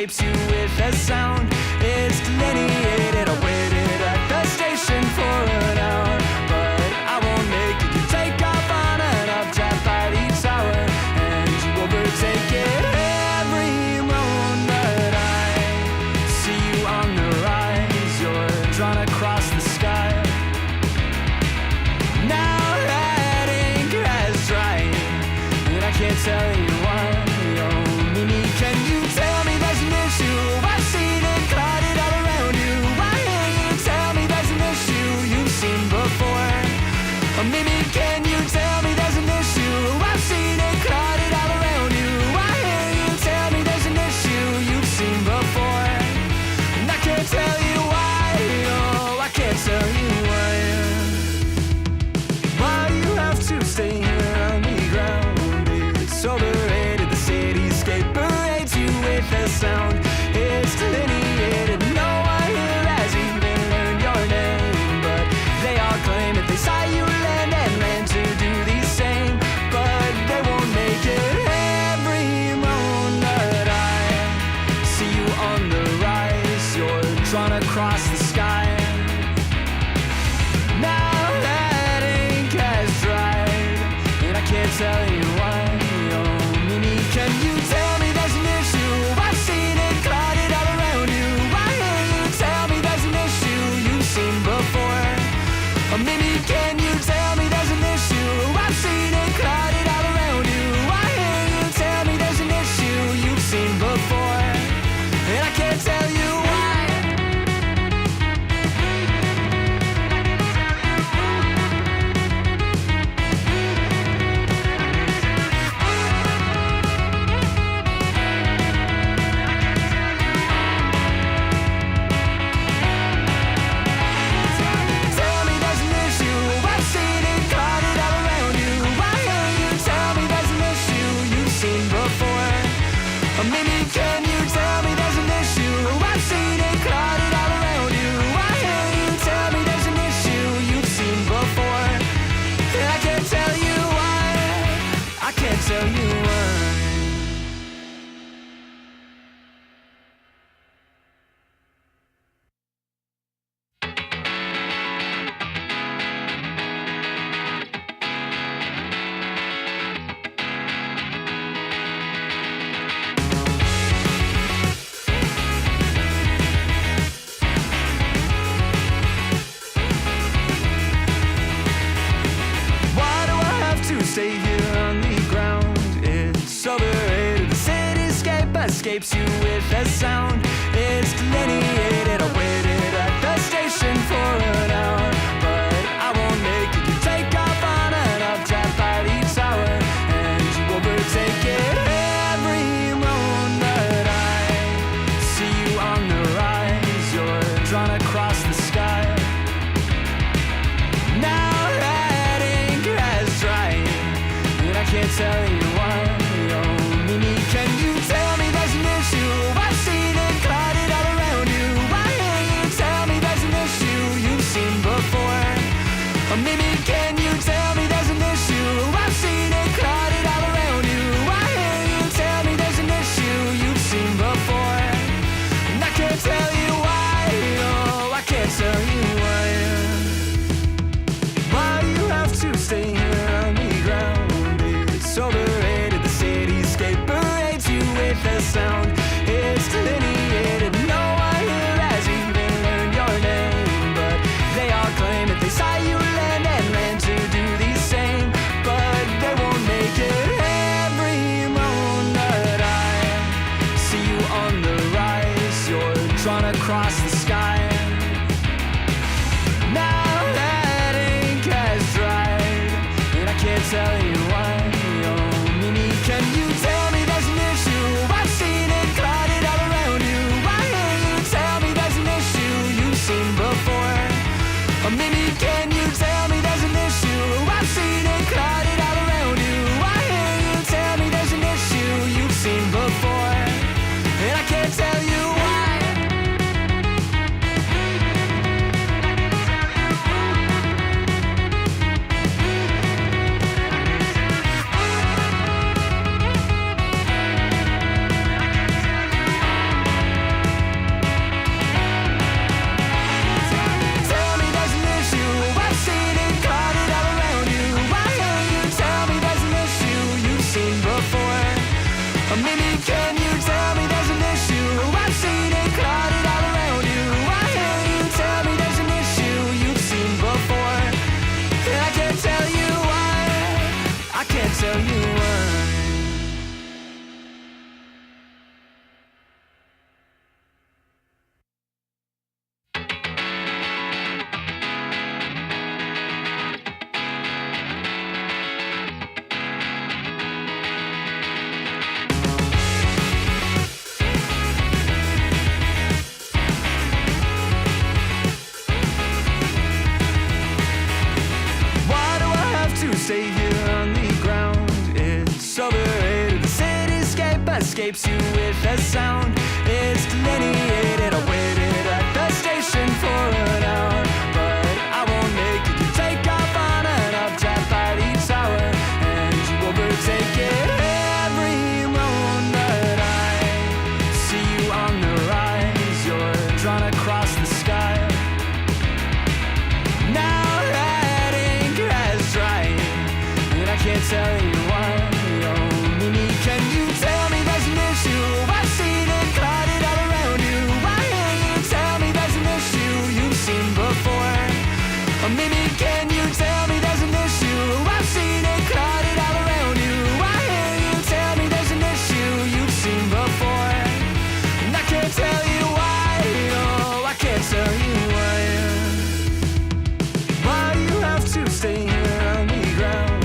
escapes you with a sound. It's delineated. I waited at the station for an hour, but I won't make it. You take off on an updraft by the tower, and you overtake it every moment. I see you on the rise. You're drawn across the sky. Now that ink has dried, and I can't tell you why. Oh, Mimi, can you tell me there's an issue? I've seen it clouded all around you. Why can't you tell me there's an issue you've seen before? Oh, Mimi, can you tell me there's an issue? I've seen it clouded all around you. Why can't you tell me there's an issue you've seen before? And I can't tell you why. Oh, I can't tell you why. Why you have to stay here on the ground? It's overrated. The cityscape parades you with a sound. It's delineated. No one here has even learned your name, but they all claim that they saw you land and land to do the same, but they won't make it. Every moment I see you on the rise. You're drawn across the sky. Now that ink has dried, and I can't tell you why. Oh, Mimi, can you tell me there's an issue? I've seen it clouded all around you. Why can't you tell me there's an issue you've seen before? Oh, Mimi, can you tell me there's an issue? I've seen it clouded all around you. Why can't you tell me there's an issue you've seen before? And I can't tell you why. Tell me there's an issue. I've seen it clouded all around you. Why can't you tell me there's an issue you've seen before? Or maybe can you tell me there's an issue? I've seen it clouded all around you. Why can't you tell me there's an issue you've seen before? And I can't tell you why. I can't tell you why. Why do I have to stay here on the ground? It's overrated. The cityscape escapes you with a sound. It's delineated. I waited at the station for an hour, but I won't make it. You take off on an updraft by the tower, and you overtake it every moment. I see you on the rise. You're drawn across the sky. Now that ink has dried, and I can't tell you why. Oh, Mimi, can you tell me there's an issue? I've seen it clouded all around you. Why can't you tell me there's an issue you've seen before? Oh, Mimi, can you tell me there's an issue? I've seen it clouded all around you. Why can't you tell me there's an issue you've seen before? And I can't tell you why. Oh, I can't tell you why. Why you have to stay here on the ground? It's overrated. The cityscape parades you with a sound. It's delineated. No one here has even learned your name, but they all claim that they saw you land and land to do the same, but they won't make it. Every moment I see you on the rise. You're drawn across the sky. Now that ink has dried, and I can't tell you why. Oh, Mimi, can you tell me there's an issue? I've seen it clouded all around you. Why can't you tell me there's an issue you've seen before? Or Mimi, can you tell me there's an issue? I've seen it clouded all around you. Why can't you tell me there's an issue you've seen before? And I can't tell you why. escapes you with a sound. It's delineated. I waited at the station for an hour, but I won't make it. You take off on an updraft by the tower, and you overtake it. Every moment I see you on the rise, you're drawn across the sky. Now that ink has dried, and I can't tell you why. Oh, Mimi, can you tell me there's an issue? I've seen it clouded all around you. Why can't you tell me there's an issue you've seen before? Oh, Mimi, can you tell me there's an issue? I've seen it clouded all around you. Why can't you tell me there's an issue you've seen before? And I can't tell you why. Oh, I can't tell you why. Why you have to stay here on the ground?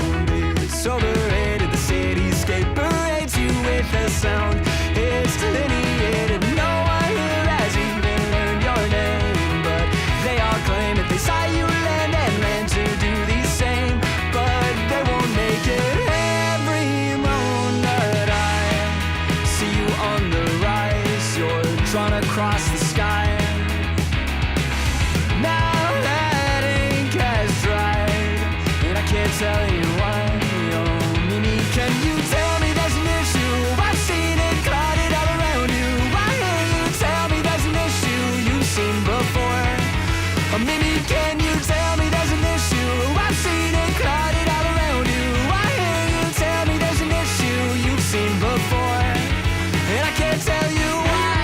It's overrated. The cityscape parades you with a sound. It's delineated. No one here has even learned your name, but they all claim that they saw you land and land to do the same, but they won't make it. Every moment I see you on the rise, you're drawn across the sky. Now that ink has dried, and I can't tell you why. Oh, Mimi, can you tell me there's an issue? I've seen it clouded all around you. Why can't you tell me there's an issue you've seen before? Oh, Mimi, can you tell me there's an issue? I've seen it clouded all around you. Why can't you tell me there's an issue you've seen before? And I can't tell you why.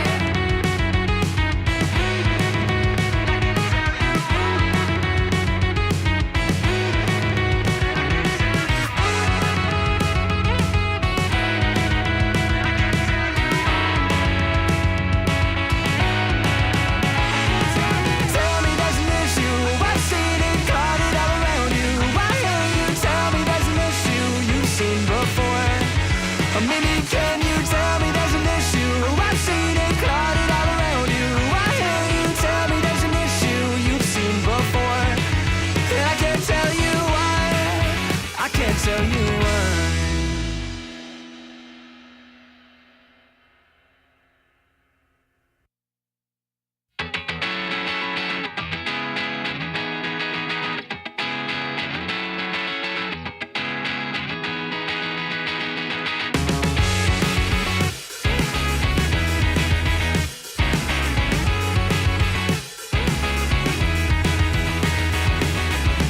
Tell me there's an issue. I've seen it clouded all around you. Why can't you tell me there's an issue you've seen before? Oh, Mimi, can you tell me there's an issue? I've seen it clouded all around you. Why can't you tell me there's an issue you've seen before? And I can't tell you why. I can't tell you why.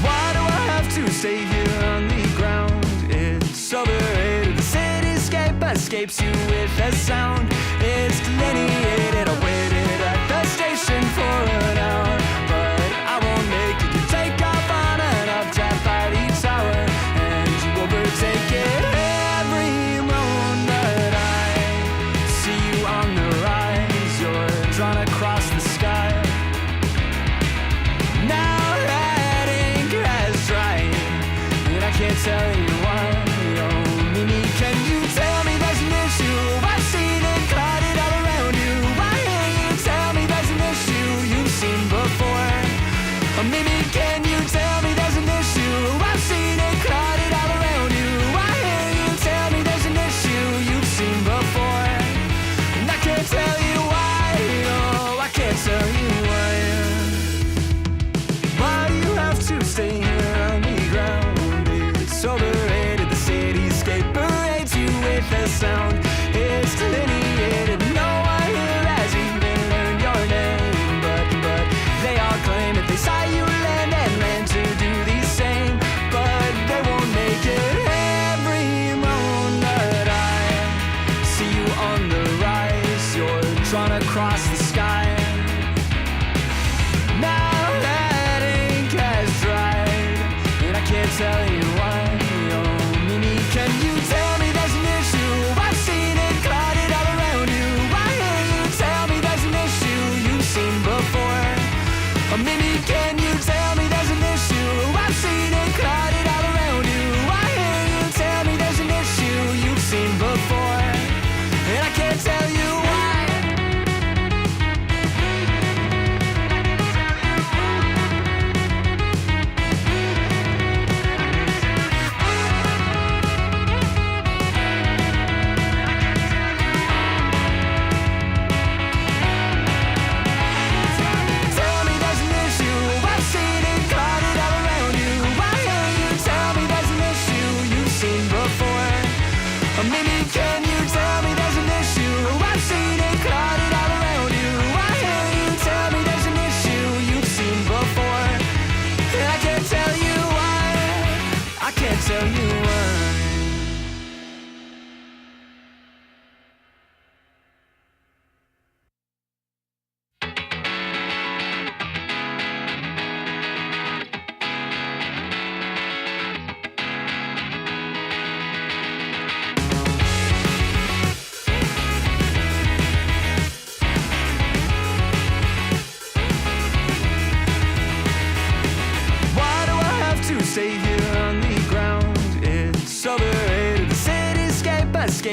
Why do I have to stay here on the ground? It's overrated. The cityscape escapes you with a sound. It's delineated. I waited at the station for an hour, but I won't make it. You take off on an updraft by the tower, and you overtake it. Every moment I see you on the rise, you're drawn across the sky. Now that ink has dried, and I can't tell you why. Oh, Mimi, can you tell me there's an issue? I've seen it clouded all around you. Why can't you tell me there's an issue you've seen before? Oh, Mimi, can you tell me there's an issue? I've seen it clouded all around you. Why can't you tell me there's an issue you've seen before? And I can't tell you why. Oh, I can't tell you why. Why you have to stay here on the ground? It's overrated. The cityscape parades you with a sound. It's delineated. No one here has even learned your name, but they all claim that they saw you land and land to do the same, but they won't make it. Every moment I see you on the rise, you're drawn across the sky. Now that ink has dried, and I can't tell you why. Oh, Mimi, can you tell me there's an issue? I've seen it clouded all around you. Why can't you tell me there's an issue you've seen before? Oh, Mimi, can you tell me there's an issue? I've seen it clouded all around you. Why can't you tell me there's an issue you've seen before? And I can't tell you why.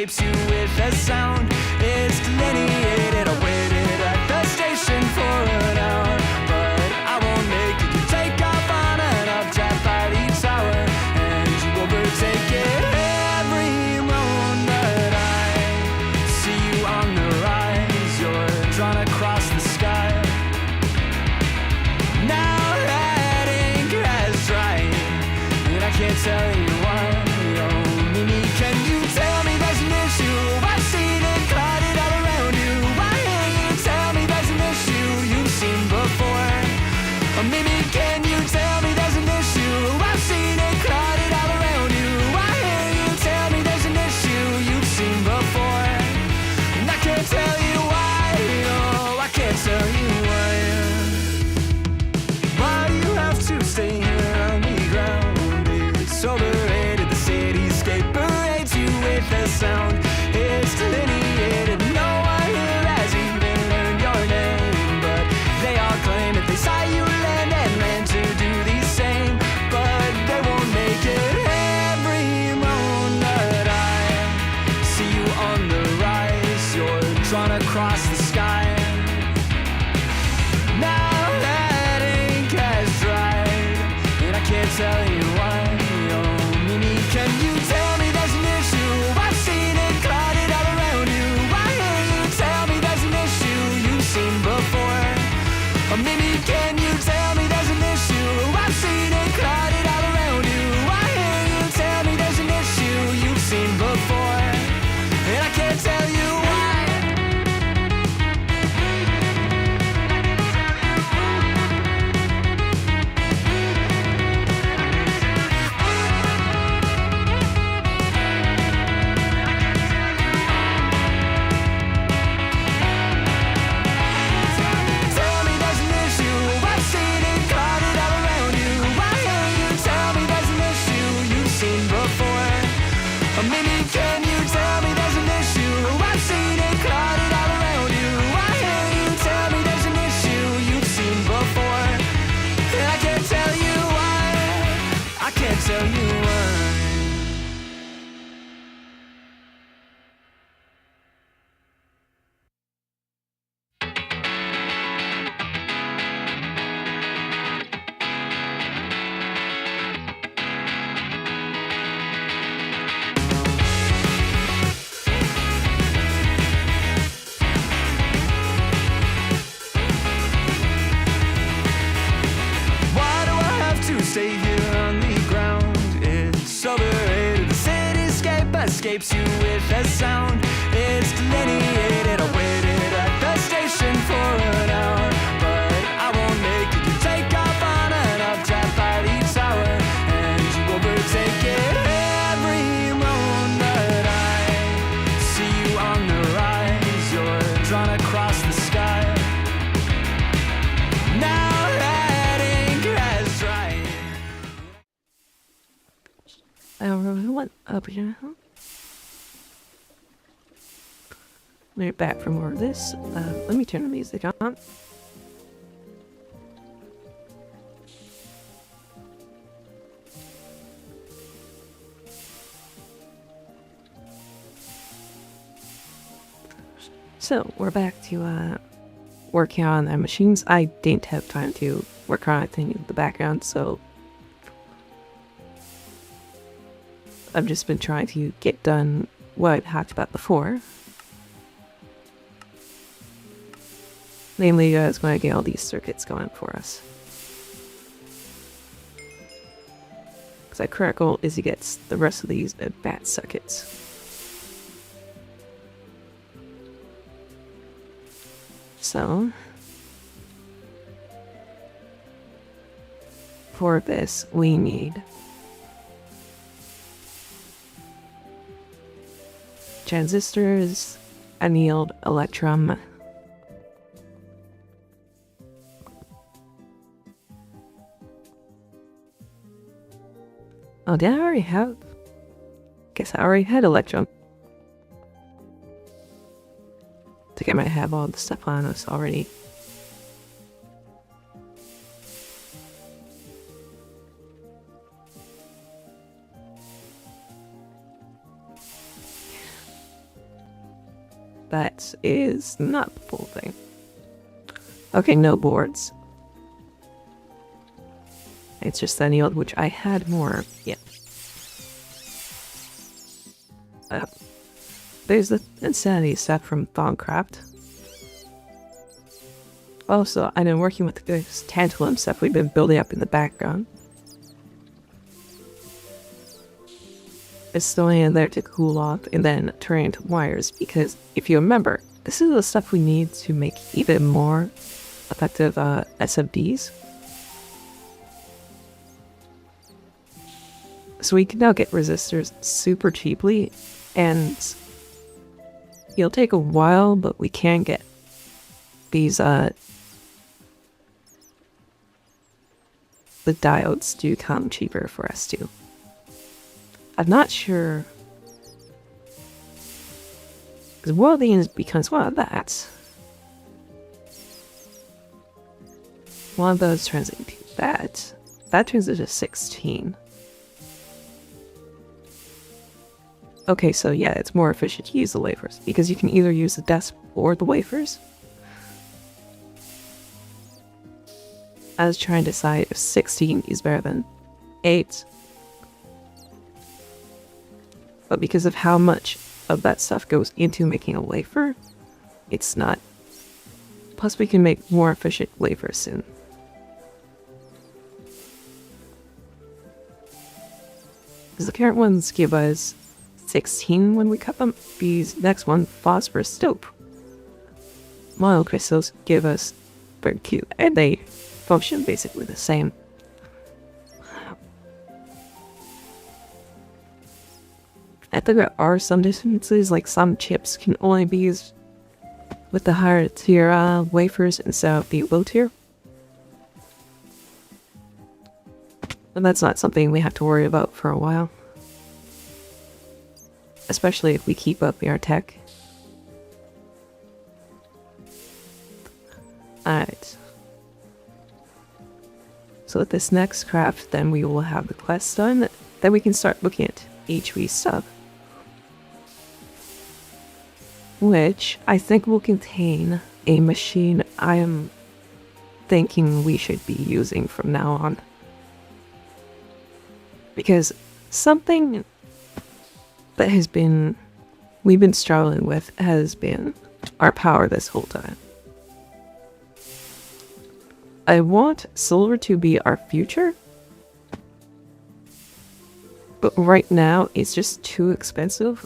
escapes you with a sound. It's delineated. I waited at the station for an hour, but I won't make it. You take off on an updraft by the tower, and you overtake it. Every moment I see you on the rise, you're drawn across the sky. Now that ink has dried, and I can't tell you why. Oh, Mimi, can you tell me there's an issue? I've seen it clouded all around you. Why can't you tell me there's an issue you've seen before? Oh, Mimi, can you tell me there's an issue? I've seen it clouded all around you. Why can't you tell me there's an issue you've seen before? And I can't tell you why. Oh, I can't tell you why. Why you have to stay here on the ground? It's overrated. The cityscape parades you with a sound. It's delineated. No one here has even learned your name, but they all claim that they saw you land and land to do the same, but they won't make it. Every moment I see you on the rise, you're drawn across the sky. Now that ink has dried, and I can't tell you why. Oh, Mimi, can you tell me there's an issue? I've seen it clouded all around you. Why can't you tell me there's an issue you've seen before? Oh, Mimi, can you tell me there's an issue? I've seen it clouded all around you. Why can't you tell me there's an issue you've seen before? And I can't tell you why. Tell me there's an issue. I've seen it clouded all around you. Why can't you tell me there's an issue you've seen before? Oh, Mimi, can you tell me there's an issue? I've seen it clouded all around you. Why can't you tell me there's an issue you've seen before? And I can't tell you why. I can't tell you why. Why do I have to stay here on the ground? It's overrated. The cityscape escapes you with a sound. It's delineated. I waited at the station for an hour, but I won't make it. You take off on an updraft by the tower, and you overtake it. Every moment I see you on the rise, you're drawn across the sky. Now that ink has dried. What up here? We're back for more of this. Let me turn the music on. So, we're back to working on the machines. I didn't have time to work on anything in the background, so I've just been trying to get done what I talked about before. Namely, I was going to get all these circuits going for us. Because our current goal is to get the rest of these bat circuits. So, for this, we need transistors, annealed electrum, oh, did I already have? Guess I already had electrum. I think I might have all the stuff on us already. that is not the full thing. Okay, no boards. It's just any old, which I had more. Yeah. There's the insanity stuff from Thongcraft. Also, I've been working with this tantalum stuff we've been building up in the background. It's still in there to cool off and then turn into wires, because if you remember, this is the stuff we need to make even more effective SMDs. So we can now get resistors super cheaply, and it'll take a while, but we can get these the diodes do come cheaper for us too. I'm not sure, because one of these becomes one of that. One of those turns into that. That turns into 16. Okay, so yeah, it's more efficient to use the wafers, because you can either use the desk or the wafers. I was trying to decide if 16 is better than 8. But because of how much of that stuff goes into making a wafer, it's not. Plus we can make more efficient wafers soon. Because the current ones give us 16 when we cut them. These next one, phosphorus dope. Monocrystals give us very cute, and they function basically the same. I think there are some differences, like some chips can only be used with the higher tier wafers instead of the low tier. And that's not something we have to worry about for a while. Especially if we keep up our tech. Alright. So with this next craft, then we will have the quest done. Then we can start looking at HV stuff. Which I think will contain a machine I am thinking we should be using from now on. Because something that we've been struggling with has been our power this whole time. I want silver to be our future, but right now it's just too expensive.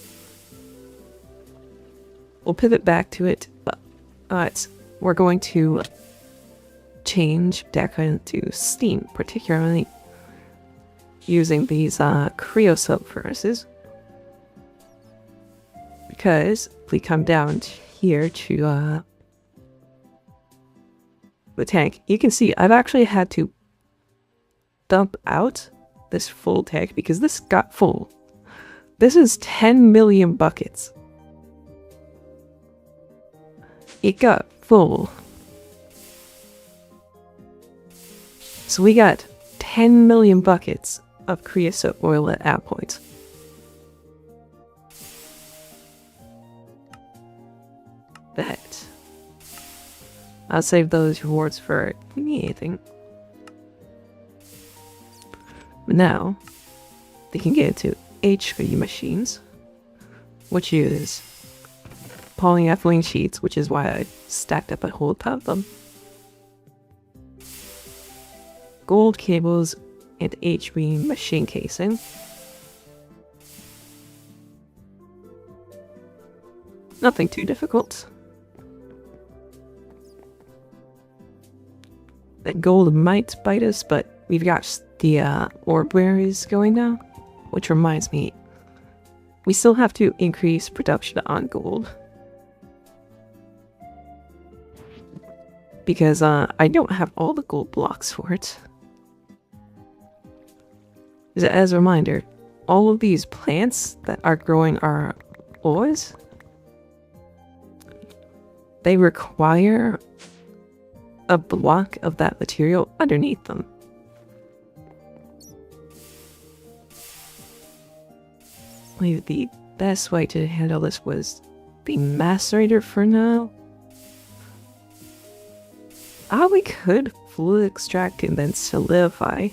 We'll pivot back to it, but we're going to change Deca into steam, particularly using these creosote furnaces. Because if we come down here to the tank, you can see I've actually had to dump out this full tank because this got full. This is 10 million buckets. It got full. So we got 10 million buckets of creosote oil at that point. But I'll save those rewards for anything. But now, they can get into HV machines, which use polyethylene sheets, which is why I stacked up a whole ton of them, gold cables, and HV machine casing. Nothing too difficult. That gold might bite us, but we've got the ore berries going now, which reminds me, we still have to increase production on gold. Because I don't have all the gold blocks for it. As a reminder, all of these plants that are growing our ores, they require a block of that material underneath them. Maybe the best way to handle this was the macerator for now. We could fluid extract and then solidify,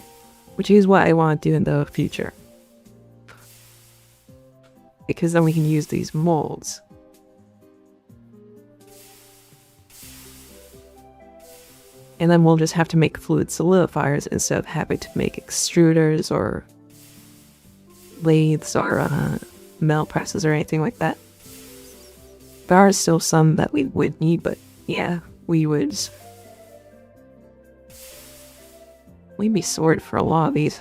which is what I want to do in the future. Because then we can use these molds. And then we'll just have to make fluid solidifiers instead of having to make extruders or lathes or metal presses or anything like that. There are still some that we would need, but yeah, we'd be sorted for a lot of these.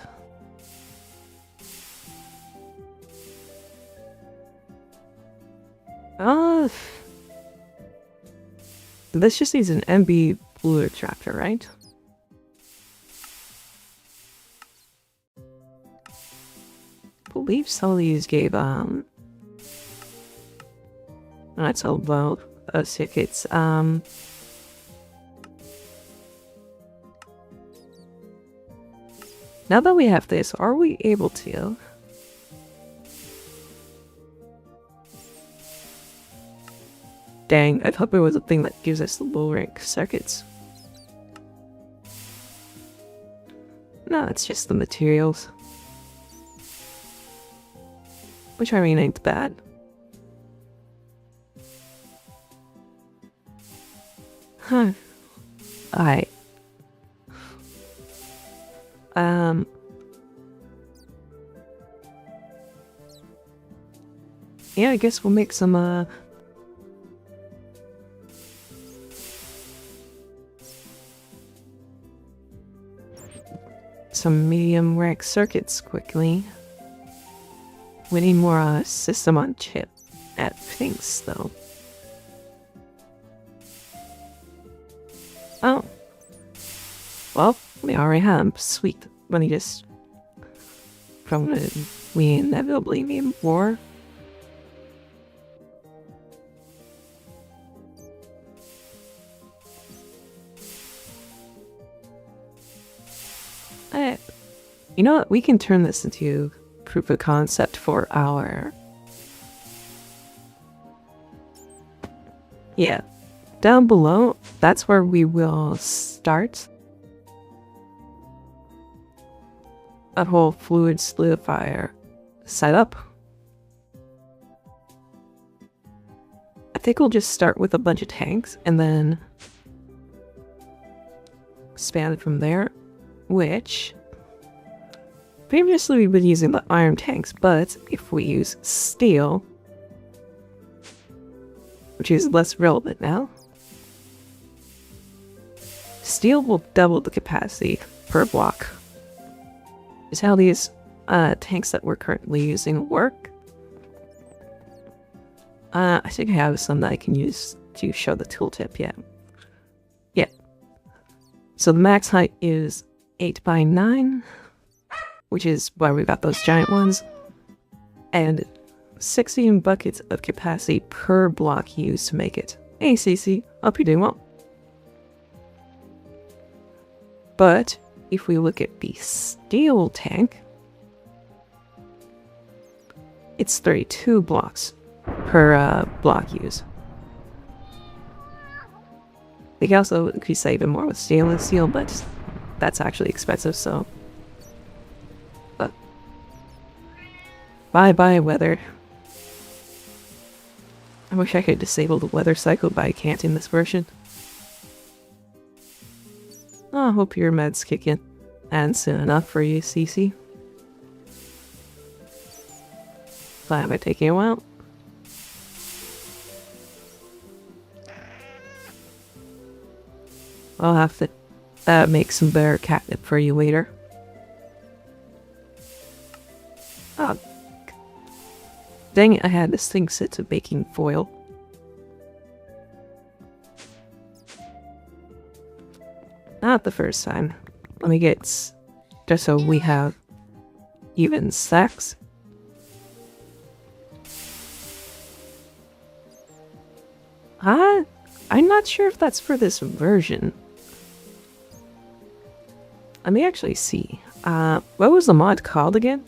This just needs an MB fluid extractor, right? I believe some of these gave that's a low tickets. Now that we have this, are we able to dang, I thought there was a thing that gives us the low rank circuits. No, it's just the materials. Which I mean ain't bad. Huh. Alright. Yeah, I guess we'll make some medium rank circuits quickly. We need more system on chip at things though. Oh. Well, we already have. Sweet. Let me just we inevitably need more. You know what? We can turn this into proof of concept for our... Yeah. Down below, that's where we will start a whole fluid solidifier setup. I think we'll just start with a bunch of tanks and then expand from there, which previously we've been using the iron tanks, but if we use steel, which is less relevant now, steel will double the capacity per block. Is how these tanks that we're currently using work. I think I have some that I can use to show the tooltip, yeah. Yeah. So the max height is 8 by 9, which is why we got those giant ones, and 16 buckets of capacity per block used to make it. Hey CC, hope you're doing well. But if we look at the steel tank, it's 32 blocks per block use. They can also increase that even more with stainless steel, but that's actually expensive, so... Bye-bye, weather. I wish I could disable the weather cycle, but I can't in this version. Oh, I hope your meds kick in. And soon enough for you, CC. Glad I'm taking a while. I'll have to make some better catnip for you later. Oh. Dang it, I had this thing set to baking foil. Not the first time. Let me get... just so we have even stacks. I'm not sure if that's for this version. Let me actually see. What was the mod called again?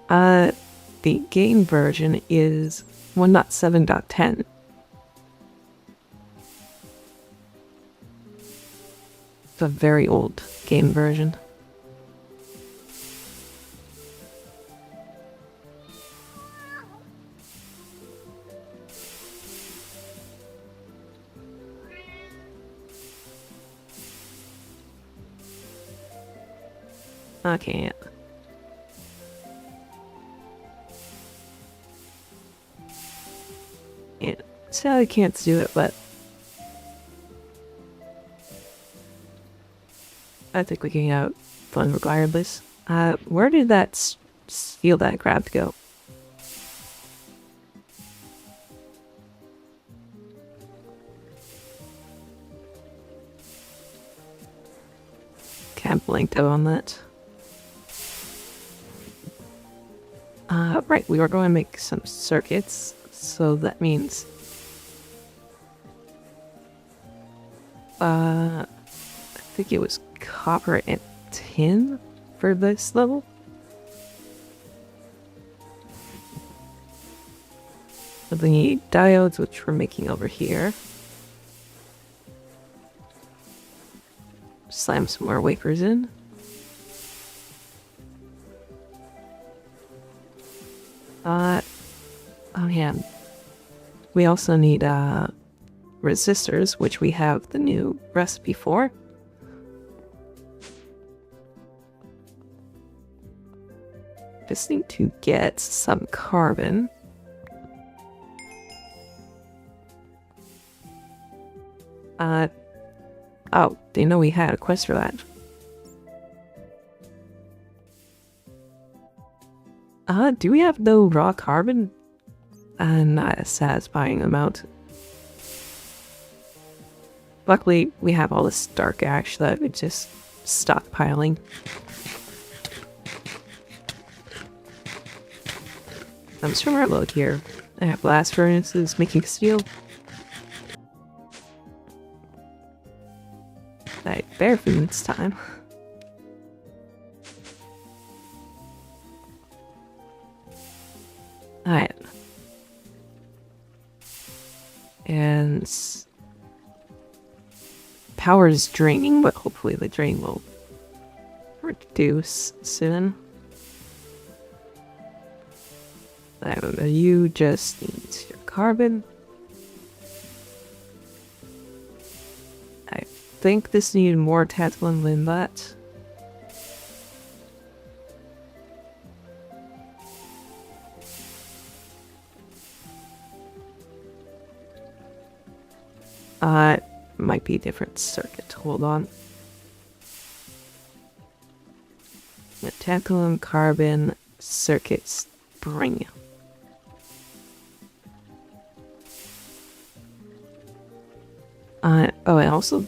The game version is 1.7.10. It's a very old game version. Okay. Yeah, Sally can't do it, but I think we can have fun regardless. Where did that steel that I grabbed go? Can't blink out on that. Right, we were going to make some circuits, so that means I think it was copper and tin for this level. The diodes, which we're making over here. Slam some more wafers in. Oh yeah. We also need resistors, which we have the new recipe for. Just need to get some carbon. Oh, didn't know we had a quest for that. Do we have no raw carbon? Not a satisfying amount. Luckily, we have all this dark ash that it's just stockpiling. I'm just trying to look here. I have blast furnaces making steel. Alright, bare food this time. Alright. And power is draining, but hopefully the drain will reduce soon. I don't know, you just need your carbon. I think this needed more tantalum than that. Might be a different circuit. Hold on. Tantalum, carbon, circuit spring. Oh, and also,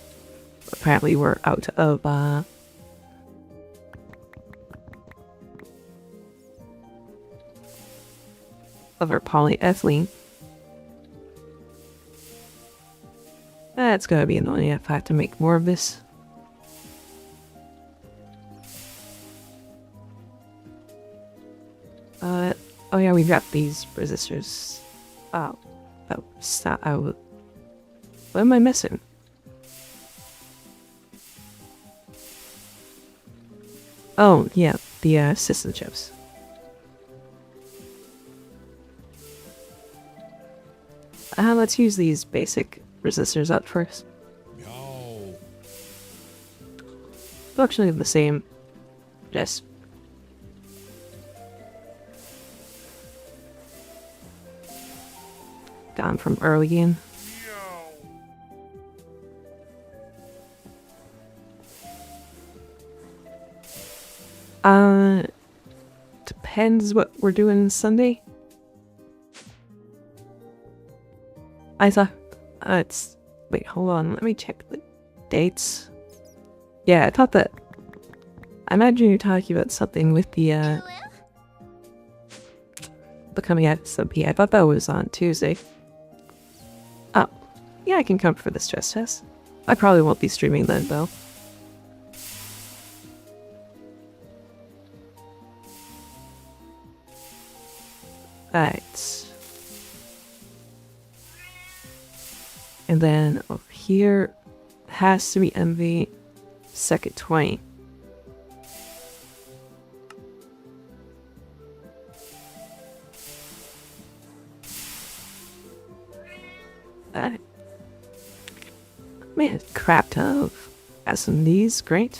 apparently we're out of, our polyethylene. That's gonna be annoying if I have to make more of this. Oh yeah, we've got these resistors. Oh, stop. What am I missing? Oh, yeah, the system chips. Let's use these basic resistors up first. No. They're actually the same. Just gone from early game. Depends what we're doing Sunday. I thought it's wait, hold on, let me check the dates. Yeah, I thought that I imagine you're talking about something with the coming out SMP. I thought that was on Tuesday. Oh, yeah, I can come for the stress test. I probably won't be streaming then though. Alright. And then over here has to be MV second 20. Alright. Man, crap ton of SMDs, great.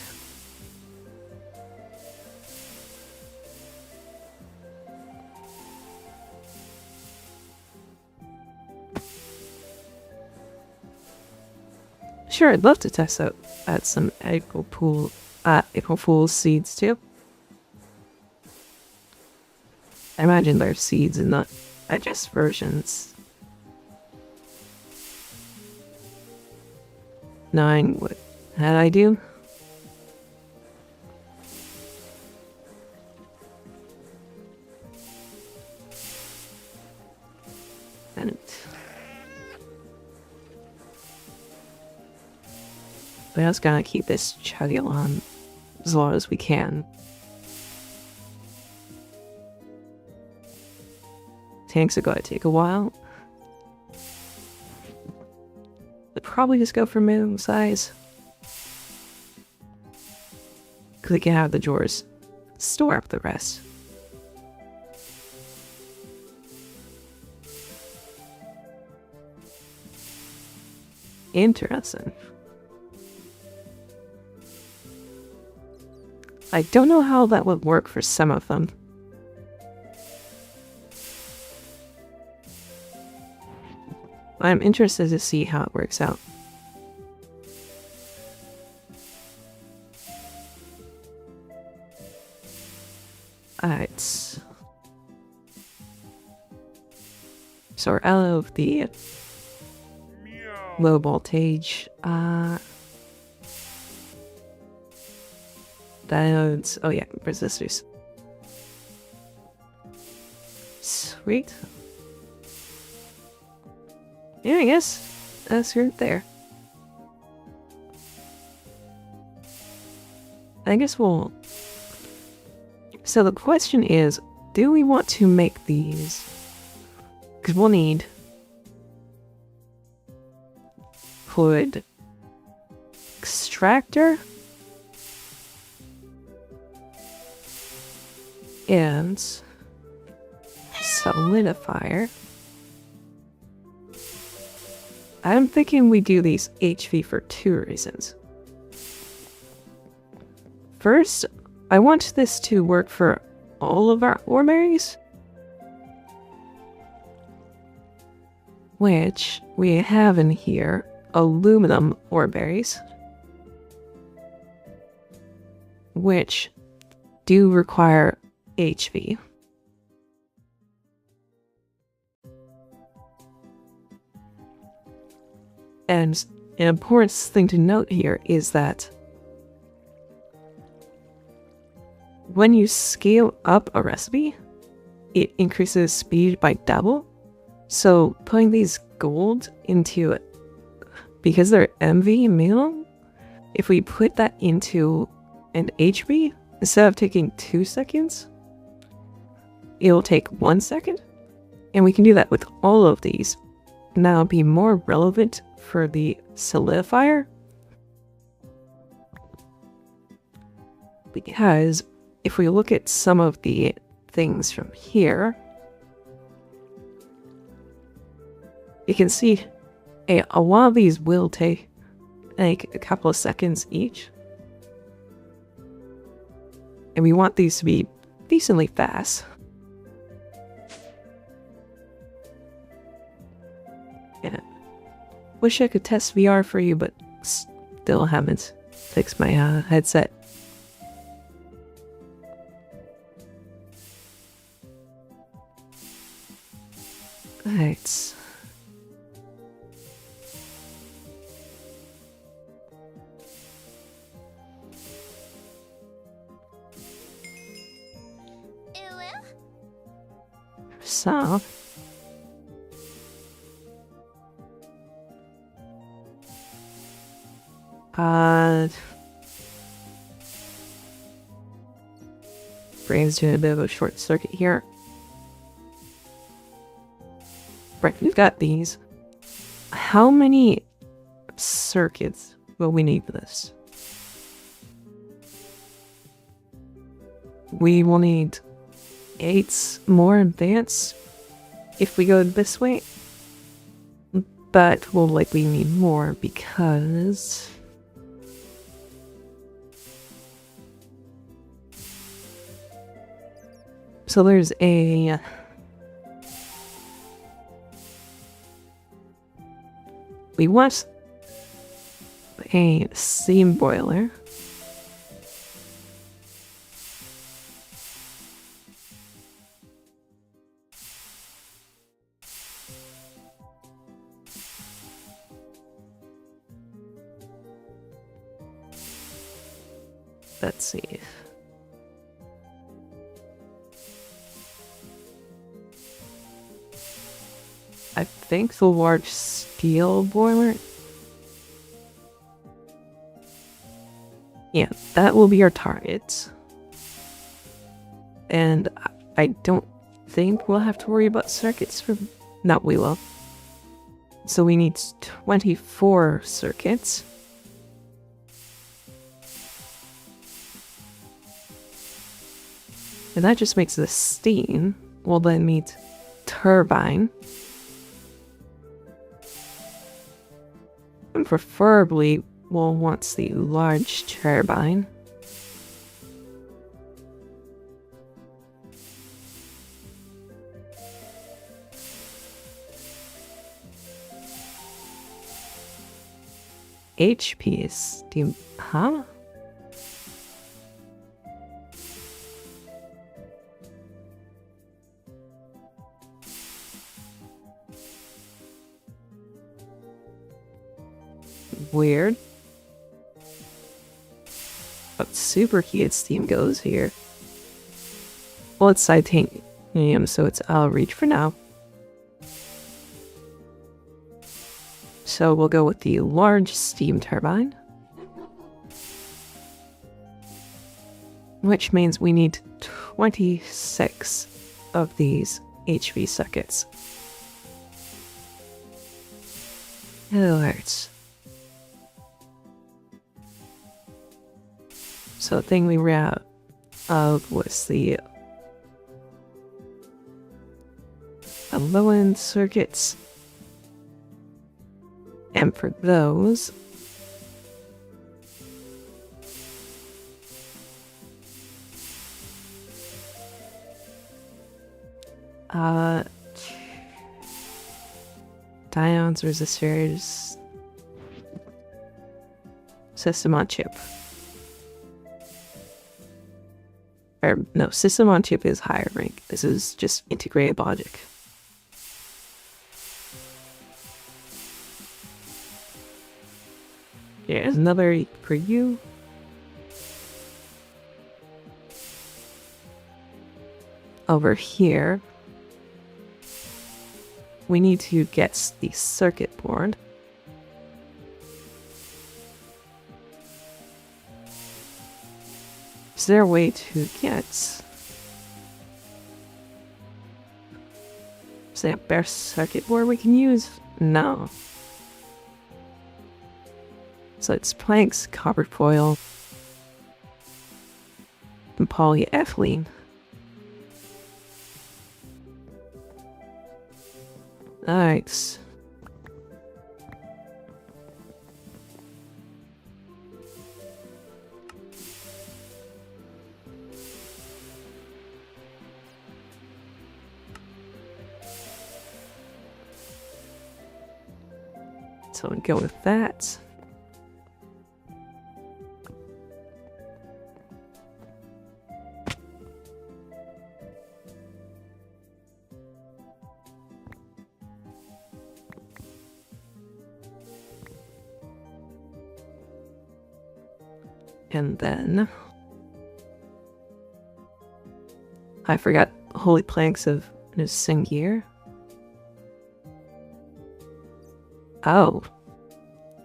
Sure, I'd love to test out some April Fool's seeds too. I imagine there's seeds in the digest versions. 9, what had I do? And we just gotta keep this chugging on as long as we can. Tanks are gonna take a while. But probably just go for minimum size. Because we can have the drawers store up the rest. Interesting. I don't know how that would work for some of them. I'm interested to see how it works out. Alright. So we're out of the low voltage. Diodes. Oh yeah, resistors. Sweet. Yeah, I guess that's right there. I guess we'll... So the question is, do we want to make these? Because we'll need fluid extractor and solidifier. I'm thinking we do these HV for 2 reasons. First, I want this to work for all of our ore berries, which we have in here aluminum ore berries, which do require HV. And an important thing to note here is that when you scale up a recipe, it increases speed by double. So putting these gold into it, because they're MV minimum, if we put that into an HV, instead of taking 2 seconds, it'll take 1 second. And we can do that with all of these. And that'll be more relevant for the solidifier. Because if we look at some of the things from here, you can see a lot of these will take like a couple of seconds each. And we want these to be decently fast. Yeah. Wish I could test VR for you, but still haven't fixed my headset. Alright. So, brain's doing a bit of a short circuit here. Right, we've got these. How many circuits will we need for this? We will need 8 more advanced if we go this way. But we'll likely need more because... So there's a... We want a steam boiler. Let's see. I think the large steel boiler. Yeah, that will be our target. And I don't think we'll have to worry about circuits for... No, we will. So we need 24 circuits. And that just makes the steam. We'll then need turbine. And preferably, we'll want the large turbine. HP is steam, huh? Weird. But superheated steam goes here. Well, it's titanium, so it's out of reach for now. So we'll go with the large steam turbine. Which means we need 26 of these HV circuits. Alright. So the thing we ran out of was the low-end circuits. And for those, diodes, resistors, system on chip. Or no, system on chip is higher rank. This is just integrated logic. Here's another for you. Over here, we need to get the circuit board. Is there a way to get... Is there a bare circuit board we can use? No. So it's planks, copper foil, and polyethylene. Alright. So we go with that. And then I forgot holy planks of Nisingir. Oh,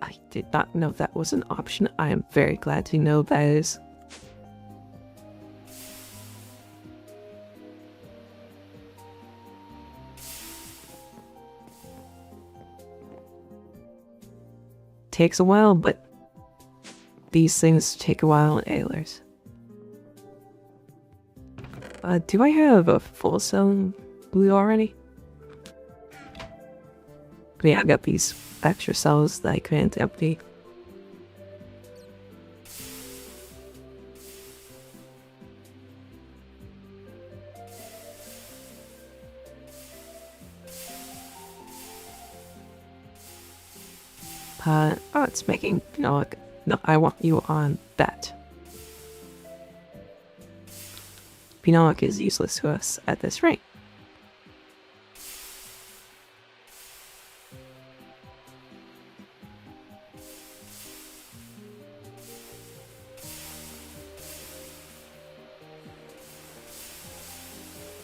I did not know that was an option. I am very glad to know that is. takes a while, but these things take a while in Ailers. Do I have a full cell glue already? Yeah, I got these extra cells that I couldn't empty. Oh, it's making, no, I want you on that. Pinoc is useless to us at this rate.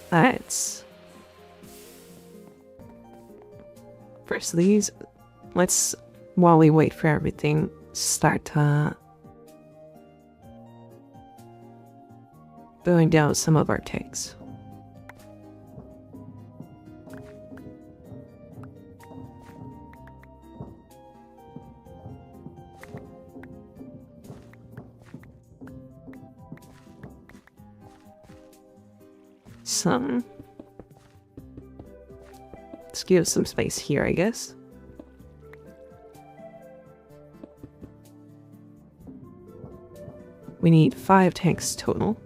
That's... First of these, let's, while we wait for everything, start going down some of our tanks. Let's give some space here, I guess. We need 5 tanks total.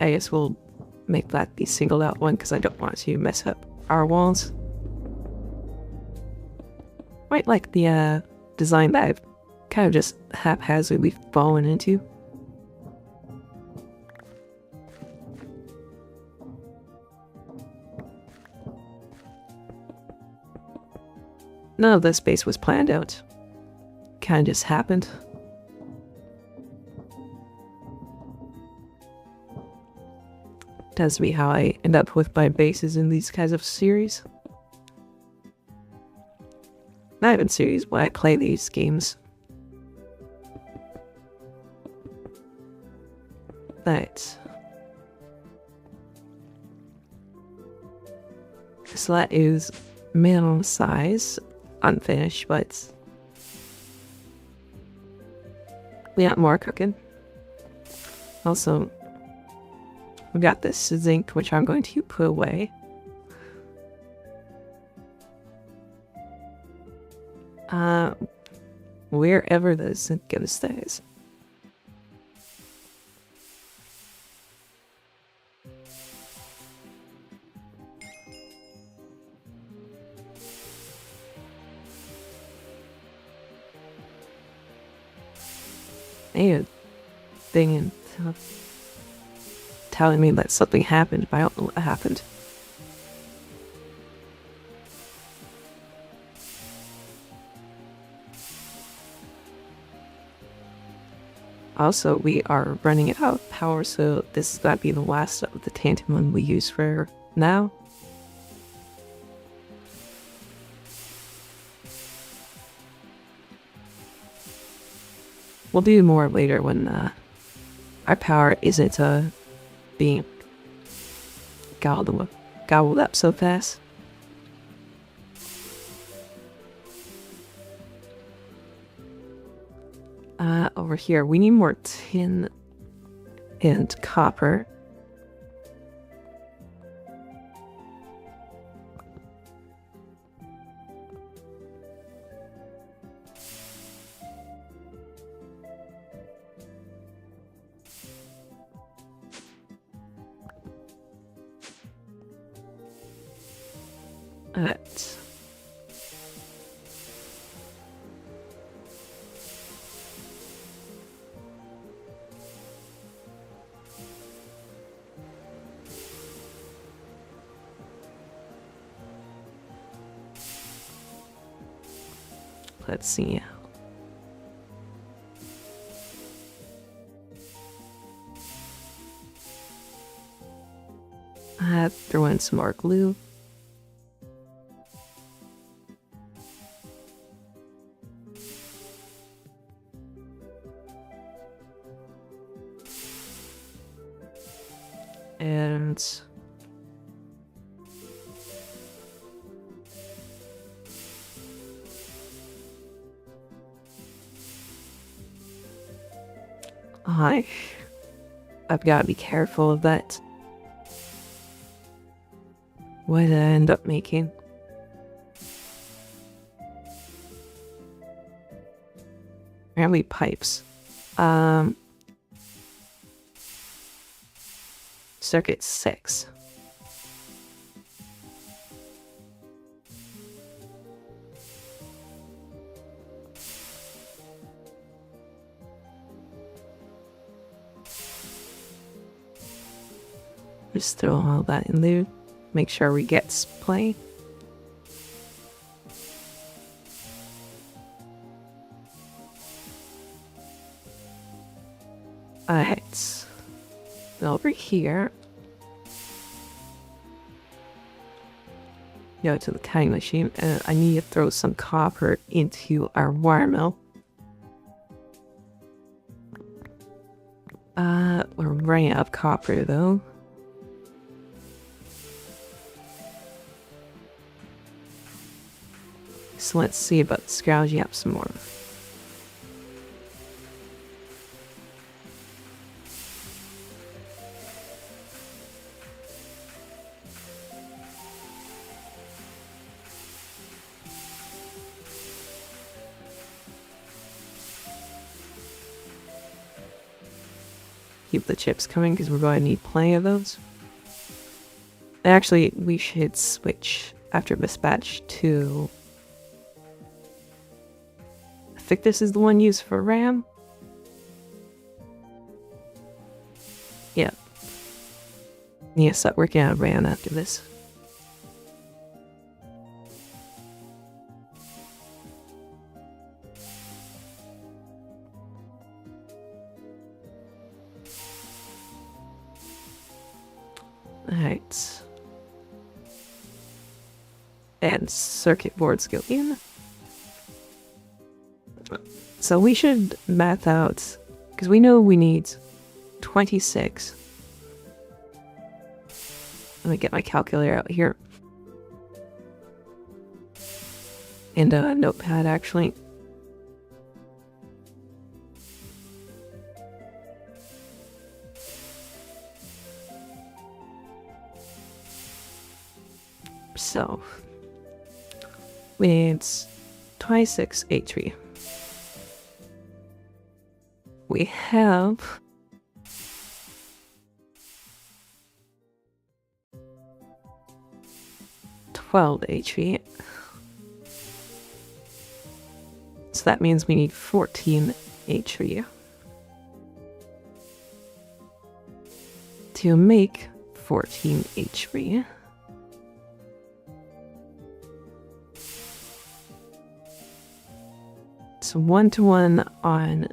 I guess we'll make that the singled out one because I don't want to mess up our walls. Quite like the design that I've kind of just haphazardly fallen into. None of this space was planned out. Kind of just happened. Tends to be how I end up with my bases in these kinds of series. Not even series, when I play these games. Right. So that is minimum size, unfinished, but we got more cooking. Also, we got this zinc, which I'm going to put away. Wherever the zinc gonna stays. Hey, thing in telling me that something happened, but I don't know what happened. Also, we are running out of power, so this is going to be the last of the tantalum we use for now. We'll do more later when our power isn't being gobbled up so fast. Over here, we need more tin and copper. Alright. Let's see. Throw in some more glue. And I've got to be careful of that. What did I end up making? Apparently pipes. Circuit 6. Just throw all that in there. Make sure we get play. Alright. Over here. Go to the cutting machine, and I need to throw some copper into our wire mill. We're running out of copper though. So let's see about scrounging up some more. Keep the chips coming because we're going to need plenty of those. Actually, we should switch after dispatch to... I think this is the one used for RAM. Yeah. Need to start working on RAM after this. Alright. And circuit boards go in. So we should math out, because we know we need 26. Let me get my calculator out here. And a notepad, actually. So, we need 26 HP. We have 12 HP. So that means we need 14 HP to make 14 HP. So 1-to-1 on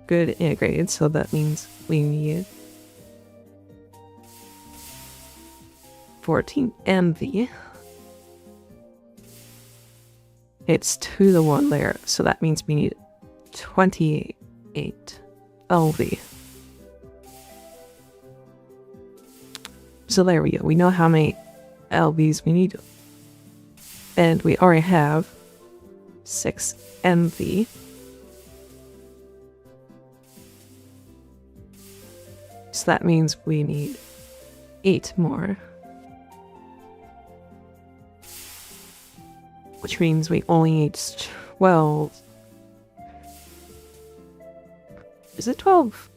good integrated, so that means we need 14 MV. It's 2-to-1 there, so that means we need 28 LV. So there we go. We know how many LVs we need. And we already have 6 MV. So that means we need 8 more. Which means we only need 12. Is it 12?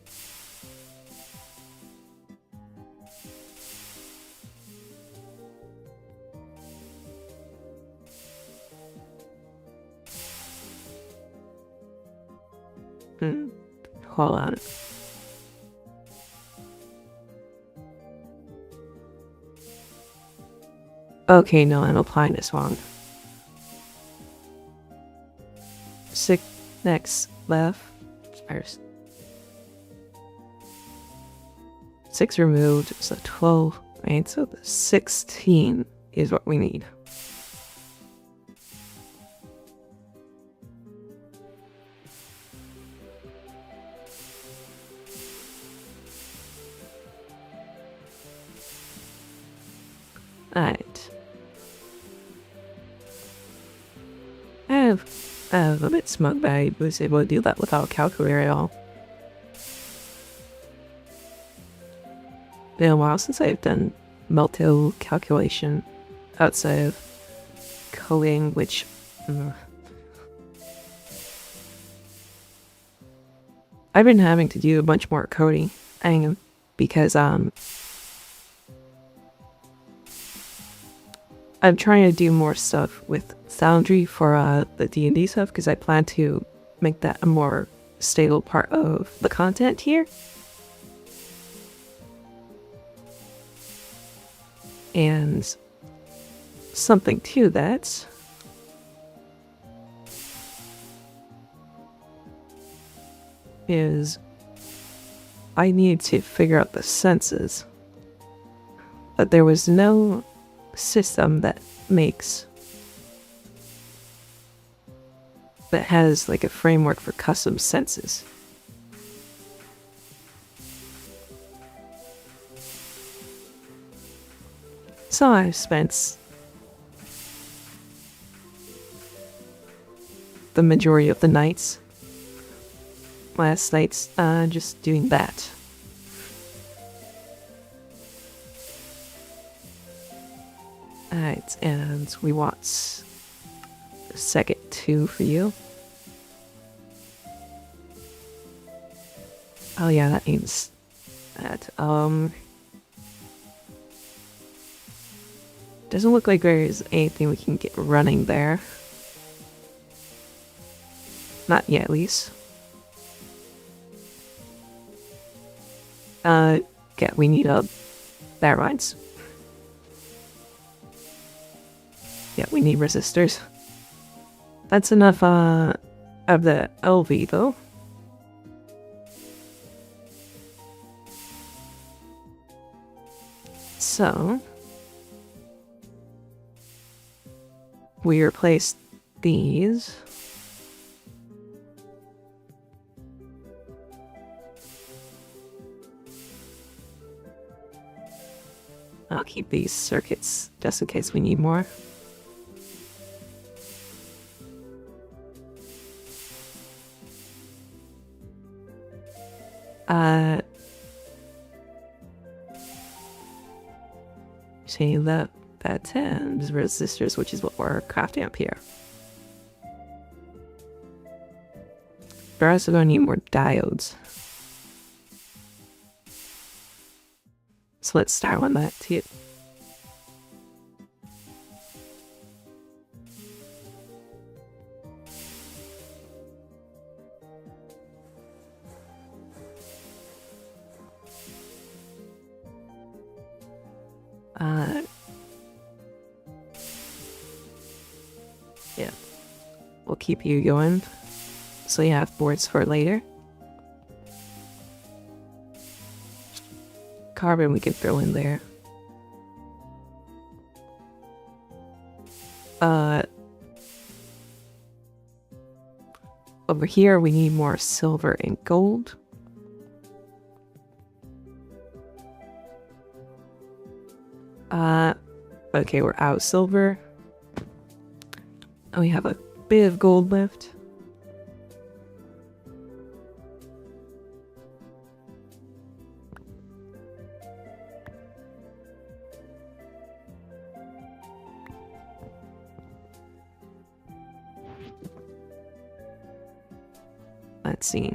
Hold on. Okay, no, I'm applying this wrong. 6 next left first. 6 removed, so 12. Right, so the 16 is what we need. Alright. I'm a bit smug, but I was able to do that without a calculator at all. Been a while since I've done multi calculation outside of coding, which I've been having to do a bunch more coding because I'm trying to do more stuff with Foundry for the D&D stuff because I plan to make that a more stable part of the content here. And something to that is I need to figure out the senses. But there was no system that has like a framework for custom senses. So I've spent the majority of the nights last nights just doing that. Alright, and we want a second 2 for you. Oh yeah, that means that. Doesn't look like there's anything we can get running there. Not yet, at least. Yeah, we need battery lines. Yeah, we need resistors. That's enough of the LV though. So we replaced these. I'll keep these circuits just in case we need more. See that 10 is resistors, which is what we're crafting up here. We're also going to need more diodes. So let's start on that too. Yeah, we'll keep you going so you have boards for later. Carbon we can throw in there. Over here we need more silver and gold. Okay, we're out silver. And we have a bit of gold left. Let's see.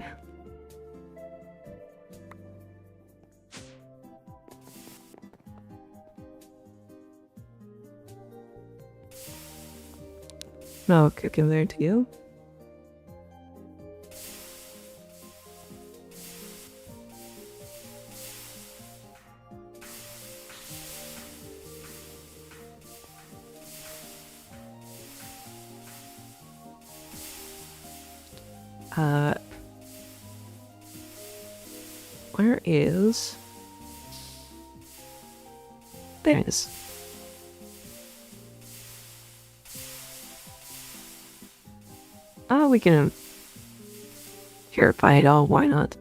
No, cook him there too. Where is There it is. Oh, we can purify it all, why not?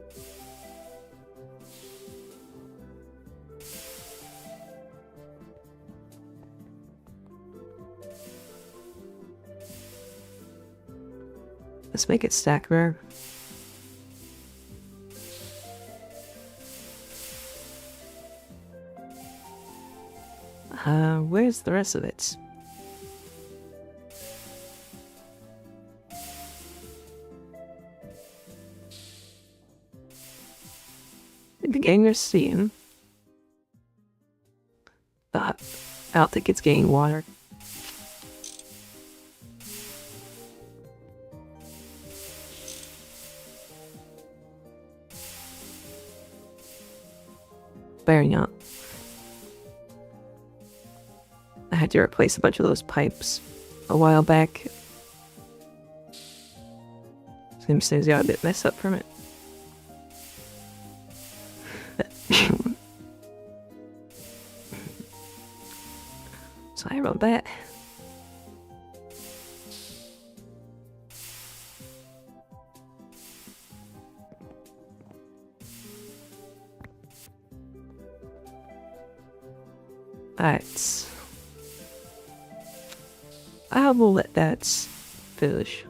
Let's make it stack rare. Where's the rest of it? The gang are seeing. I don't think it's getting water. Bearing up. I had to replace a bunch of those pipes a while back. Seems things got a bit messed up from it. Sorry about that. Alright. I will let that finish.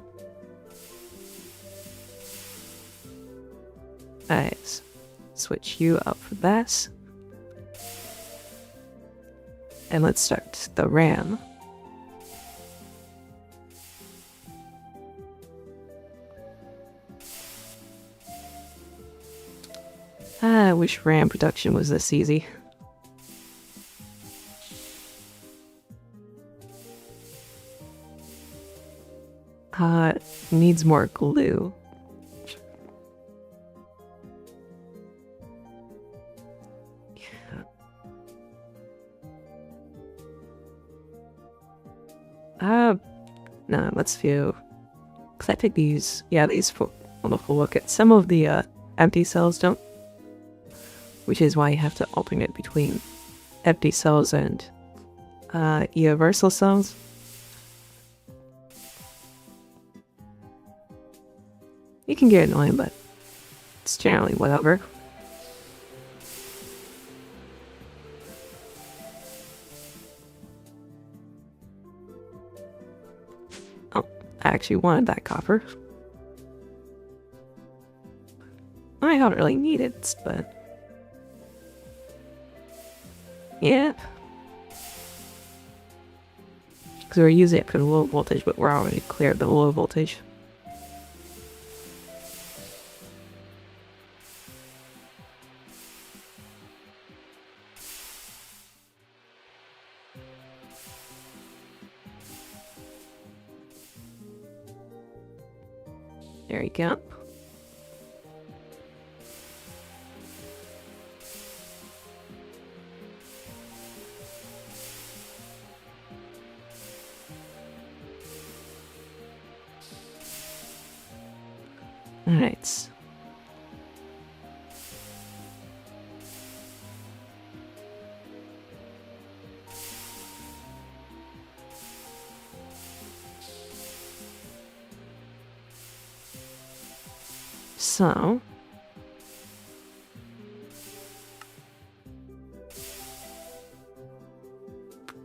Alright. Switch you up for that. And let's start the RAM. I wish RAM production was this easy. Needs more glue. No, let's view. Cause I think these, yeah, these for wonderful look at some of the empty cells don't, which is why you have to alternate between empty cells and universal cells. You can get annoying, but it's generally whatever. Oh, I actually wanted that copper. I don't really need it, but yeah. Because we're using it for the low voltage, but we're already cleared the low voltage. There you go. Alright. So,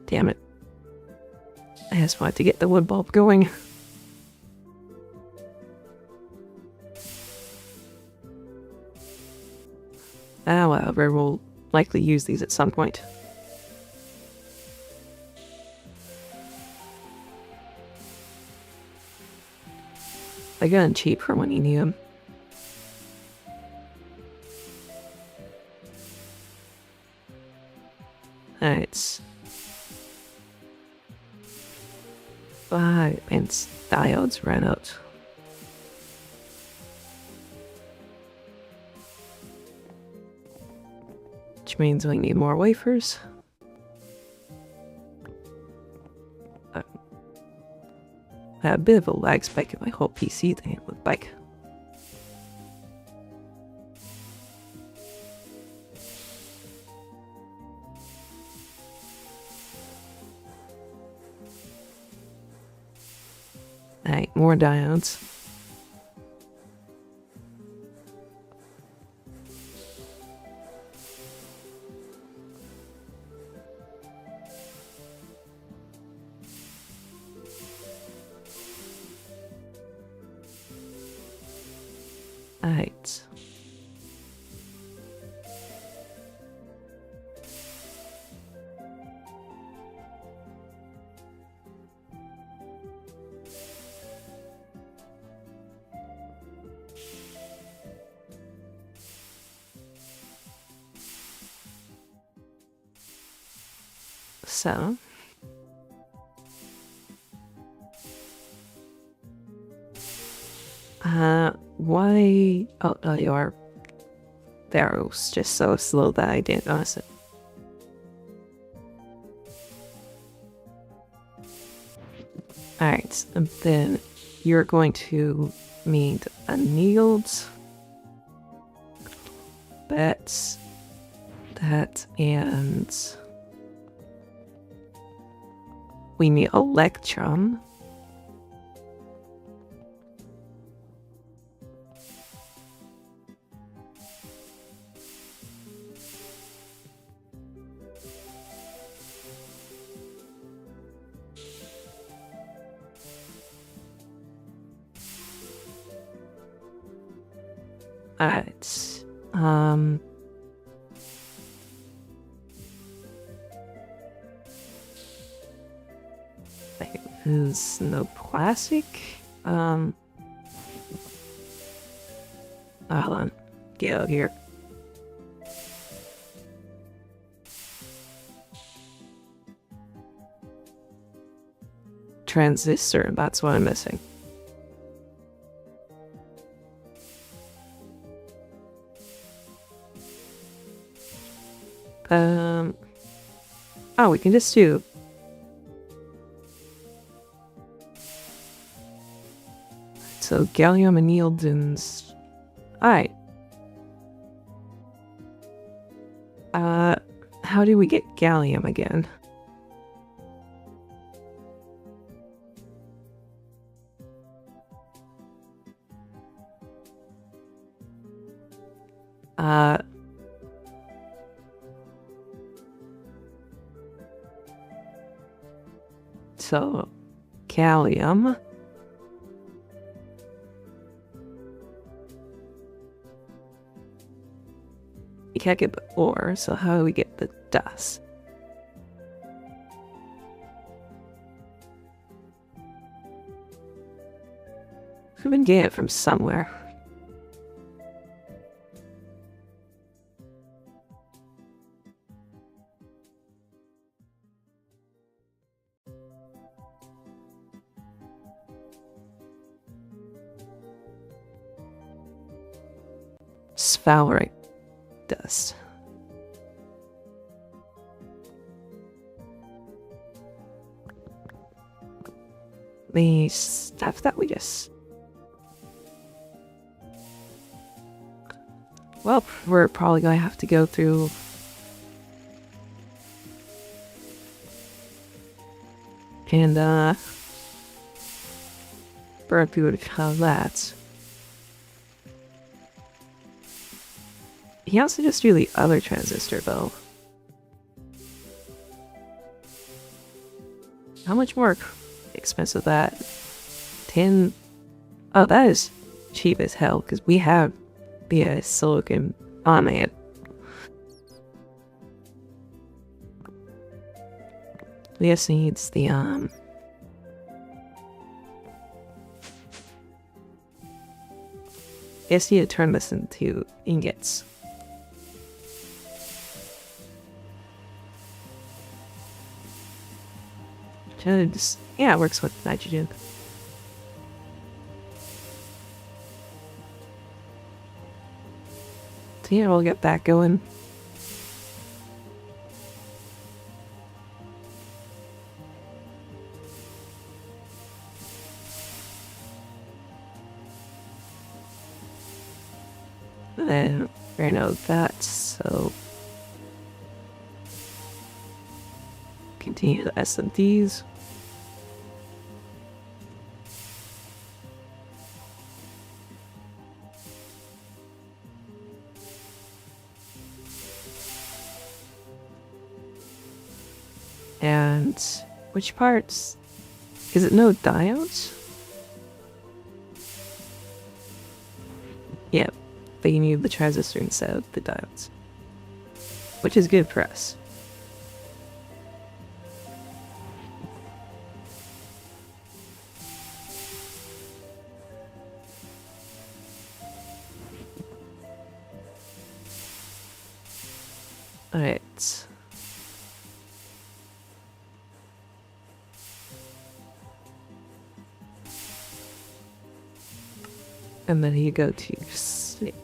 damn it. I just wanted to get the wood bulb going. However, we'll likely use these at some point. Again, cheaper when you need them. Alright. And diodes ran out. Which means we need more wafers. I had a bit of a lag spike in my whole PC thing, it looked like. more diodes. Alright. So, why? Oh, your barrel's just so slow that I didn't notice it. Alright, and then you're going to need annealed. That's that, and we need electrum. Alright. There's no plastic. Hold on. Get out here. Transistor, that's what I'm missing. Oh, we can just do. So gallium annealed and. Alright. How do we get gallium again? So, gallium. We can't get the ore, so how do we get the dust? We've been getting it from somewhere. Sphalerite dust. The stuff that we just... Well, we're probably gonna have to go through... and, burn through that. He has to just do the other transistor, though. How much more expensive that? 10... Oh, that is cheap as hell, because we have the silicon on it. This needs the, Yes, you need to turn this into ingots. Just, yeah, it works with nitrogen. So yeah, we'll get that going. Then we're gonna know that, so continue the SMDs. And which parts? Is it no diodes? Yep, they need the transistor instead of the diodes. Which is good for us. Alright. And then you go to 6.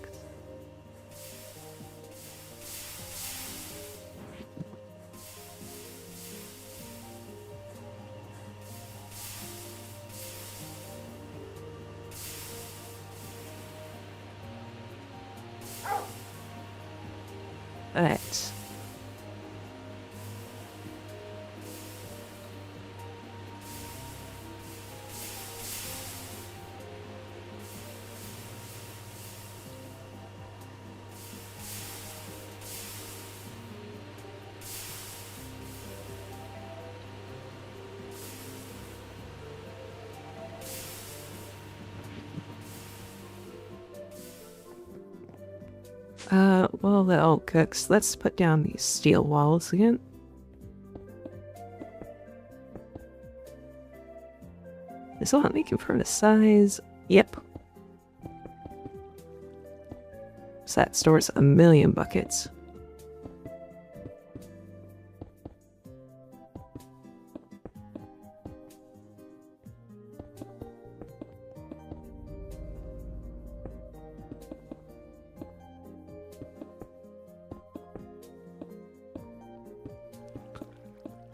Alright. Well, that all cooks. Let's put down these steel walls again. This will help me confirm the size. Yep. So that stores 1,000,000 buckets.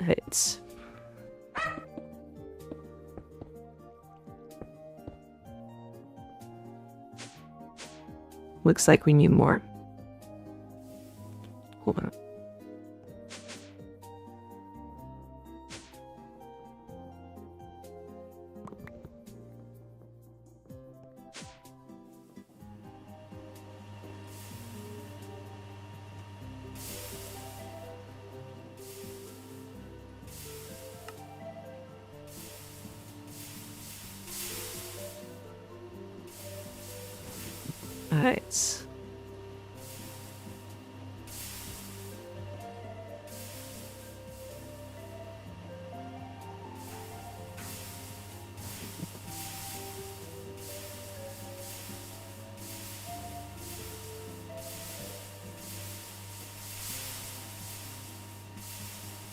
Right. Looks like we need more. Hold on. Alright.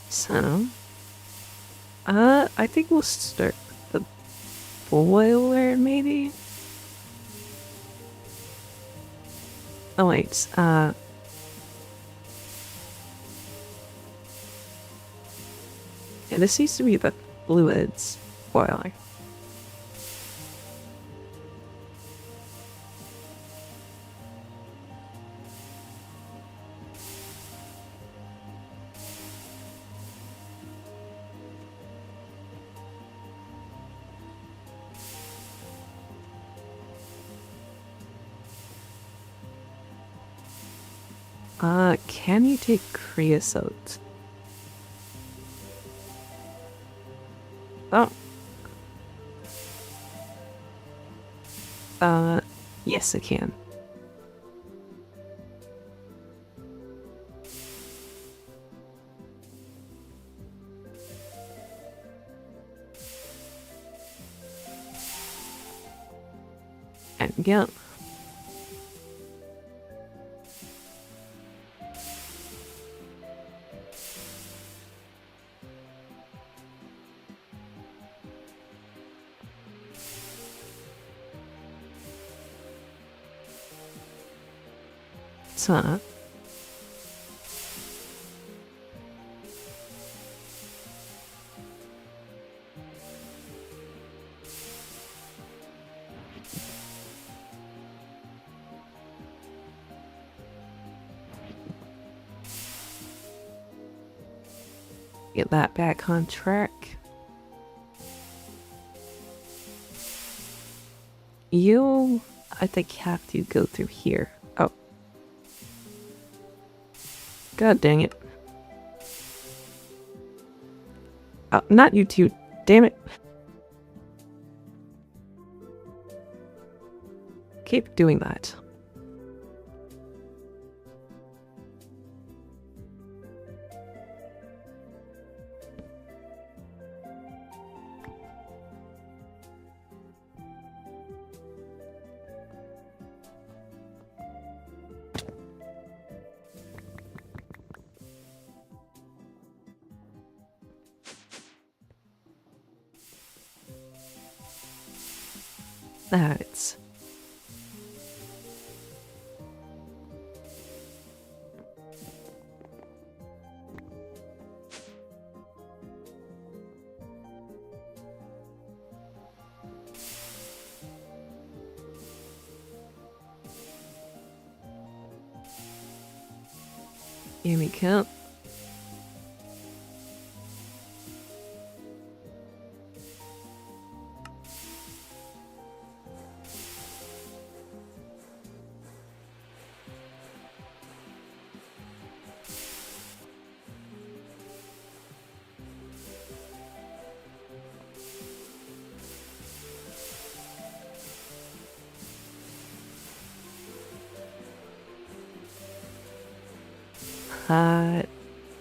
So, I think we'll start the boiler, maybe? Oh wait, yeah, this seems to be the fluids boiler. Can you take creosote? Oh. Yes, I can. And yep. So, get that back on track. You, I think, have to go through here. Oh. God dang it. Oh, not you two. Damn it. Keep doing that. That's... Here we go.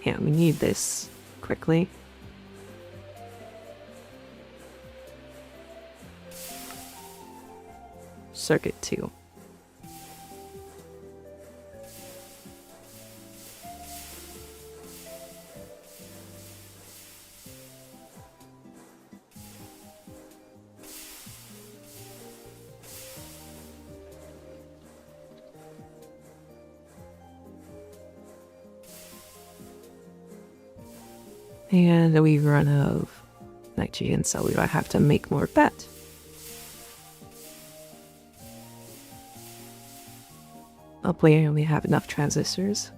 Yeah, we need this quickly. Circuit 2. And we run out of nitrogen, so we might have to make more of that. Hopefully I only have enough transistors.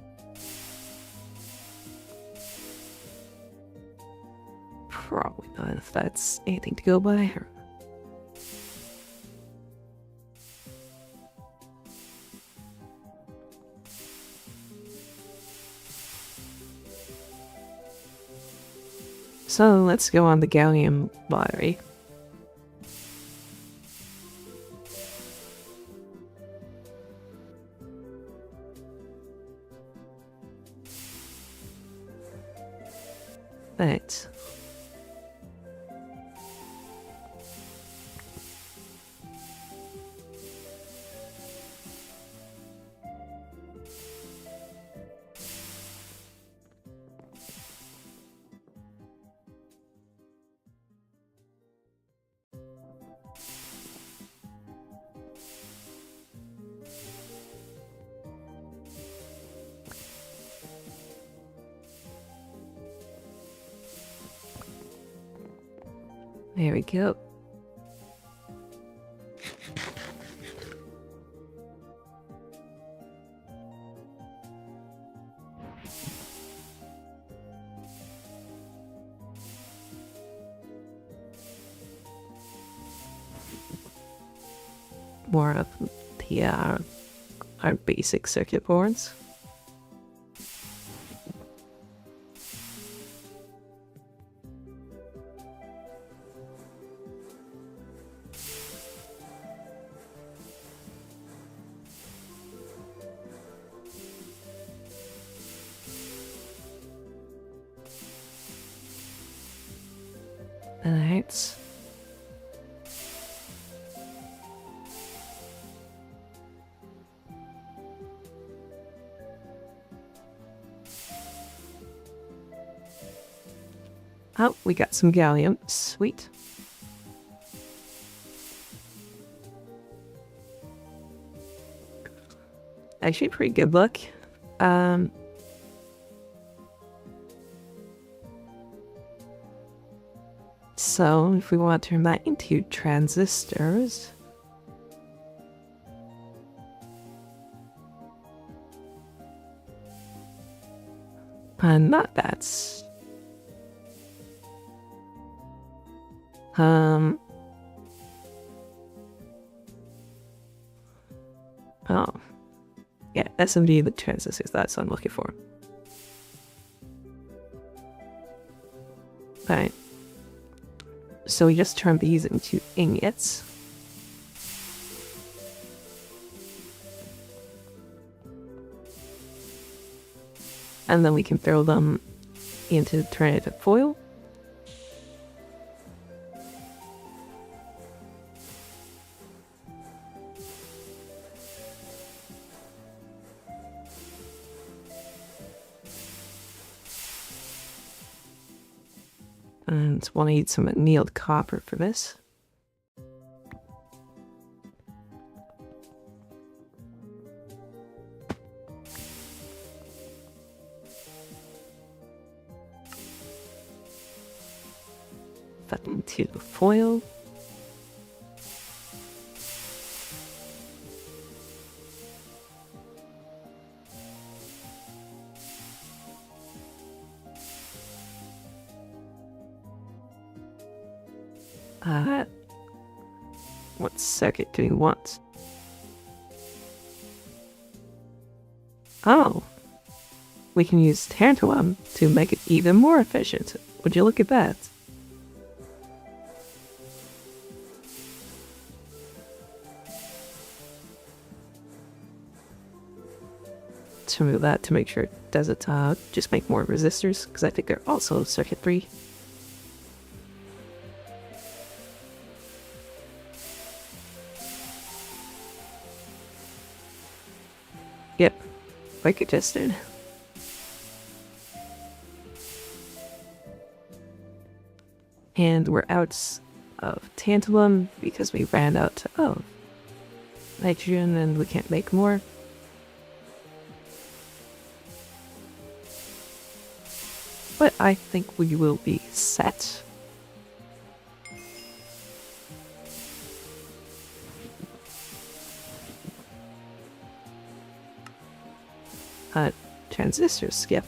Probably not if that's anything to go by. So let's go on the gallium battery. Right. There we go. More of the our basic circuit boards. Alright. Oh, we got some gallium. Sweet. Actually, pretty good luck. So, if we want to turn that into transistors... not that's... Oh. Yeah, SMD, the transistors, that's what I'm looking for. Right. So we just turn these into ingots. And then we can throw them into turn foil. And we'll need some annealed copper for this. That into the foil. What circuit do we want? Oh, we can use tantalum to make it even more efficient. Would you look at that? To move that to make sure it does it, just make more resistors, because I think they're also circuitry. Yep, like it just did. And we're out of tantalum because we ran out of nitrogen and we can't make more. But I think we will be set. Transistor skip.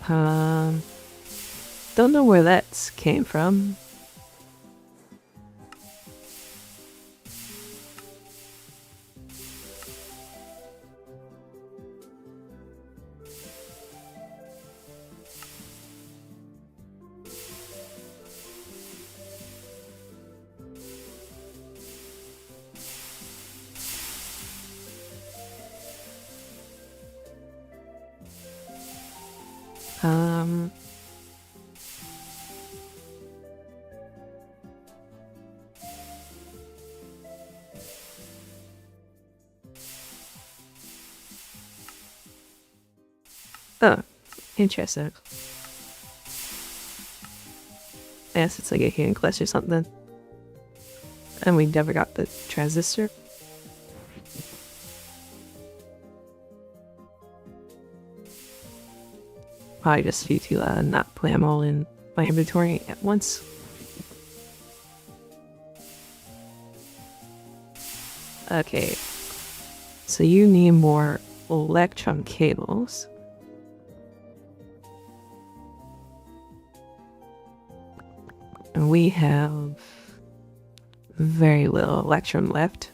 Don't know where that came from. Oh, interesting. Yes, it's like a heating class or something. And we never got the transistor. Probably just due to not put them all in my inventory at once. Okay, so you need more electron cables. And we have very little electron left.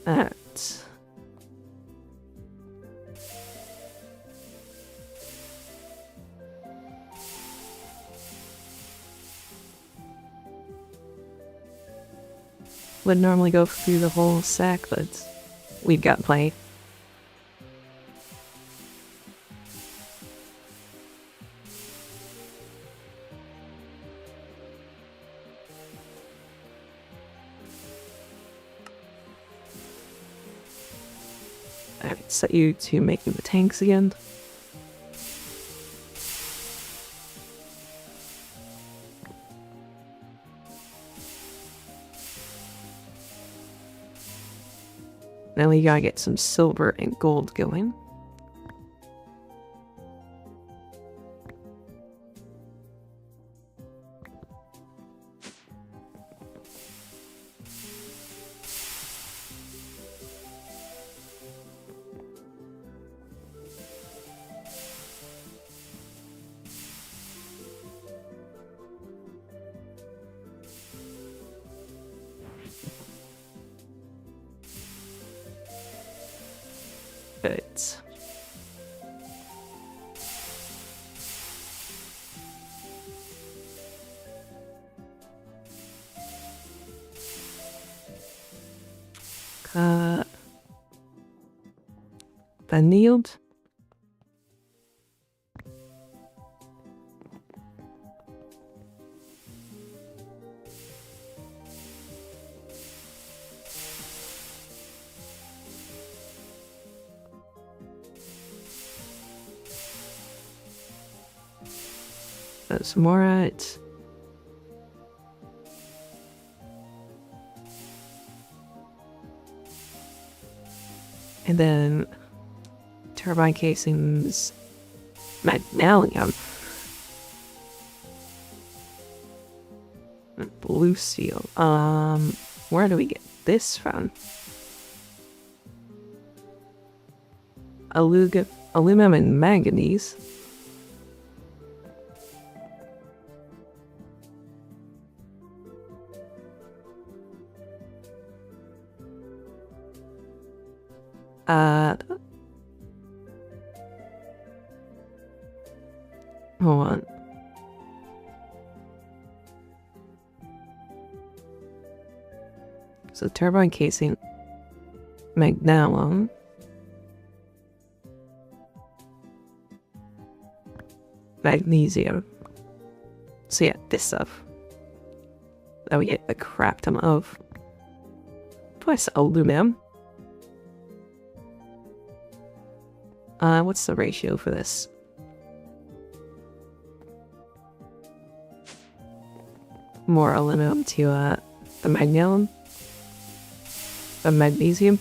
Alright. Would normally go through the whole sack, but we've got plenty. Alright, set you to making the tanks again. Now we gotta get some silver and gold going. Good. Vanilled. That's more right. And then turbine casings, magnesium, blue steel. Where do we get this from? Aluminum and manganese. Hold on. So turbine casing, magnesium, magnesium. So yeah, this stuff that we get a crap ton of. Plus aluminum. What's the ratio for this? More aluminum to the magnesium. The magnesium.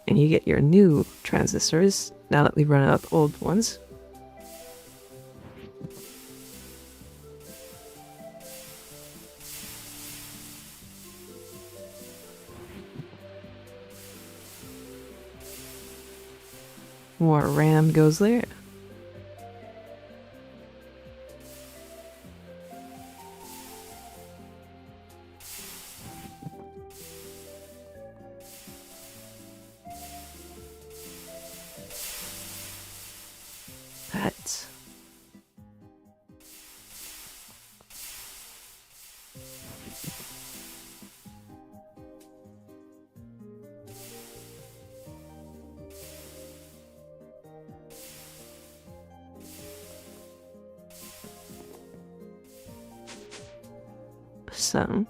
And you get your new transistors now that we've run out of old ones. More RAM goes there. That. So.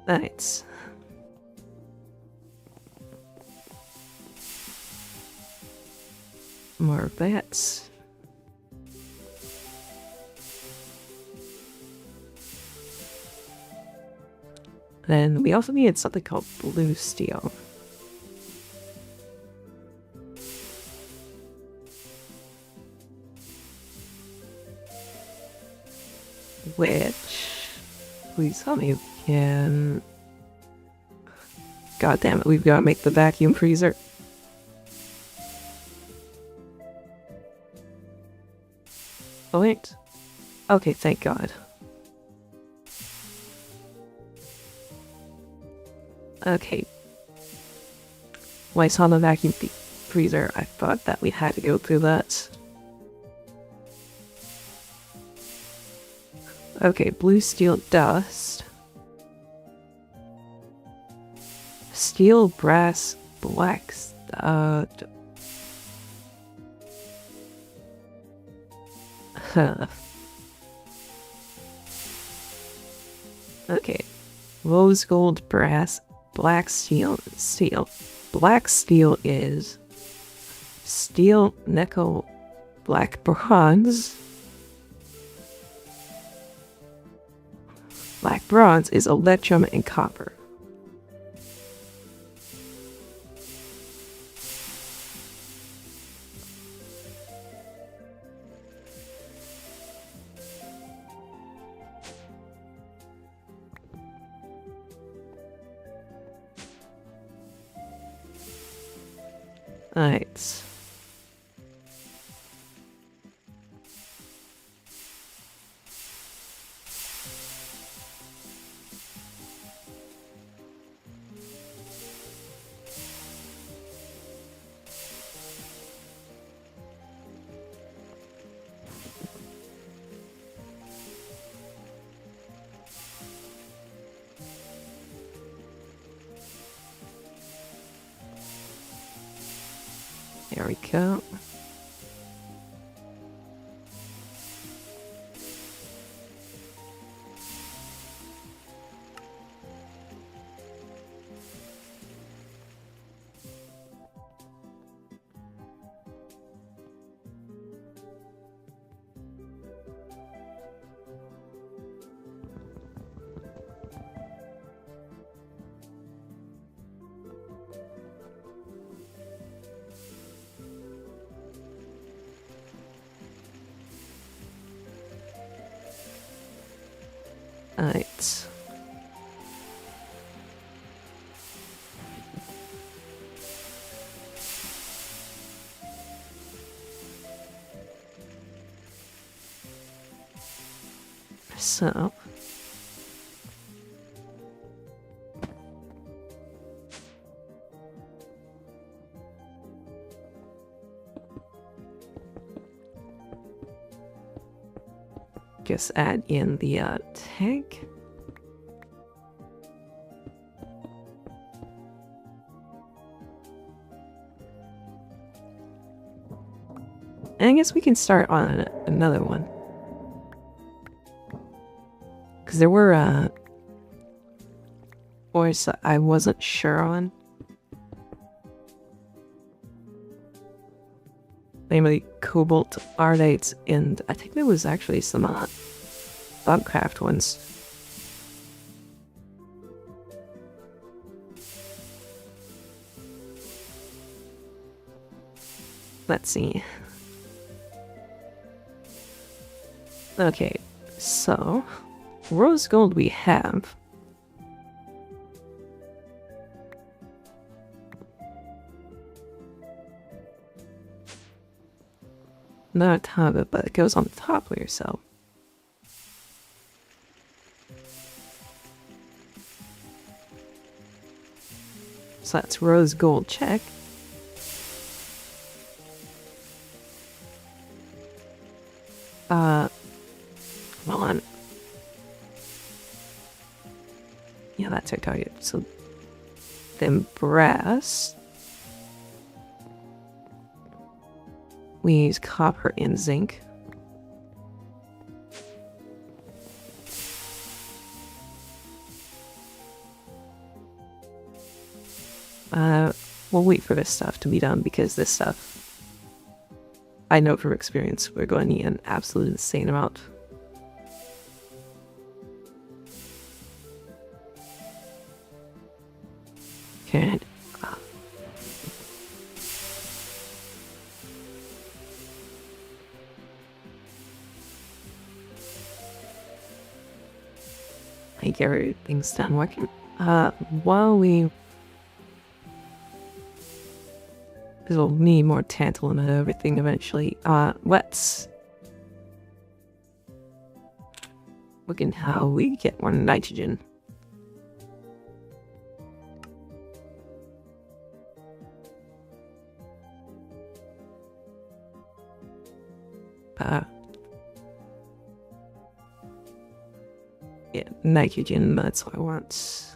Nice. More bats. Then we also needed something called blue steel. Which, please tell me we can... God damn it, we've got to make the vacuum freezer. Oh wait. Okay, thank God. Okay. When I saw the vacuum freezer, I thought that we had to go through that. Okay, blue steel dust. Steel, brass, black stud. Huh. Okay. Rose gold, brass, black steel, steel. Black steel is steel, nickel, black bronze. Black bronze is electrum and copper. Alright. There we go. Alright. So. Just add in the tank. And I guess we can start on another one. Because there were ores that I wasn't sure on. Namely cobalt, ardite, and I think there was actually some Bugcraft ones. Let's see. Okay, so rose gold we have. Not a ton of it, but it goes on the top layer, so. So that's rose gold check. Come on. Yeah, that's our target. So then brass. We use copper and zinc. We'll wait for this stuff to be done because this stuff, I know from experience, we're going to need an absolute insane amount. Okay. I get everything's done working. While we... Because we'll need more tantalum and everything eventually. Let's... look at how we get more nitrogen. Yeah, nitrogen, that's what I want.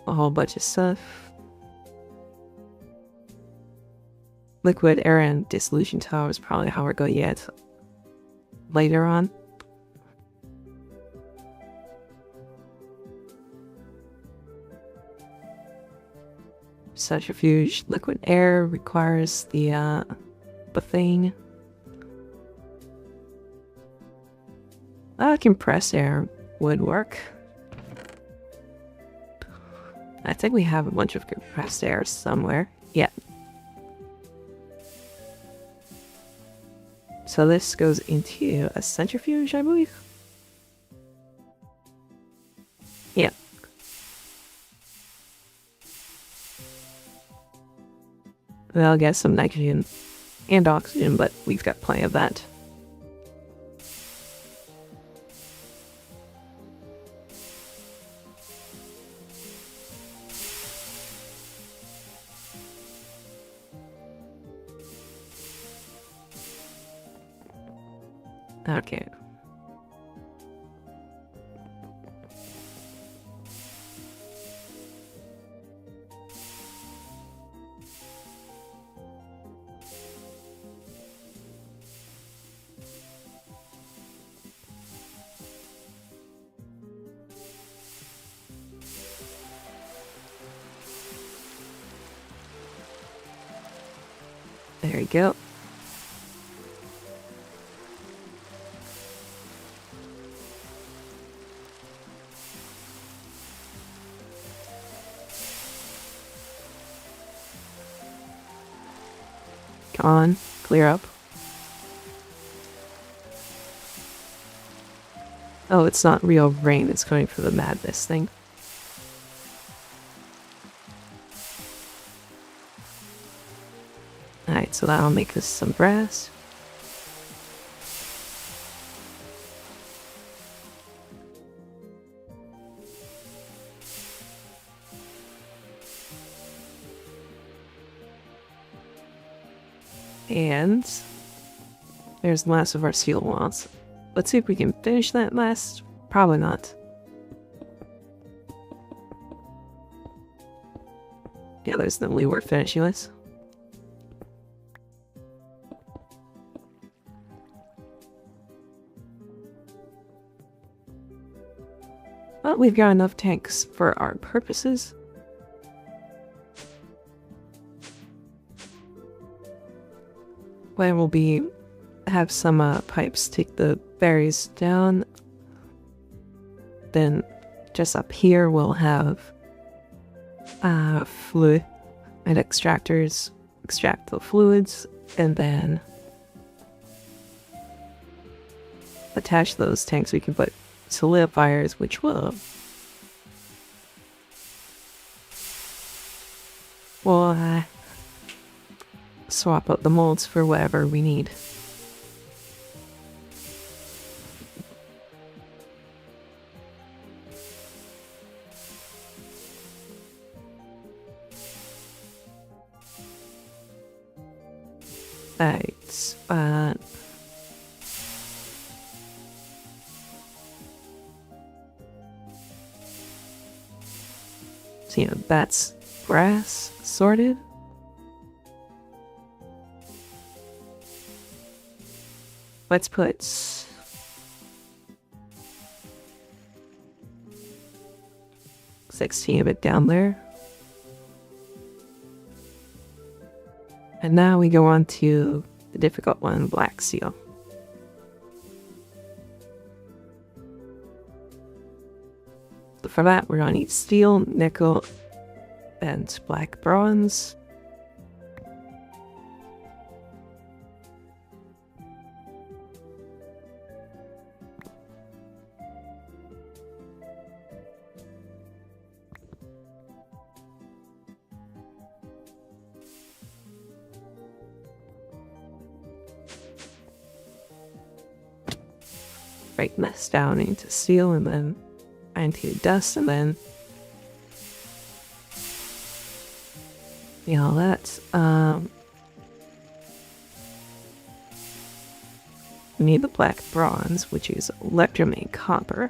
A whole bunch of stuff. Liquid, air, and dissolution tower is probably how we're going to get later on. Centrifuge. Liquid air requires the thing. Compressed air would work. I think we have a bunch of compressed air somewhere. Yeah. So this goes into a centrifuge, I believe. Yeah. I'll get some nitrogen and oxygen, but we've got plenty of that. Okay. There you go. Come on, clear up. Oh, it's not real rain, it's going for the madness thing. Alright, so that'll make us some brass. And there's the last of our steel walls. Let's see if we can finish that last. Probably not. Yeah, there's no way we're finishing this. But we've got enough tanks for our purposes. Plan will be have some pipes take the berries down. Then just up here we'll have fluid and extractors extract the fluids and then attach those tanks. We can put solidifiers, which will swap out the molds for whatever we need. Right, so, you know, that's brass sorted. Let's put 16 of it down there. And now we go on to the difficult one, black steel. So for that, we're gonna need steel, nickel, and black bronze. Break this down into steel and then into dust and then yeah, that's we need the black bronze, which is electromagnetic copper.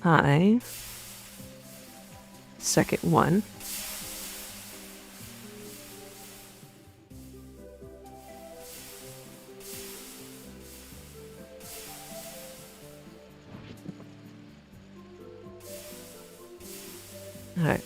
Hi. Second one. Alright.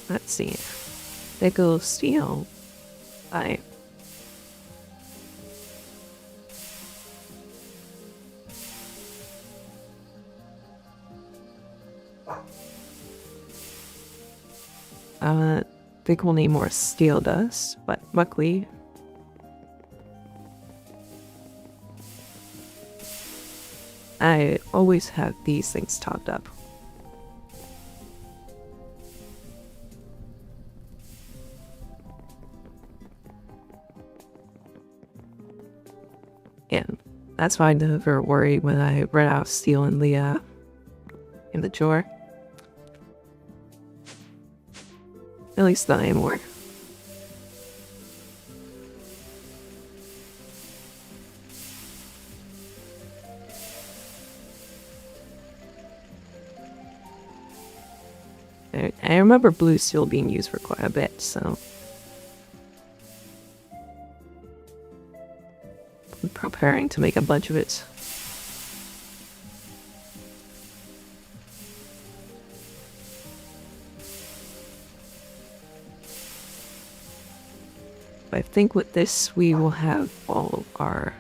Let's see. Nickel, steel. I. Think we'll need more steel dust, but luckily I always have these things topped up. And that's why I never worry when I run out of steel in the drawer. At least not anymore. I remember blue steel being used for quite a bit, so I'm preparing to make a bunch of it. But I think with this we will have all our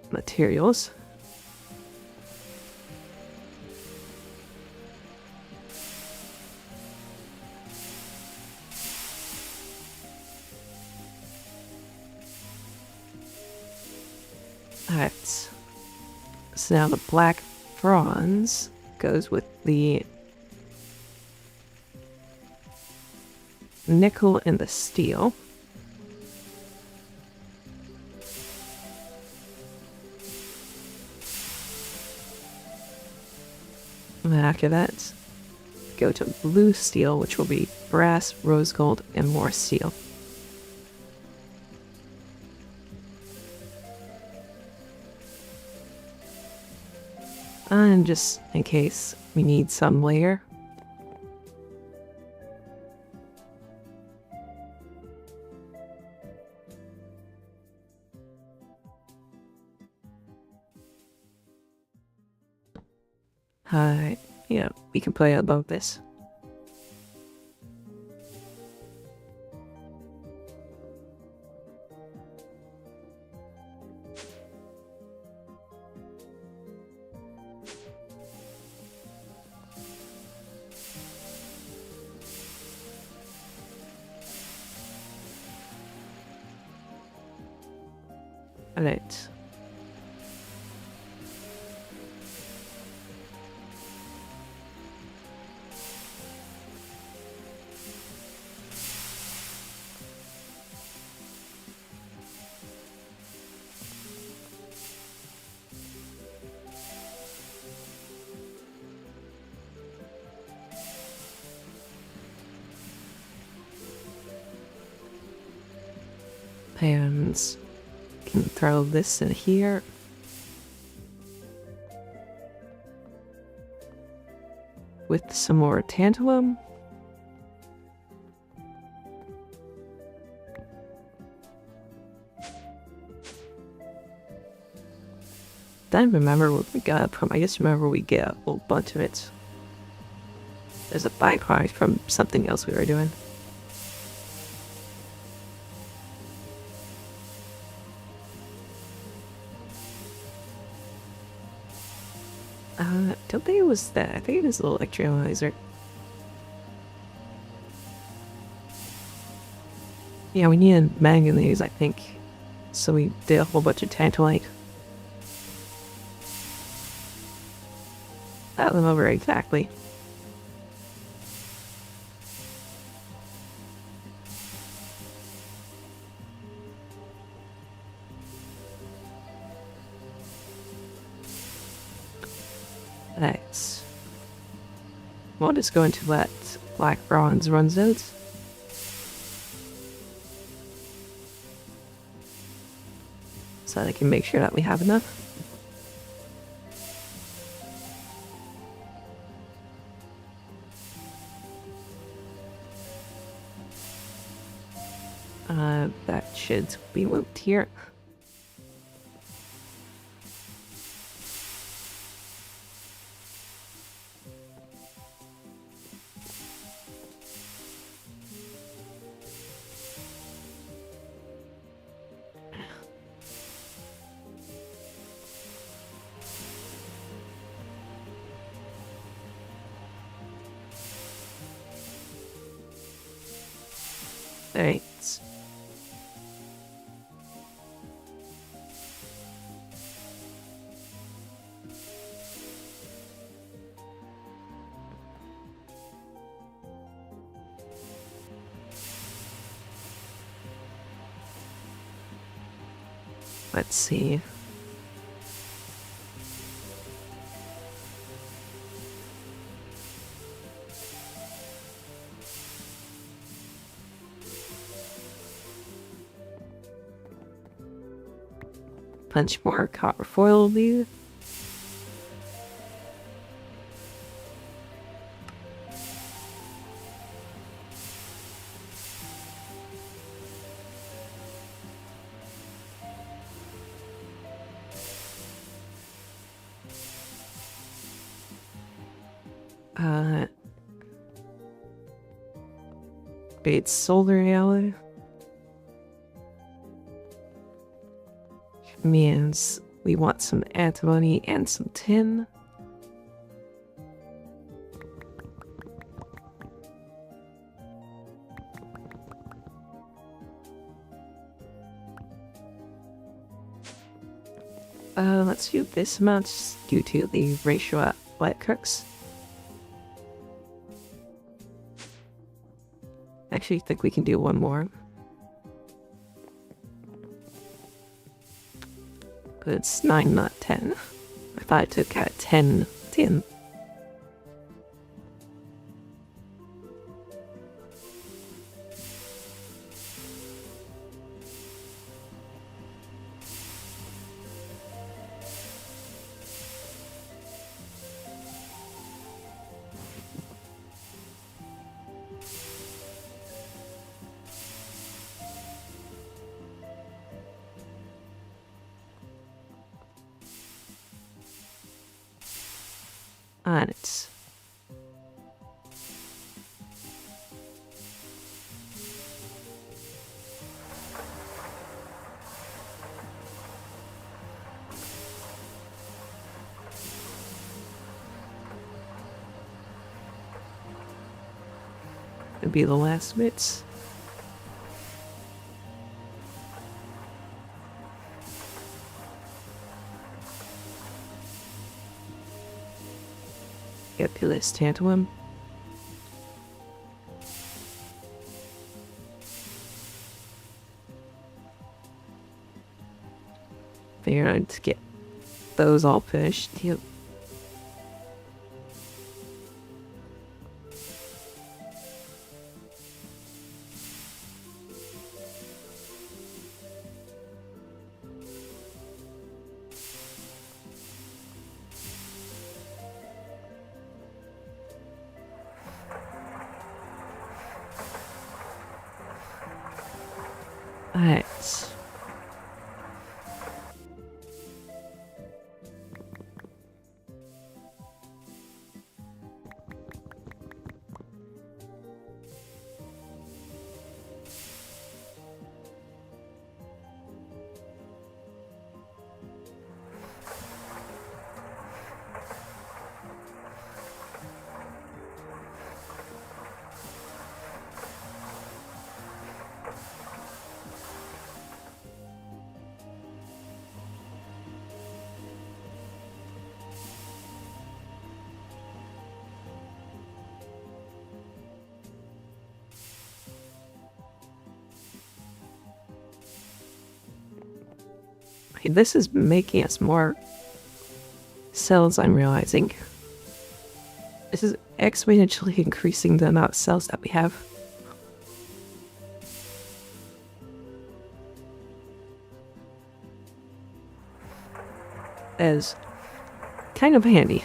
materials. Alright. So now the black bronze goes with the nickel and the steel. And then after that, go to blue steel, which will be brass, rose gold, and more steel. And just in case we need some later. Yeah, we can play about this. Alright. And can throw this in here. With some more tantalum. Don't remember what we got from. I just remember we get a whole bunch of it. There's a byproduct from something else we were doing. Don't think it was that. I think it was the electrolyzer. Yeah, we needed manganese, I think. So we did a whole bunch of tantalite. I don't remember exactly. Nice. We'll just go into let black bronze runs out. So that I can make sure that we have enough. That should be moved here. Alright. Let's see. Punch more copper foil leaf. Bait solar yellow. Means we want some antimony and some tin. Let's do this much due to the ratio at what cooks. Actually, I think we can do one more. But it's 9, not 10. I thought it took 10 tin. On it. It'll be the last bits. Get to this tantalum. Figure out to get those all finished. Yep. Alright. Okay, this is making us more cells, I'm realizing. This is exponentially increasing the amount of cells that we have. That is kind of handy.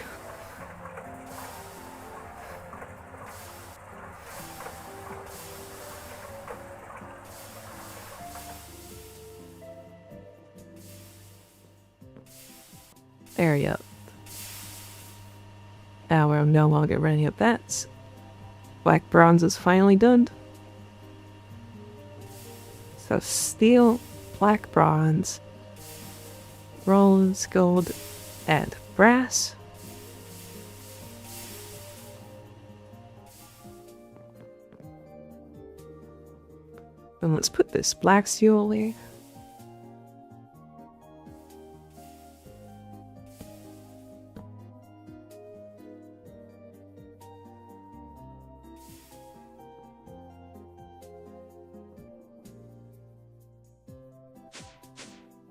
There you go. Now we're no longer running up that. Black bronze is finally done. So steel, black bronze, bronze, gold, and brass. And let's put this black steel away.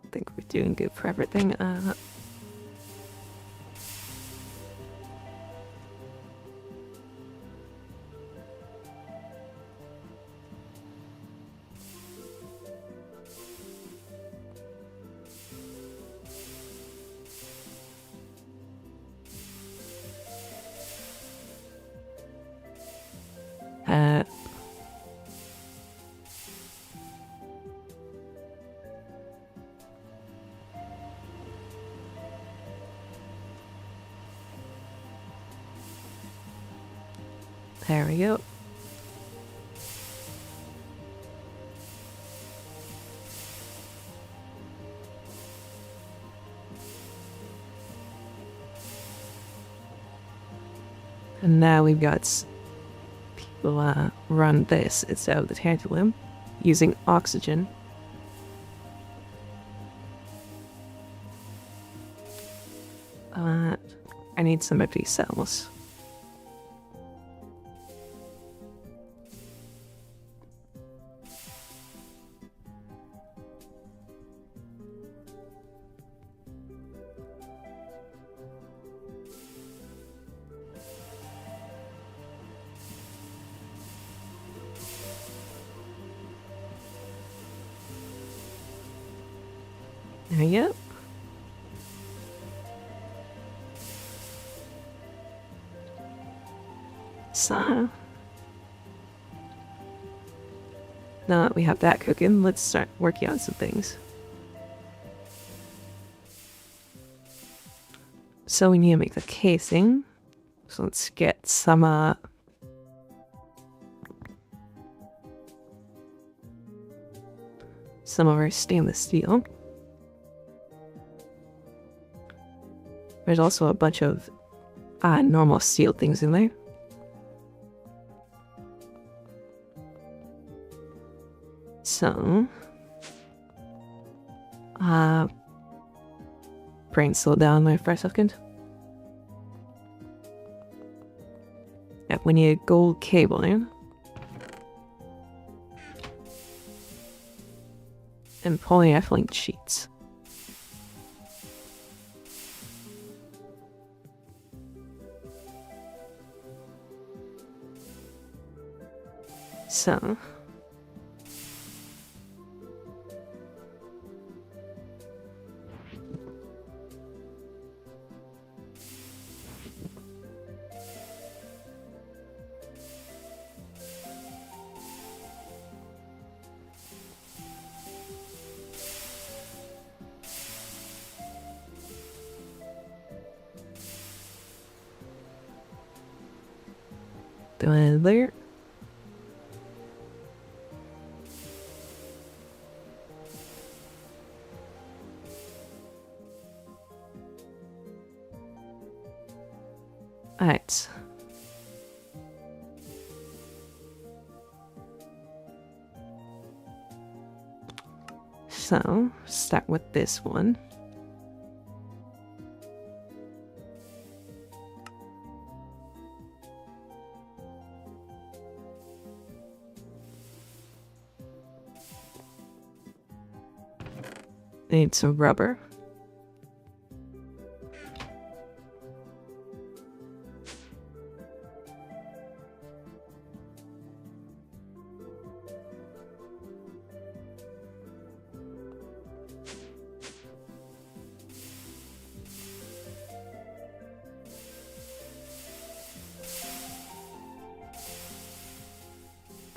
I think we're doing good for everything. There we go. And now we've got people run this instead of the tantalum using oxygen. I need some empty cells. Yep. So now that we have that cooking, let's start working on some things. So we need to make the casing. So let's get some of our stainless steel. There's also a bunch of normal steel things in there. So, brain slow down there for a second. Yep, we need gold cabling. And polyethylene sheets. So doing there. Alright. So, start with this one. Need some rubber.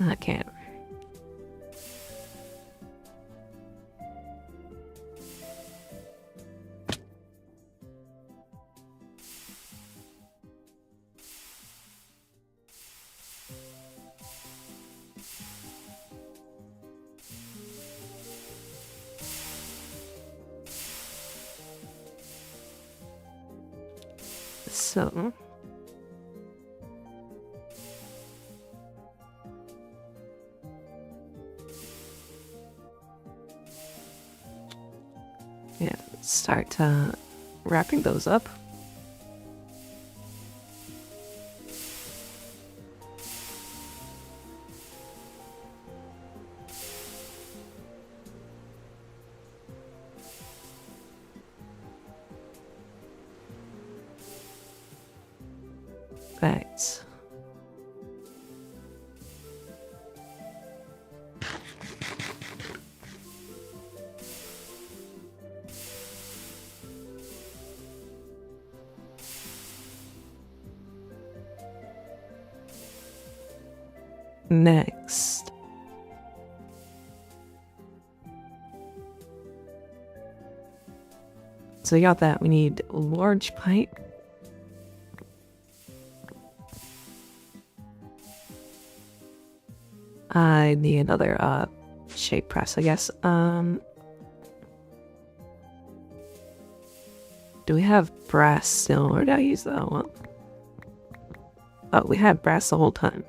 I can't. So start wrapping those up. Right. Next, so we got that. We need a large pipe. I need another shape press, I guess. Do we have brass still, or did I use that one? Oh, we had brass the whole time.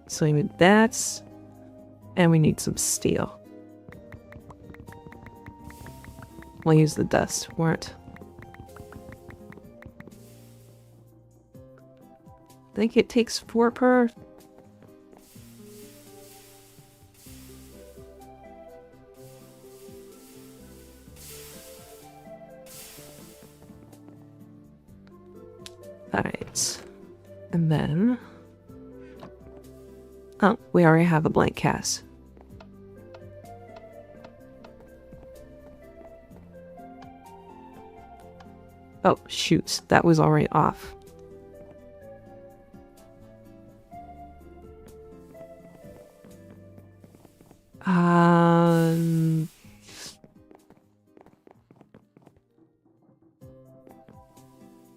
So we need that, and we need some steel. We'll use the dust for it. I think it takes 4 per. Alright. And then... oh, we already have a blank cast. Oh, shoot. That was already off.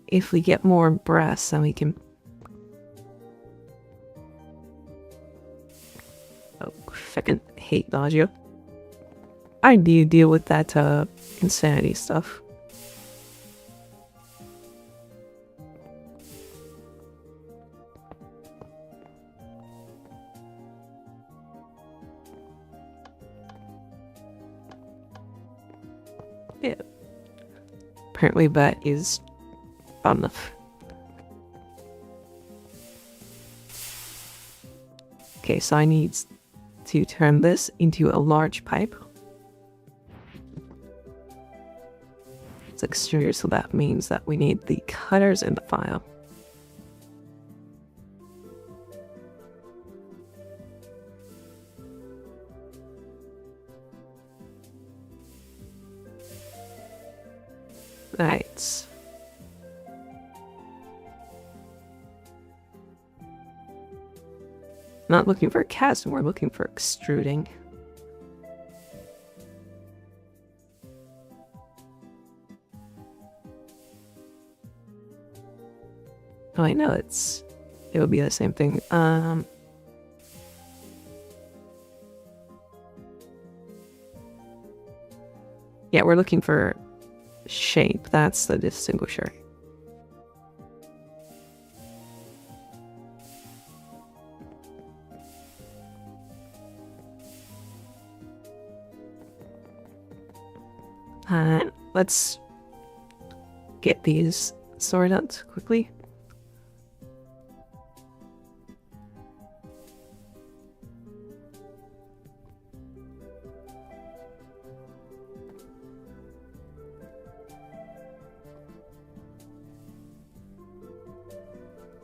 If we get more brass, then we can... oh, fucking hate nausea. I need to deal with that insanity stuff. Yeah. Apparently that is bad enough. Okay, so I need to turn this into a large pipe. It's exterior, so that means that we need the cutters in the file. Right. Not looking for casting, we're looking for extruding. Oh, I know it would be the same thing. Yeah, we're looking for shape. That's the distinguisher. Let's get these sorted out quickly.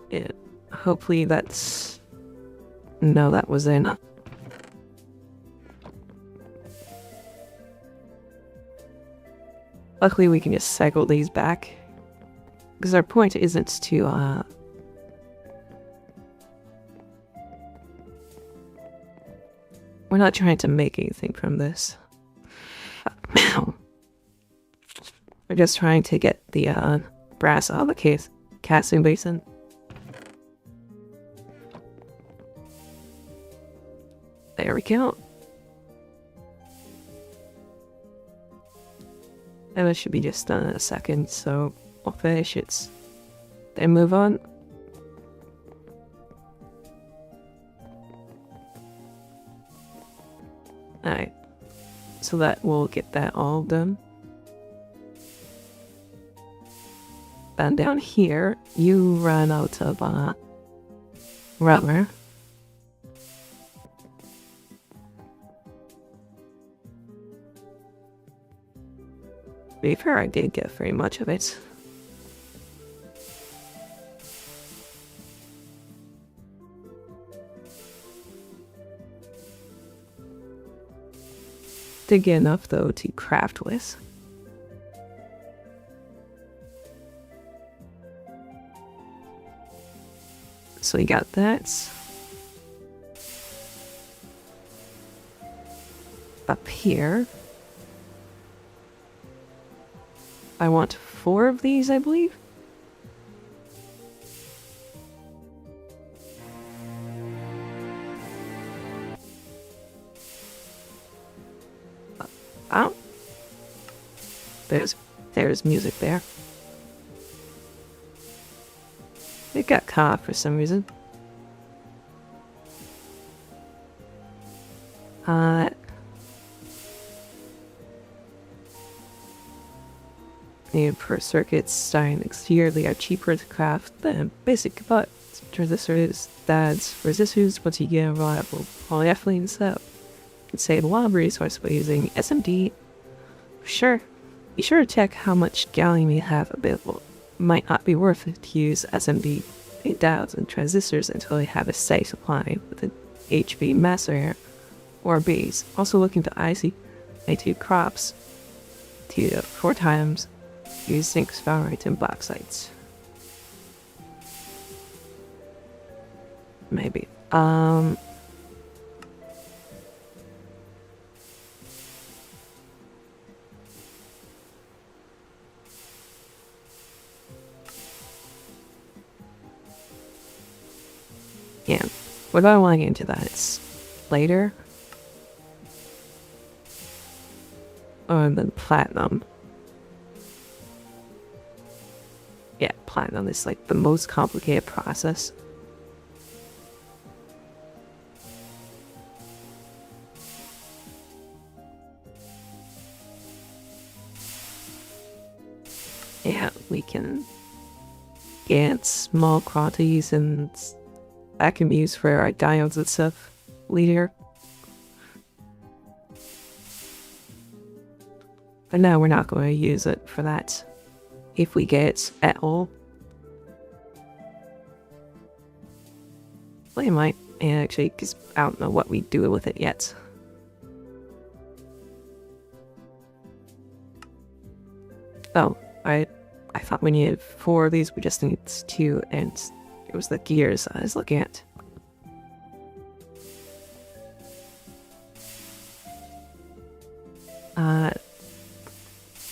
Yeah, hopefully that's... no, that was in. Luckily we can just cycle these back, because our point isn't to we're not trying to make anything from this. We're just trying to get the brass out of the casting basin. There we go. And it should be just done in a second, so we'll finish it, then move on. so that we'll get that all done. Then down here, you run out of rubber. To be fair, I did get very much of it. Did get enough though to craft with. So we got that. Up here. I want 4 of these, I believe. Oh. There's music there. It got caught for some reason. New per circuits starting next year, they are cheaper to craft than basic parts. Transistors, DADs, resistors, once you get a reliable polyethylene setup. You can save a lot of resources by using SMD. Sure, be sure to check how much gallium you have available. Might not be worth it to use SMD diodes and transistors until you have a steady supply with an HV master or Bs. Also looking to IC A2 crops 2 to 4 times. Use zinc sphalerite and black sites. Maybe. Yeah. What I want to get into that is later. And then platinum. Yeah, platinum is like the most complicated process. Yeah, we can get small quantities and that can be used for our diodes and stuff later. But no, we're not going to use it for that. If we get it at all. Well, you might, actually, because I don't know what we do with it yet. Oh, I thought we needed 4 of these, we just need 2, and it was the gears I was looking at.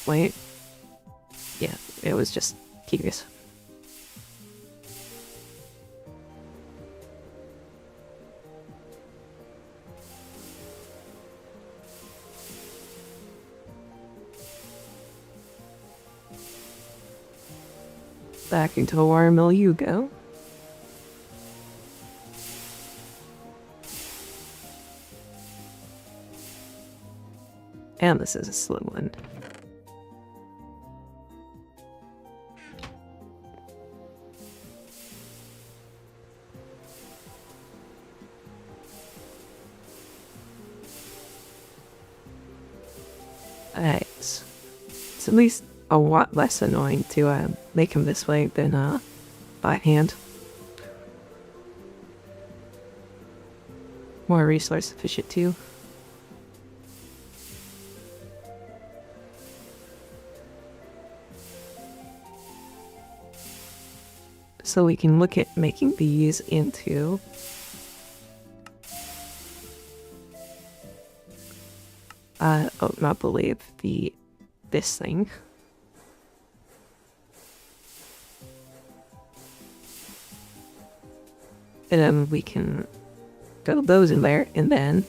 Wait. Yeah, it was just gears. Back into the wire mill you go. And this is a slim one. Alright. It's at least a lot less annoying to make them this way than by hand. More resource efficient too. So we can look at making these into not believe this thing. And then we can build those in there, and then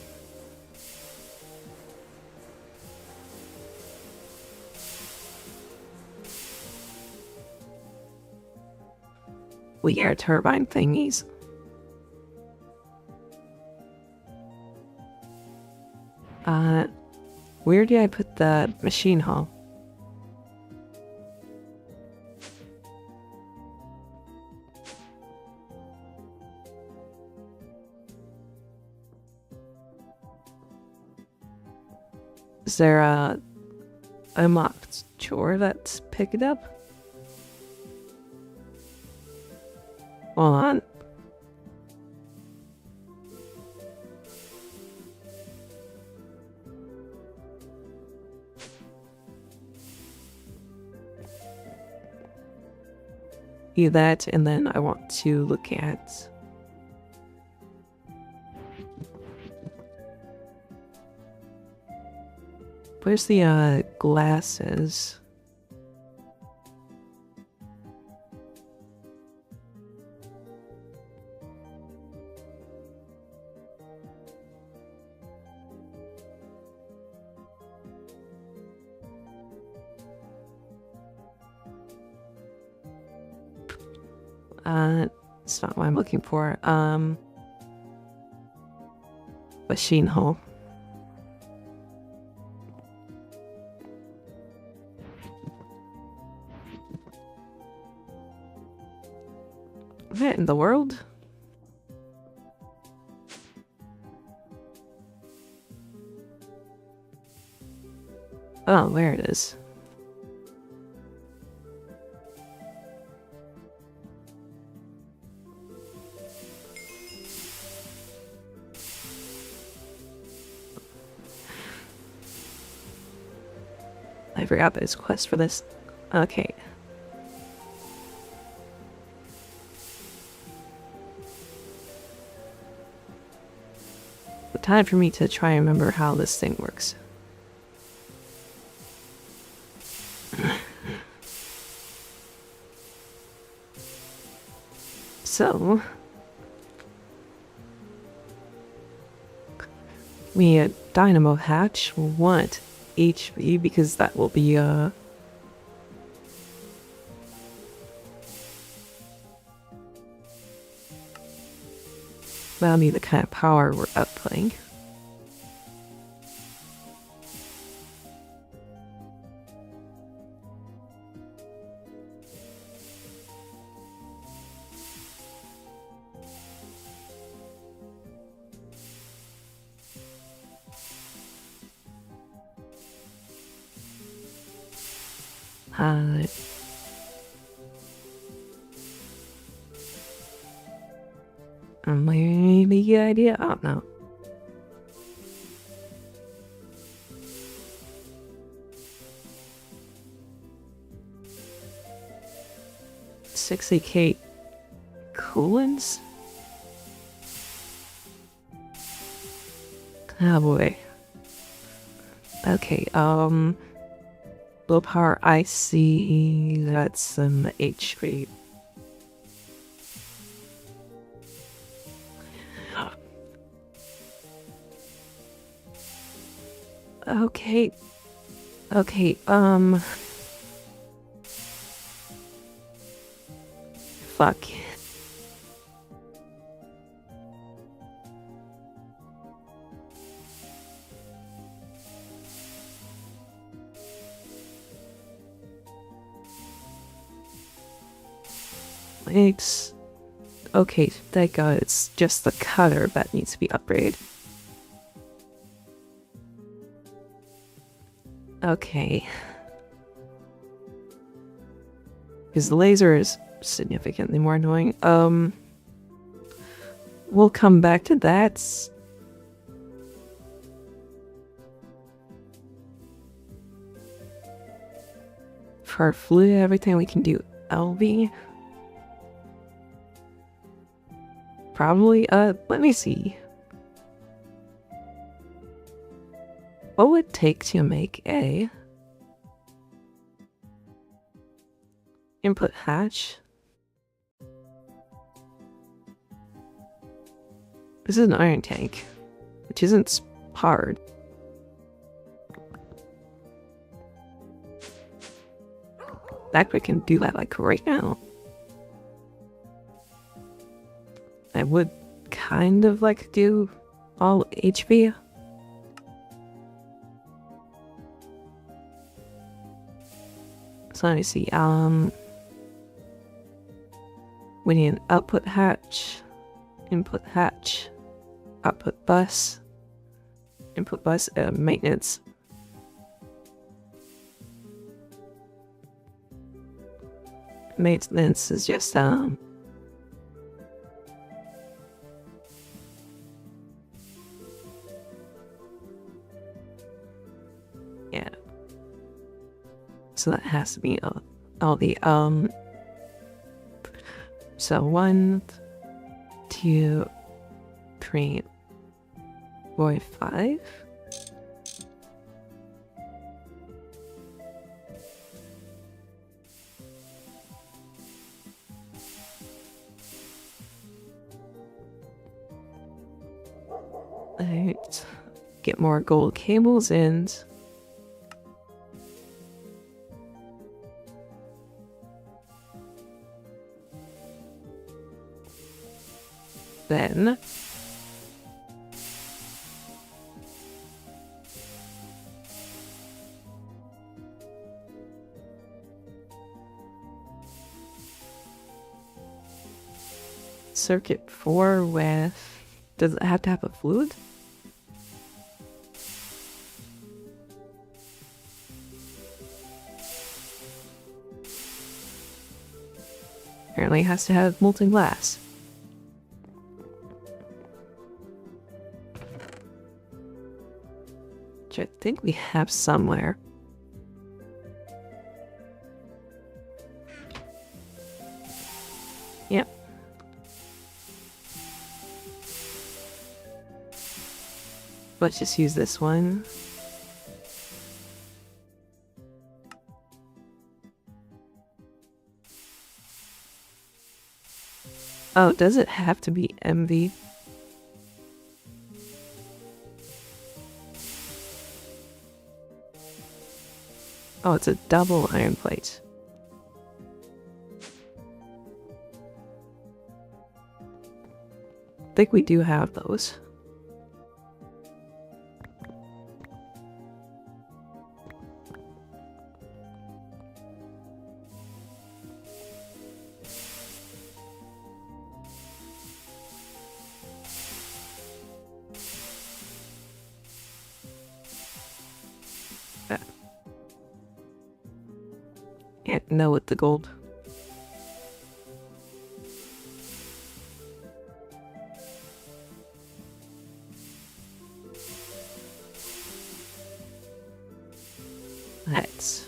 we get our turbine thingies. Where did I put the machine hull? Is there a mocked chore that's picked up? Hold on. Do that, and then I want to look at where's the glasses? It's not what I'm looking for. Machine hull. What in the world? Oh, there it is. I forgot there's a quest for this. Okay. Time for me to try and remember how this thing works. So, we dynamo hatch will want HV because that will be that'll be the kind of power we're outputting. Maybe good idea? I don't know. $60K coolants? Oh boy. Okay, low power IC, that's some HP. Okay. Okay, fuck. It's okay, thank God it's just the cutter that needs to be upgraded. Okay. Because the laser is significantly more annoying. We'll come back to that. For our fluid, everything we can do LV. Probably, let me see. What would it take to make a input hatch? This is an iron tank, which isn't powered. That we can do that like right now. I would kind of like to do all HP. So let me see. We need an output hatch, input hatch, output bus, input bus, maintenance. Maintenance is just yeah. So that has to be all the so 1, 2, 3, 4, 5. Alright, get more gold cables in. Then circuit 4 with, does it have to have a fluid? Apparently it has to have molten glass. Which I think we have somewhere. Yep. Let's just use this one. Oh, does it have to be MV? Oh, it's a double iron plate. I think we do have those. Yeah, no with the gold. Let's.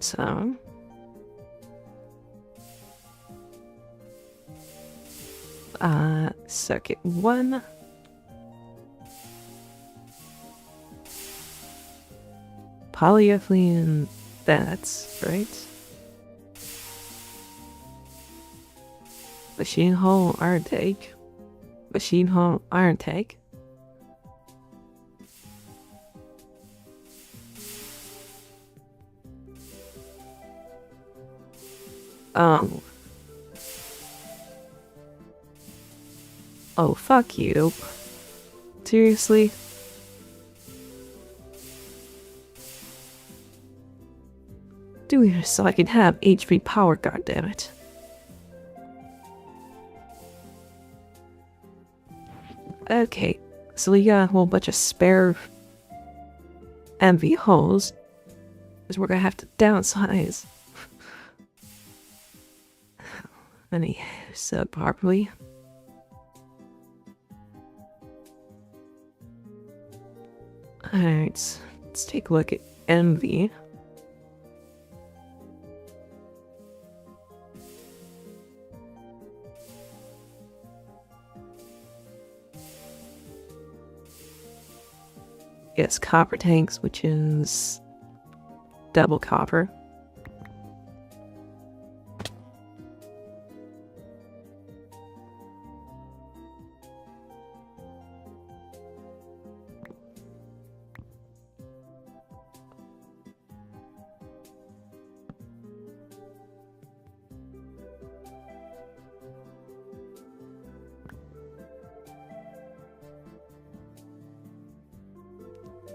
So, circuit 1. Polyethylene, that's right. Machine hull iron tank. Machine hull iron tank. Oh, fuck you. Seriously? Do it so I can have HP power, goddammit. Okay, so we got a whole bunch of spare MV holes. Because we're gonna have to downsize. Any sub properly. Alright, let's take a look at MV. Yes, copper tanks, which is double copper.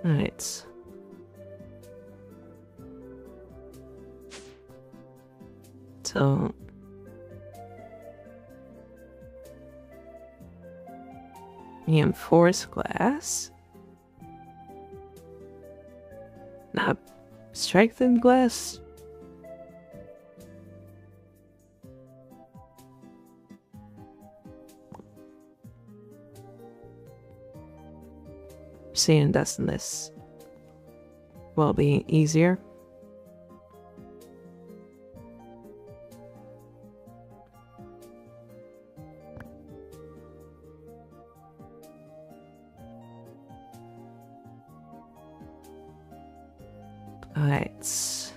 Alright. So reinforced glass. Not strengthened glass. Seeing this and this will be easier. Alright.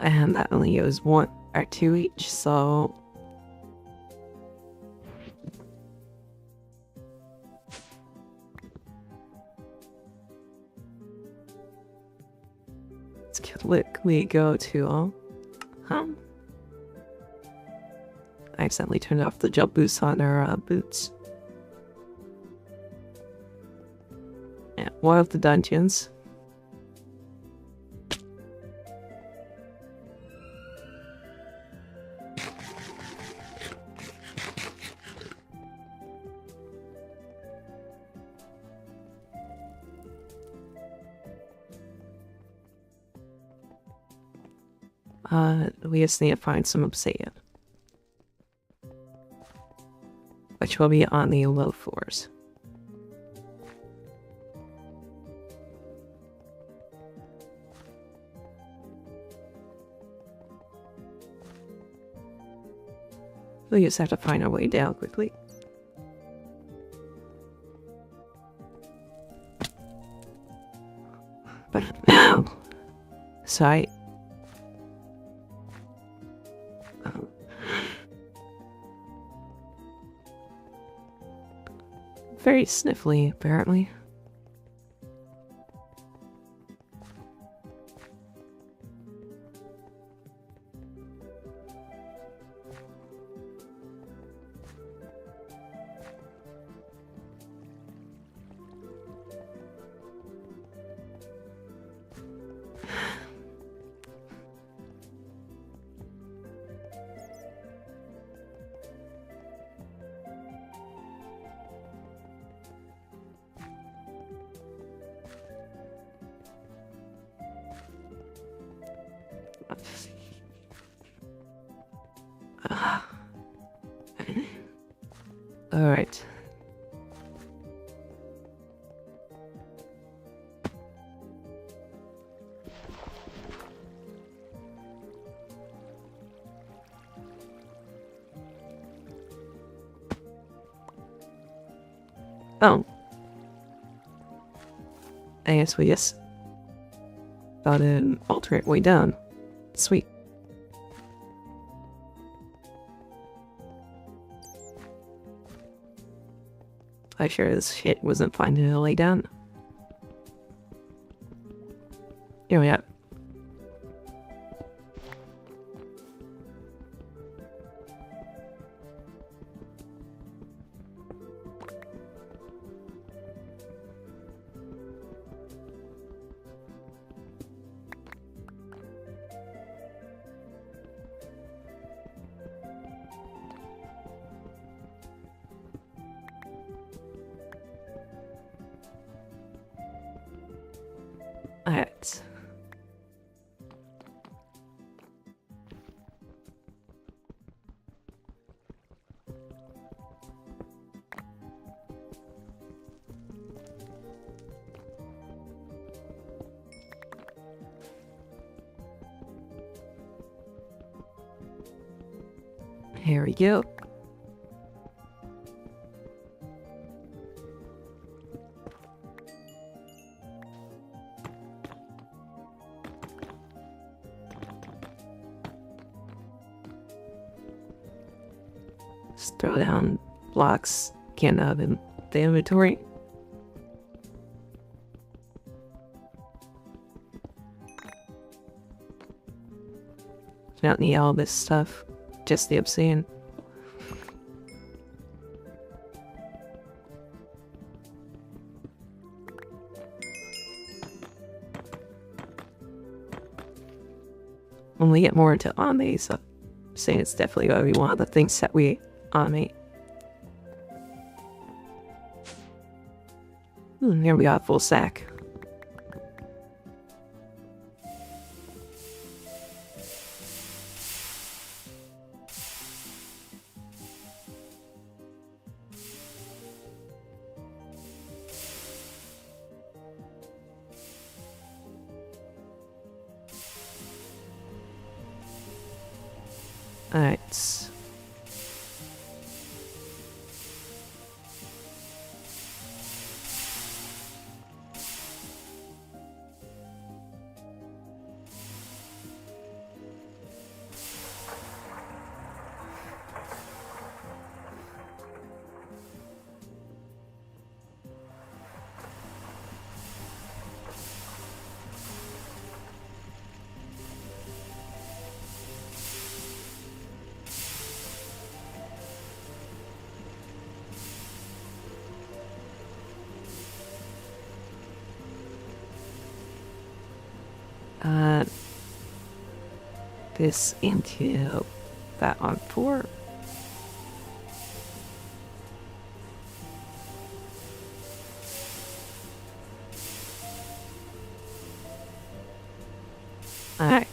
And that only goes 1 or 2 each, so let's quickly go to I accidentally turned off the jump boost on our boots. Yeah, one of the dungeons. We just need to find some obsidian, which will be on the low floors. We just have to find our way down quickly. But no. Sorry. Very sniffly, apparently. All right. Oh. I guess we just got an alternate way down. Sweet. I sure this shit wasn't finding a lay down. Here we are. Alright. Here we go. Just throw down blocks, can't have in the inventory. Don't need all this stuff, just the obsidian. when we get more into anime, so saying it's definitely going to be one of the things that we animate. Here we got a full sack. Alright. This into that on 4. Alright.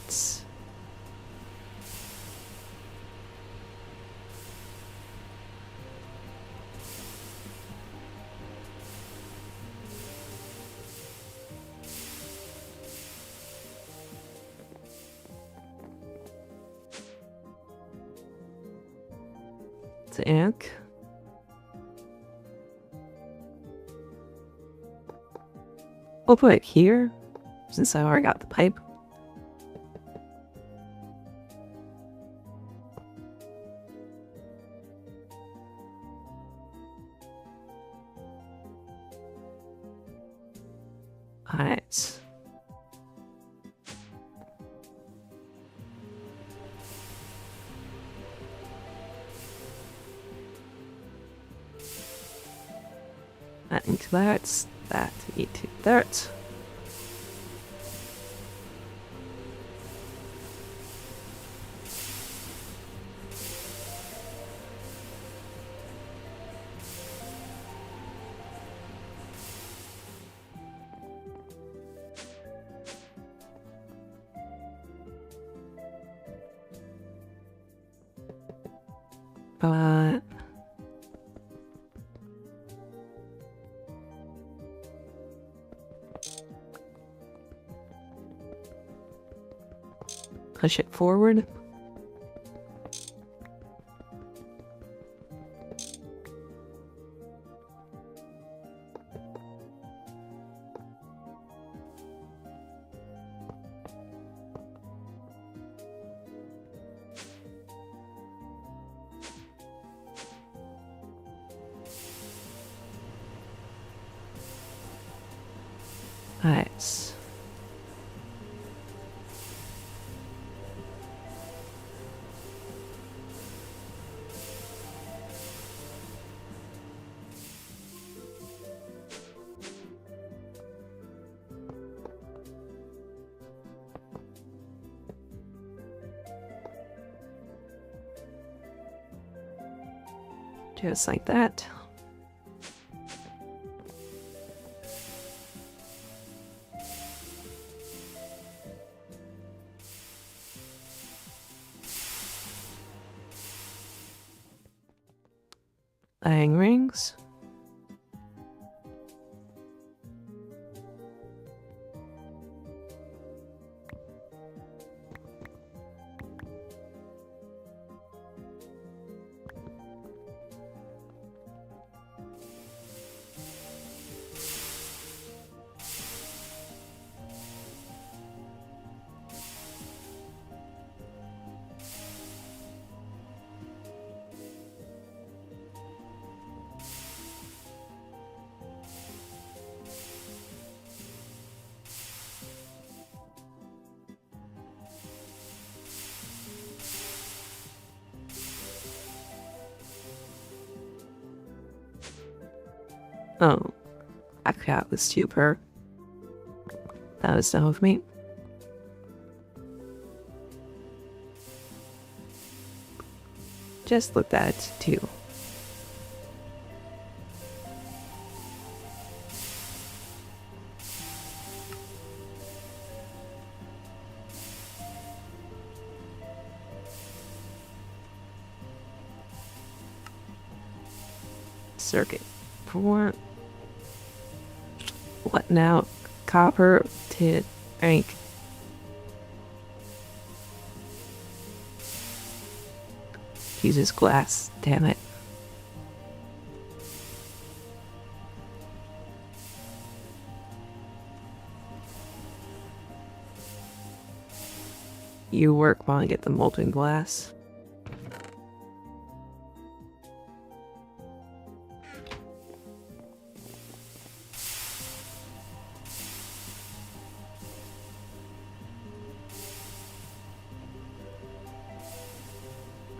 The ink. We'll put it here, since I already got the pipe. Alright. Adding to that into that. But push it forward. Nice. Just like that. Bang rings. Oh, I forgot this tuber. That was done with me. just looked at it too. Circuit for what now? Copper to ink. Uses glass, damn it. You work while I get the molten glass.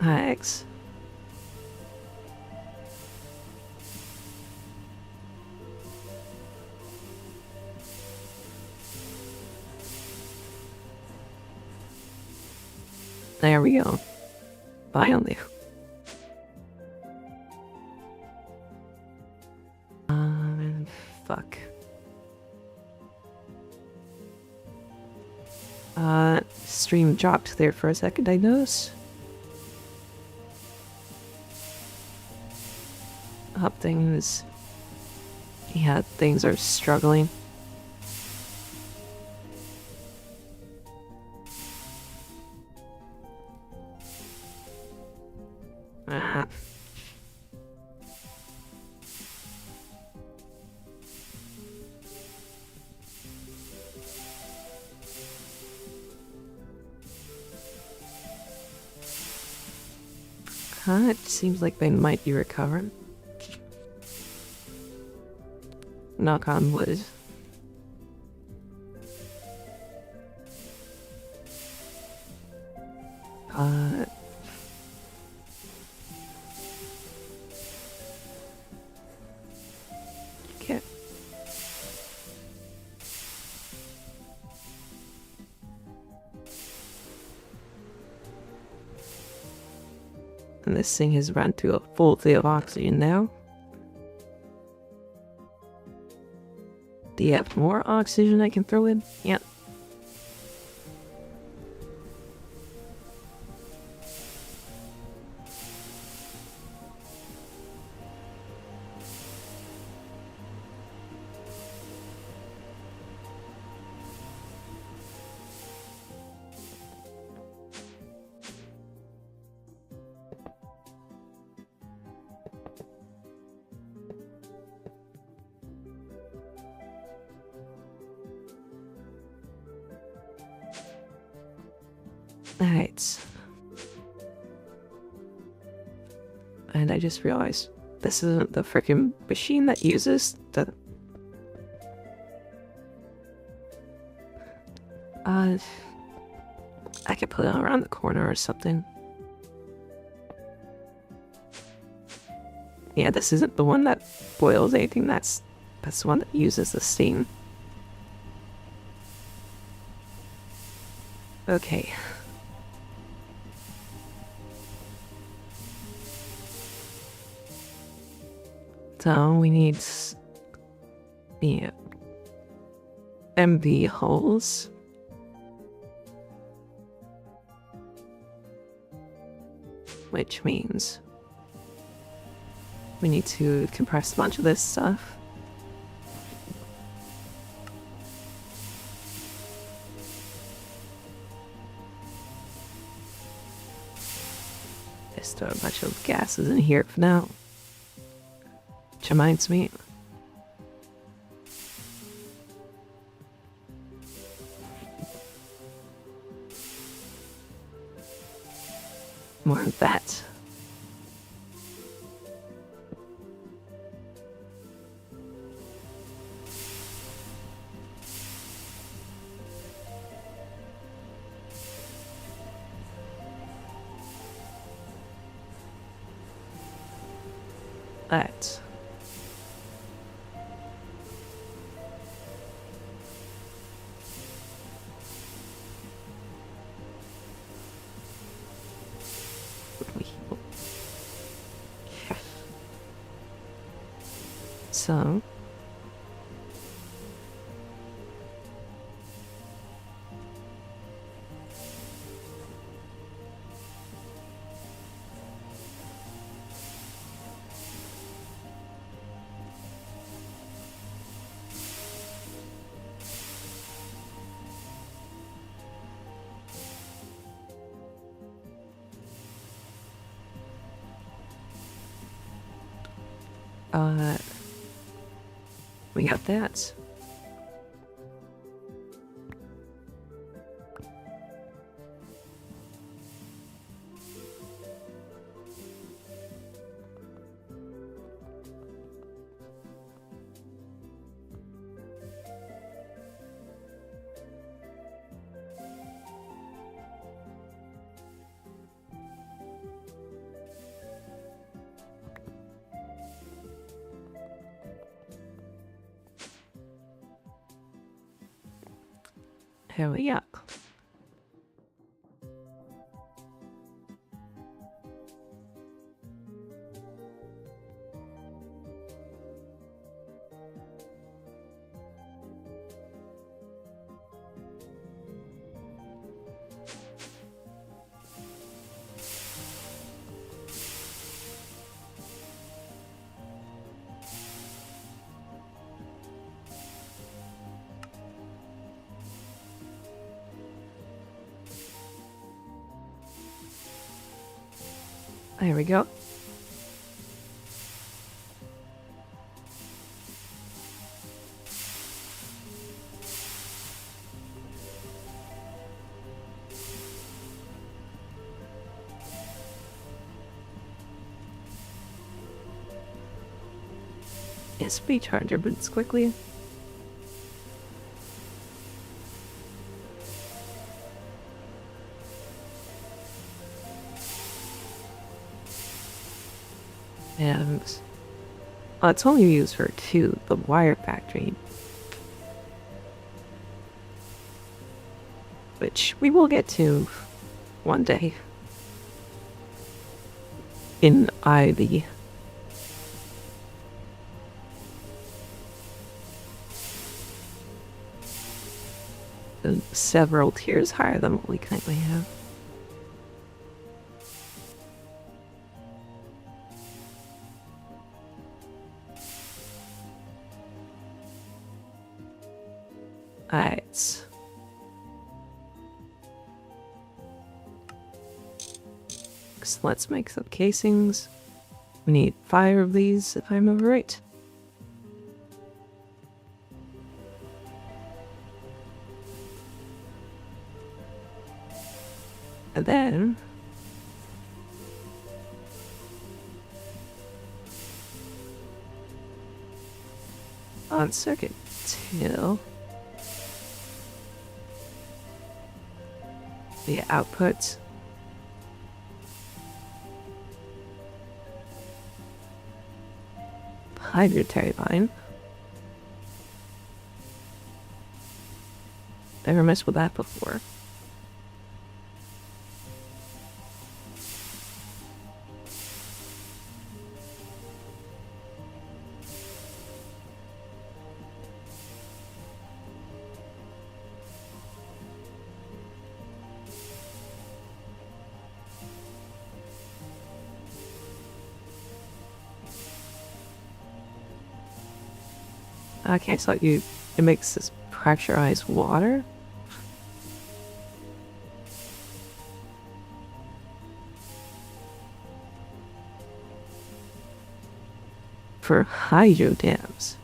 Thanks. There we go. Finally. Fuck. Stream dropped there for a second, I noticed. Up things. Yeah, things are struggling. It seems like they might be recovering. Knock on wood. Okay. And this thing has run to a full thing of oxygen now. Do you have more oxygen I can throw in? Yep. Alright. And I just realized this isn't the freaking machine that uses the... I could put it around the corner or something. Yeah, this isn't the one that boils anything, that's the one that uses the steam. Okay. So we need the MV holes. Which means we need to compress a bunch of this stuff. Just throw a bunch of gases in here for now. Which reminds me. More of that. That. So, we got that. Here we go. There we go. SP charger boots quickly. And it's only used for 2, the wire factory. Which we will get to one day. In Ivy. Several tiers higher than what we currently have. Alright. So let's make some casings. We need 5 of these, if I remember right. And then on circuit 2, the output hydro turbine. Never messed with that before. Okay, so it makes this pressurized water. For hydro dams.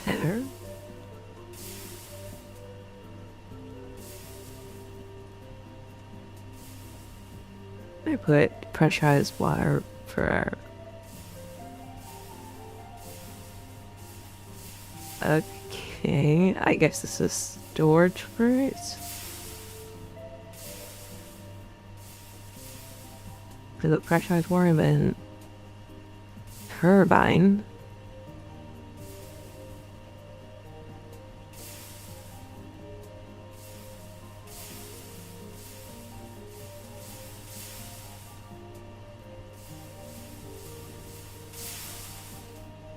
There. I put pressurized water for our... Okay, I guess this is storage for it. For the pressurized water and then turbine.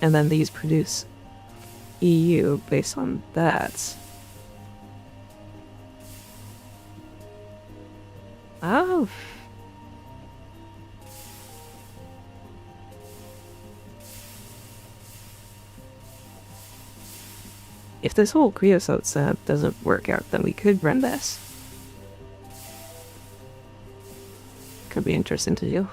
And then these produce EU based on that. Oh. If this whole creosote setup doesn't work out, then we could run this. Could be interesting to do.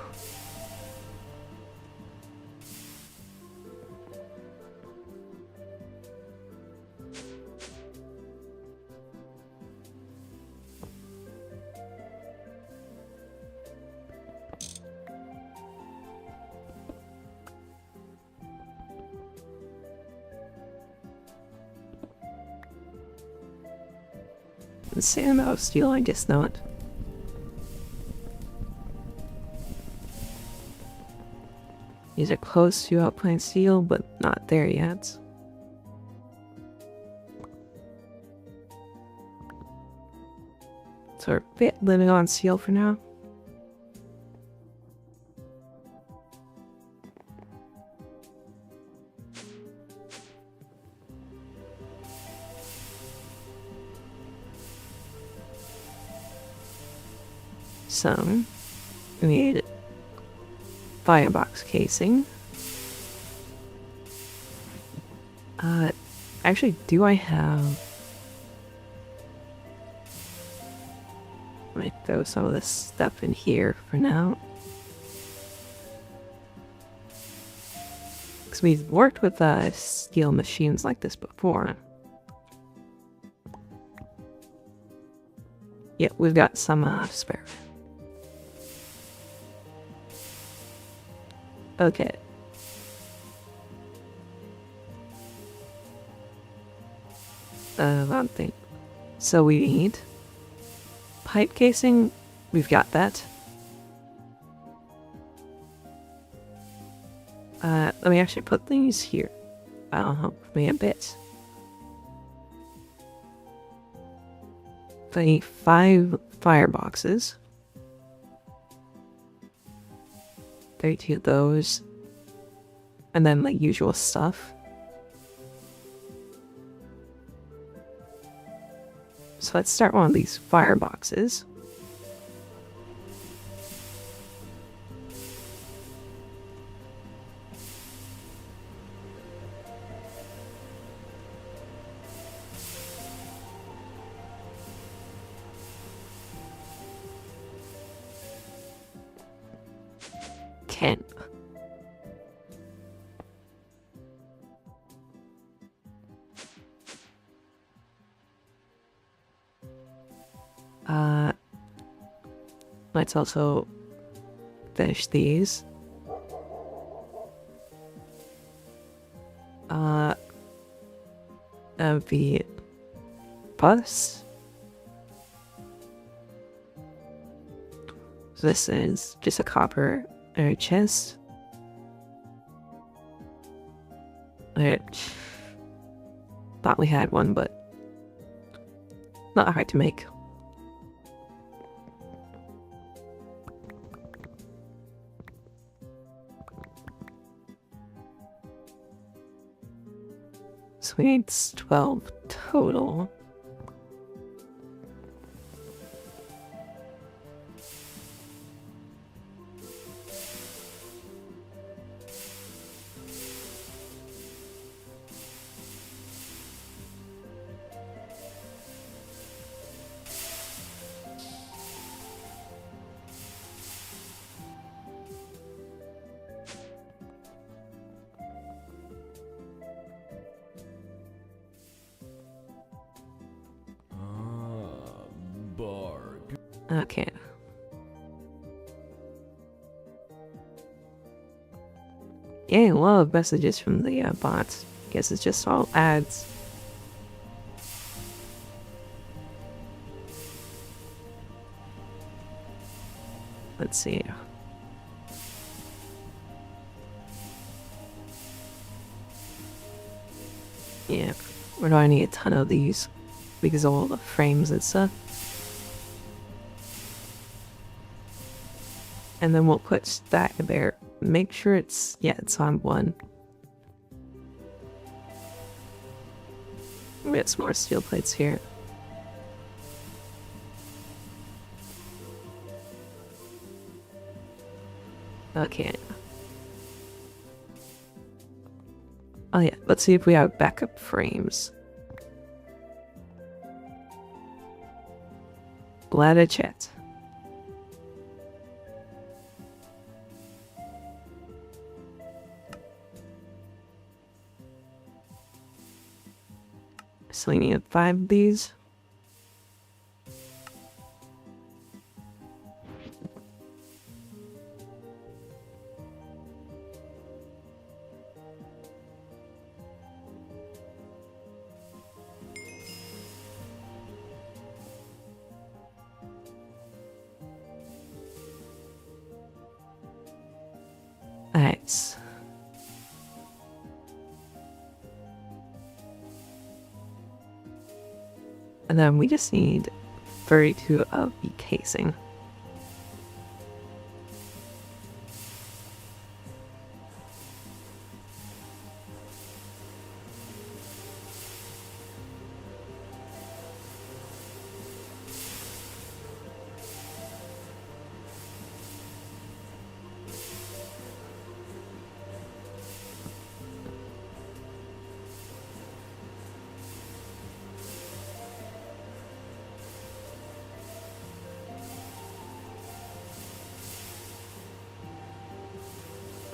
The same amount of steel, I guess not. These are close to outplaying steel, but not there yet. So we're a bit living on steel for now. So, we need firebox casing. Actually, do I have... Let me throw some of this stuff in here for now. Because we've worked with steel machines like this before. Yeah, we've got some spare. Okay. One thing. So we need pipe casing. We've got that. Let me actually put these here. That'll help me a bit. 5 fireboxes. 32 of those. And then like usual stuff. So let's start one of these fireboxes. Can. Let's also finish these. The bus. So this is just a copper chest. I thought we had one, but not hard to make. So we need 12 total. Okay. Yeah, a lot of messages from the bots. Guess it's just all ads. Let's see. Yeah, where do I need a ton of these? Because of all the frames and stuff. And then we'll put that there. Make sure it's, yeah, it's on 1. We have some more steel plates here. Okay. Oh yeah, let's see if we have backup frames. Ladder chat. So we need 5 of these. Alright. And then we just need 32 of the casing.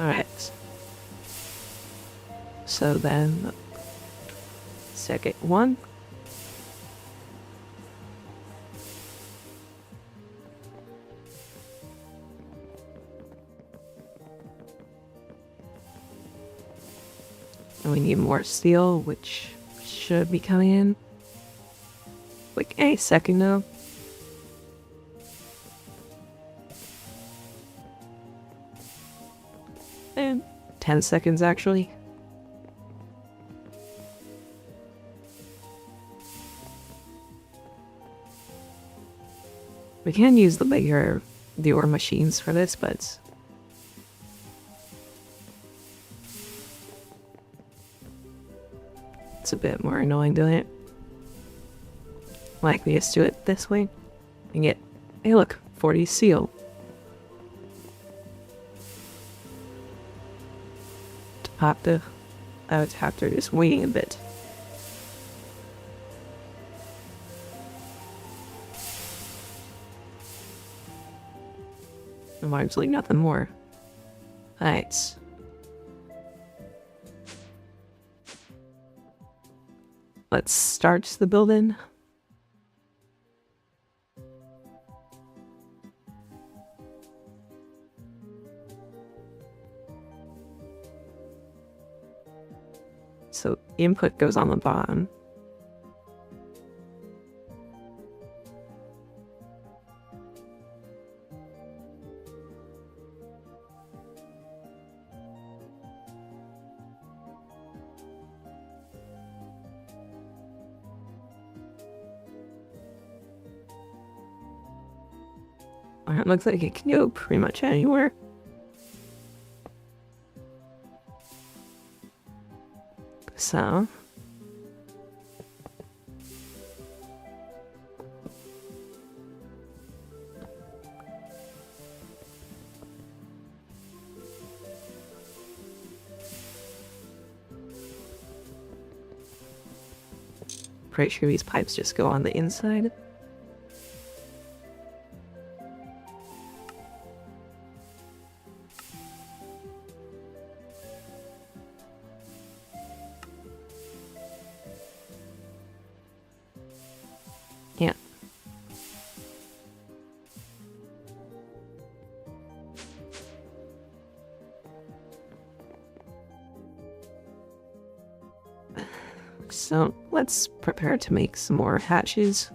Alright. So then, second one. And we need more steel, which should be coming in. Like a second now. And 10 seconds actually. We can use the ore machines for this, but it's a bit more annoying doing it. Like we just do it this way and get, hey look, 40 seal. I would have to just waiting a bit. And largely nothing more. Alright. Let's start the building. So input goes on the bottom. It looks like it can go pretty much anywhere. So pretty sure these pipes just go on the inside. Yeah. So let's prepare to make some more hatches.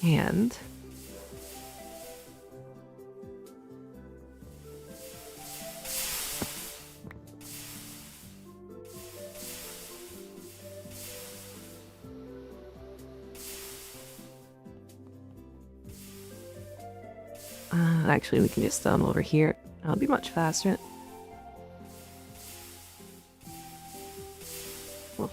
And Actually, we can just throw them over here. That'll be much faster. Oof.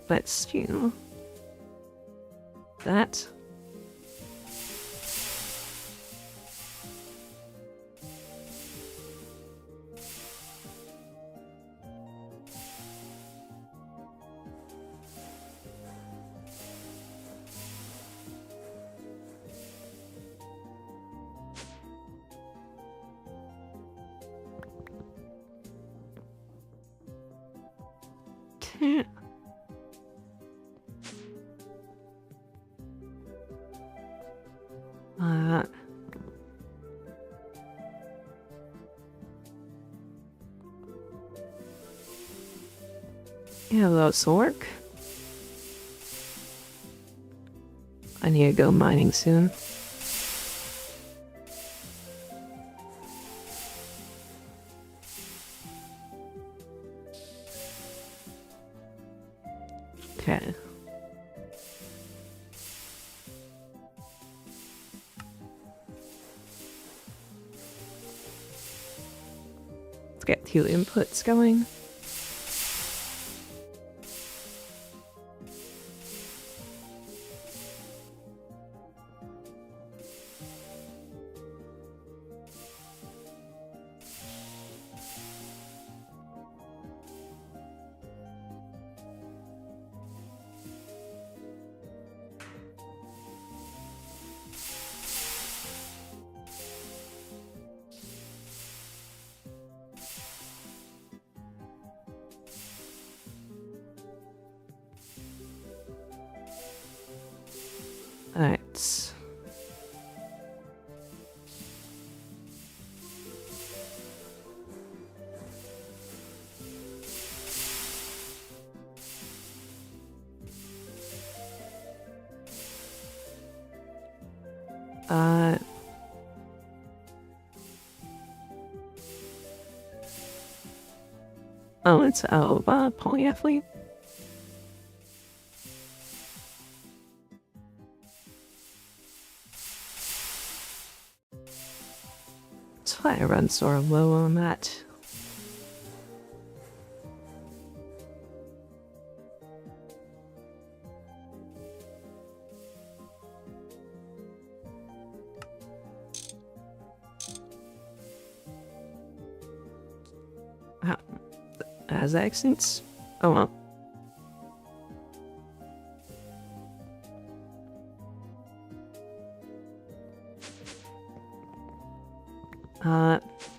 Let's do that. Okay. Yeah, those will work. I need to go mining soon. Okay. Let's get 2 inputs going. Alright. Oh, it's polyethylene. That's why I run sort of low on that. Has accents? Oh well.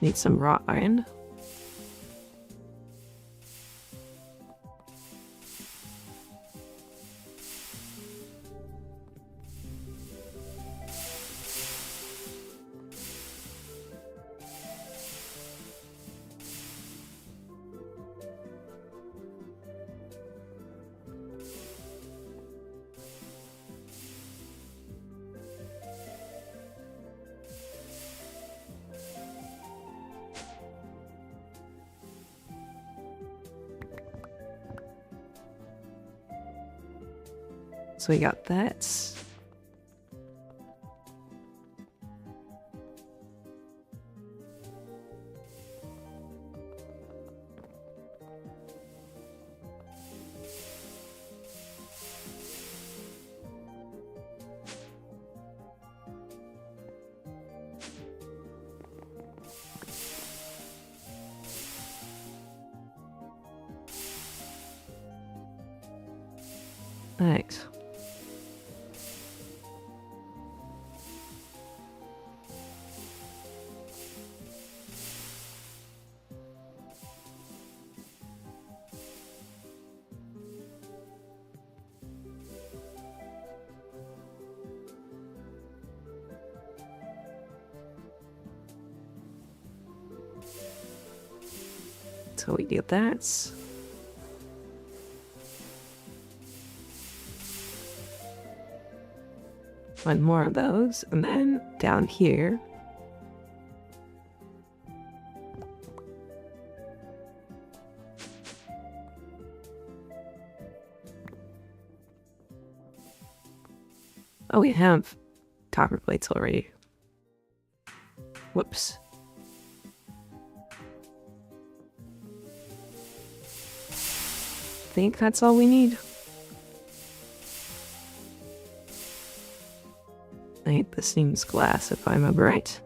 Need some raw iron. So we got that. Right. So we did that. One more of those, and then down here. Oh, we have copper plates already. Whoops. Think that's all we need. I think this seems glass if I remember right.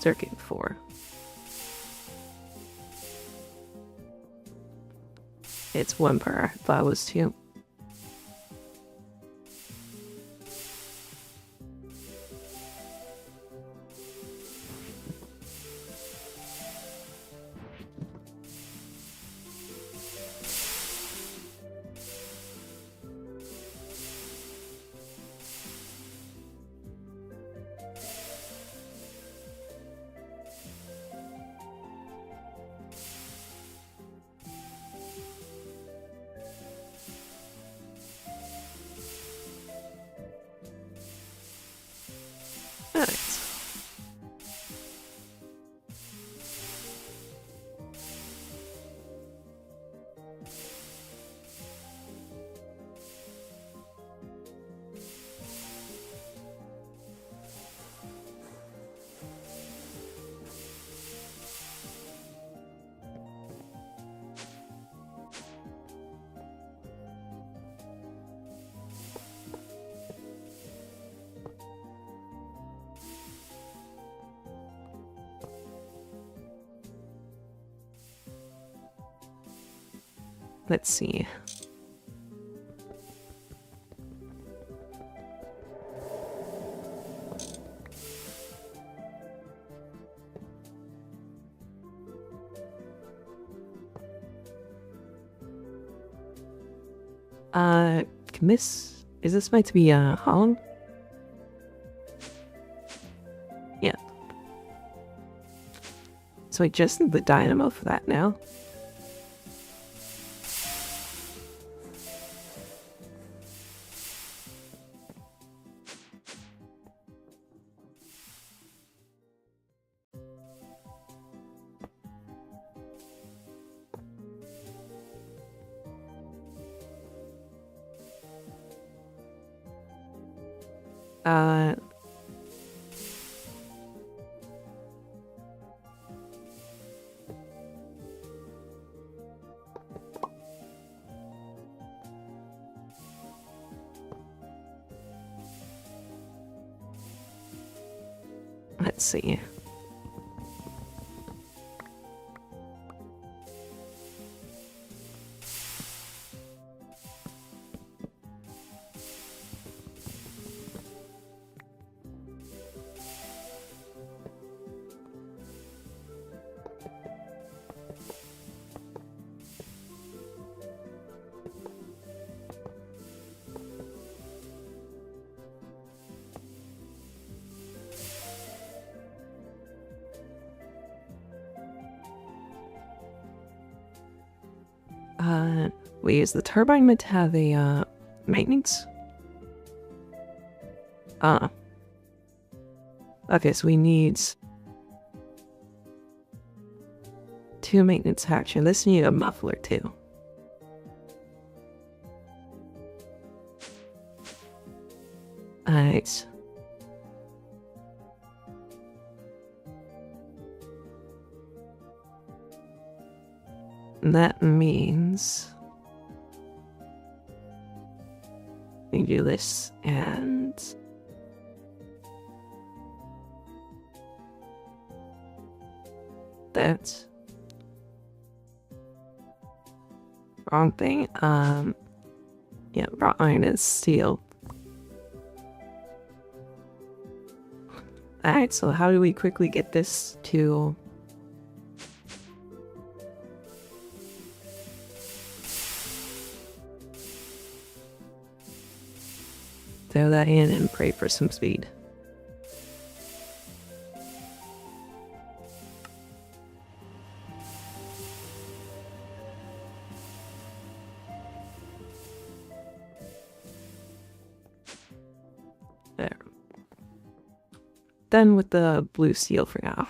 Circuit 4. It's 1 per. I thought it was 2. Nice. Let's see. Can this... Is this meant to be, hollow? Yeah. So I just need the dynamo for that now. Let's see. Wait, is the turbine meant to have a, maintenance? Okay, so we need 2 maintenance action. This need a muffler too. Alright. That means we do this and that. Wrong thing. Yeah, wrought iron is steel. Alright, so how do we quickly get this to... throw that in and pray for some speed. There. Done with the blue steel for now.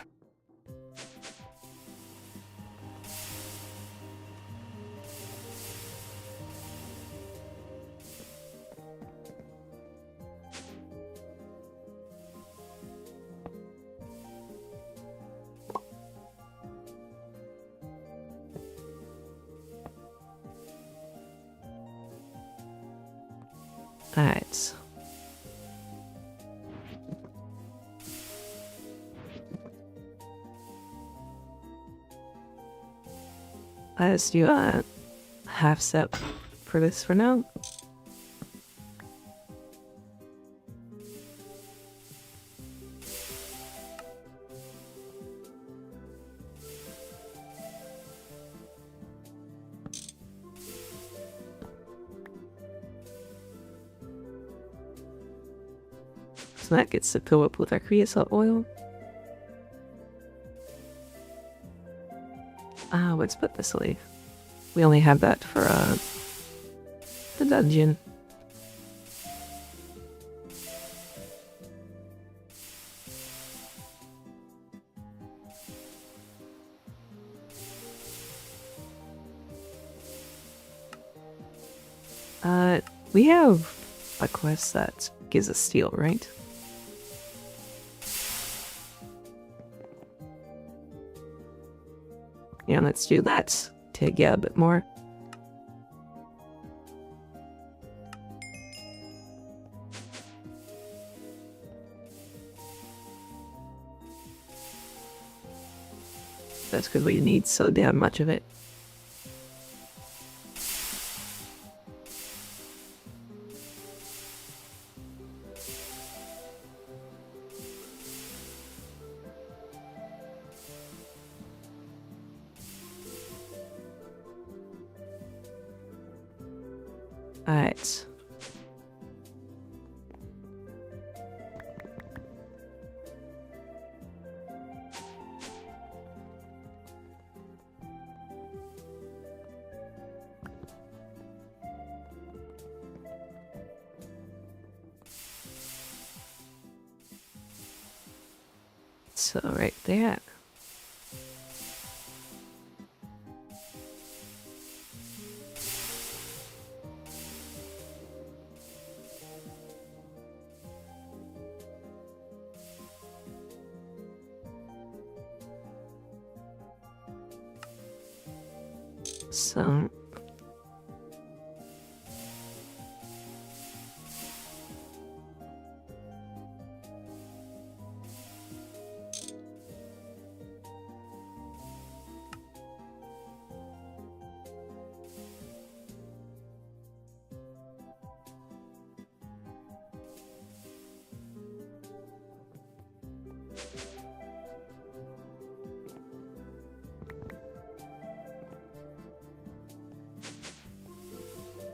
Alright. Let's do a half step for this for now. So that gets to fill up with our creosote oil. Let's put this away. We only have that for the dungeon. We have a quest that gives us steel, right? Yeah, let's do that to get a bit more. That's because we need so damn much of it. Alright. So right there. So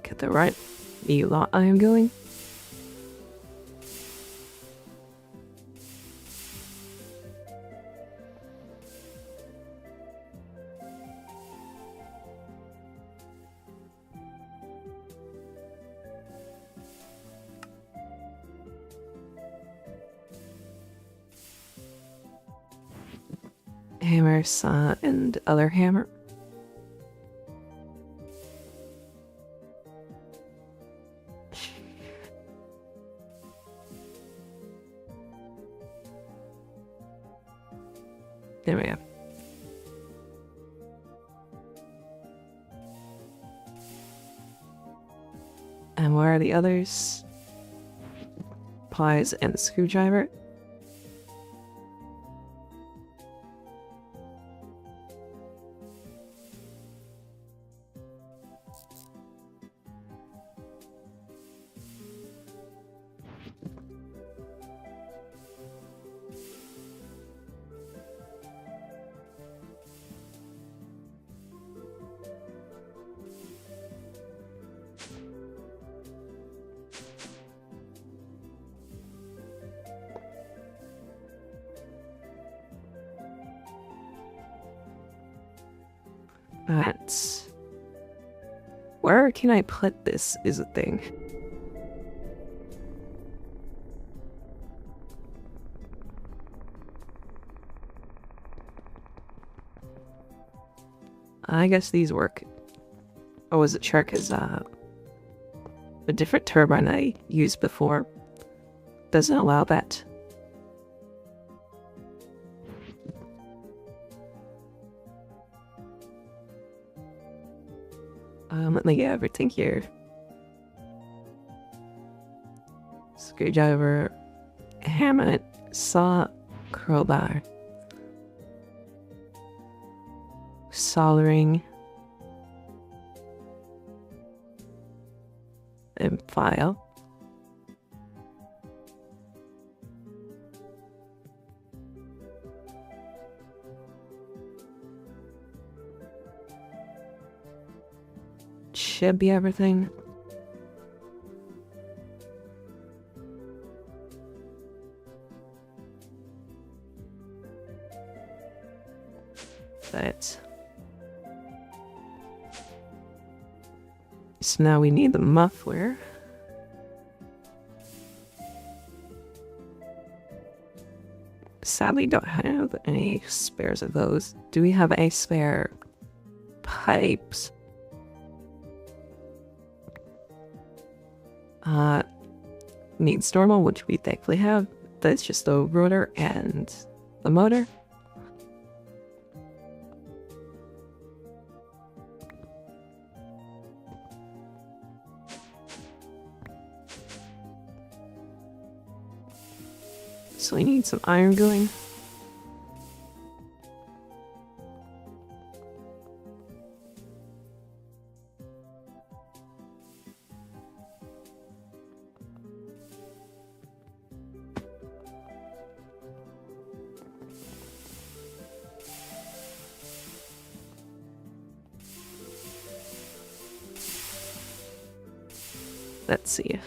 get the right lot I am going. Hammer, saw, and other hammer. There we go. And where are the others? Pliers and screwdriver. That's... Where can I put this is a thing. I guess these work. I wasn't sure because a different turbine I used before doesn't allow that. Let me get everything here. Screwdriver, hammer, saw, crowbar, soldering, and file. Should be everything. That. So now we need the muffler. Sadly, don't have any spares of those. Do we have a spare pipes? Needs normal, which we thankfully have. That's just the rotor and the motor. So we need some iron going. Let's see.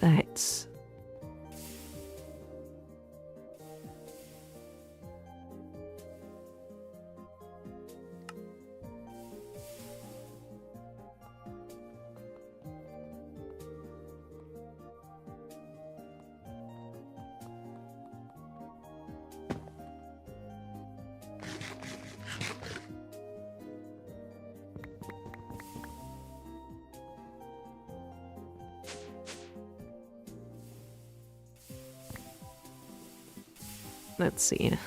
That's... Let's see.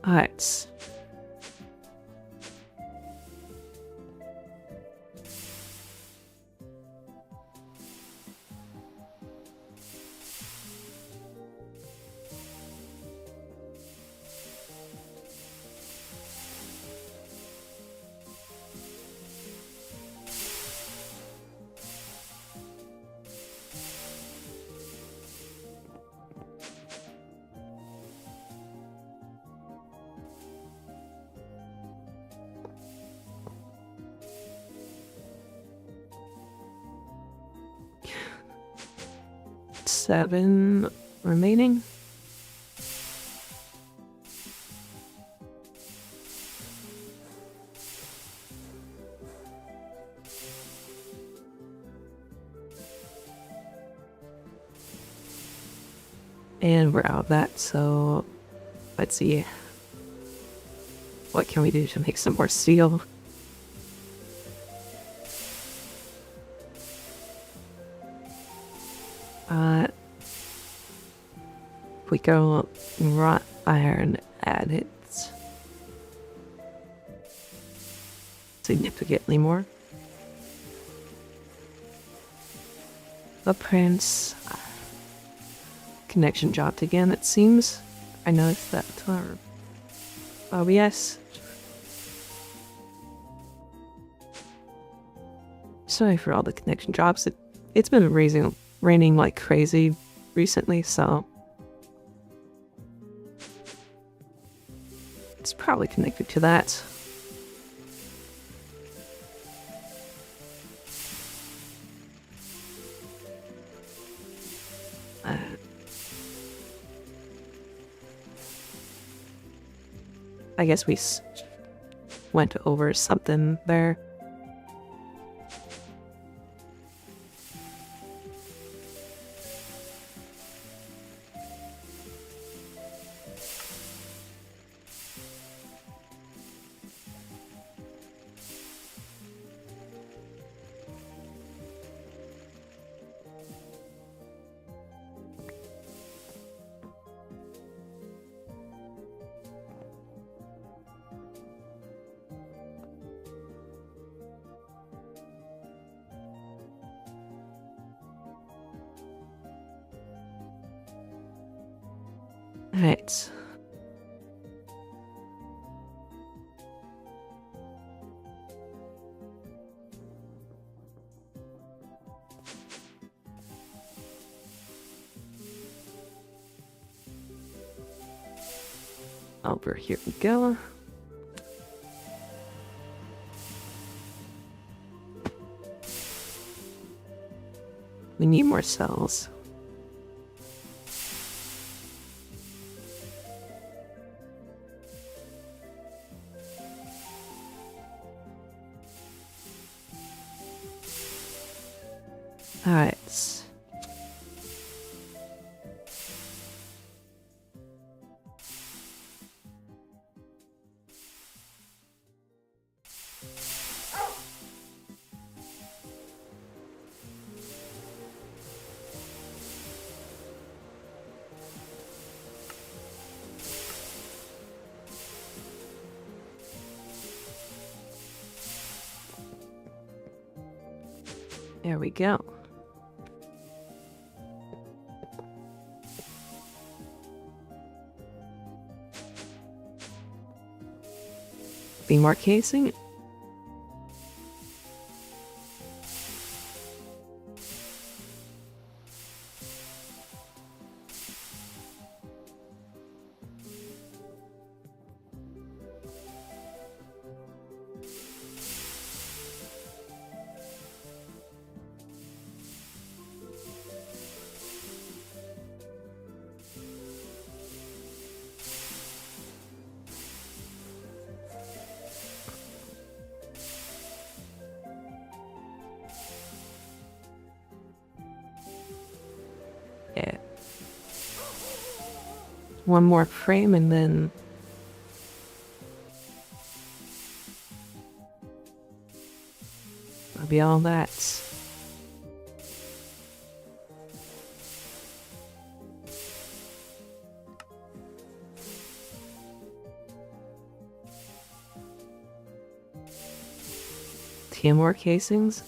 Alright. Seven remaining. And we're out of that, so let's see. What can we do to make some more steel? we go wrought iron added significantly more. Footprints. Connection dropped again, it seems. I noticed that. Oh, yes. Sorry for all the connection drops. It's been raining like crazy recently, so it's probably connected to that. I guess we went over something there. Right. Over here we go. We need more cells. Alright. There we go. Be more casing. Yeah. One more frame and then that'll be all that. Ten more casings.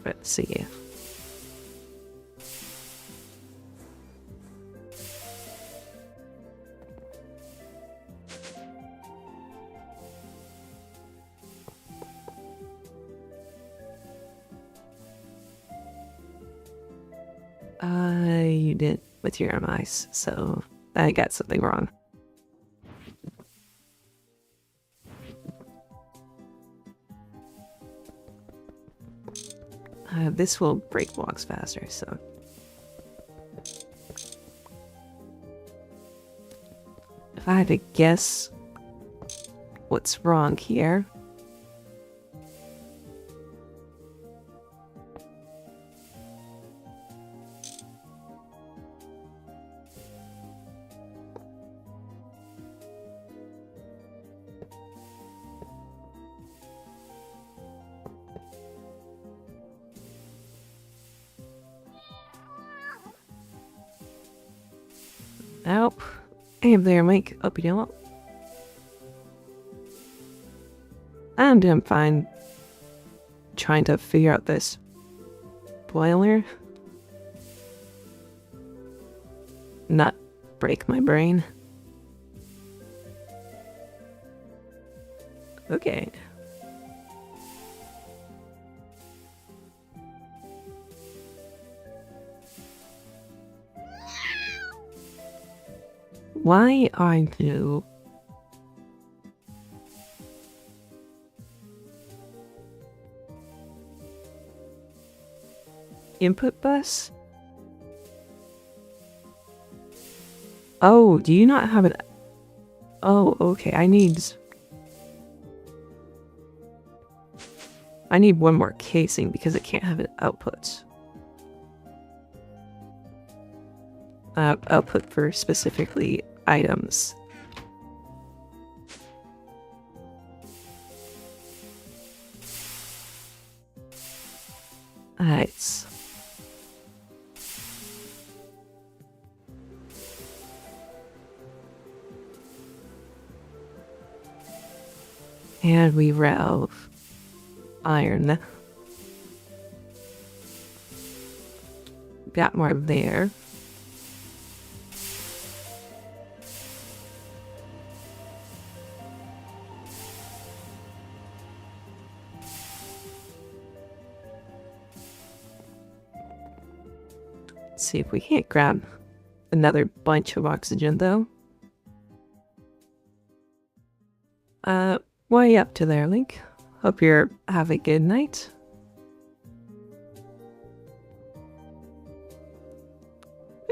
Let's see. You didn't with your mice, so I got something wrong. This will break blocks faster, so If I had to guess what's wrong here. Nope. Hey there, Mike. Hope you're doing well. I'm doing fine. Trying to figure out this boiler. Not break my brain. Okay. Why are you input bus? Oh, do you not have it? Oh, okay. I need one more casing because it can't have an output. Output for specifically items. Alright. And we rev iron. Got more there. Let's see if we can't grab another bunch of oxygen though. What are you up to there, Link? Hope you're having a good night.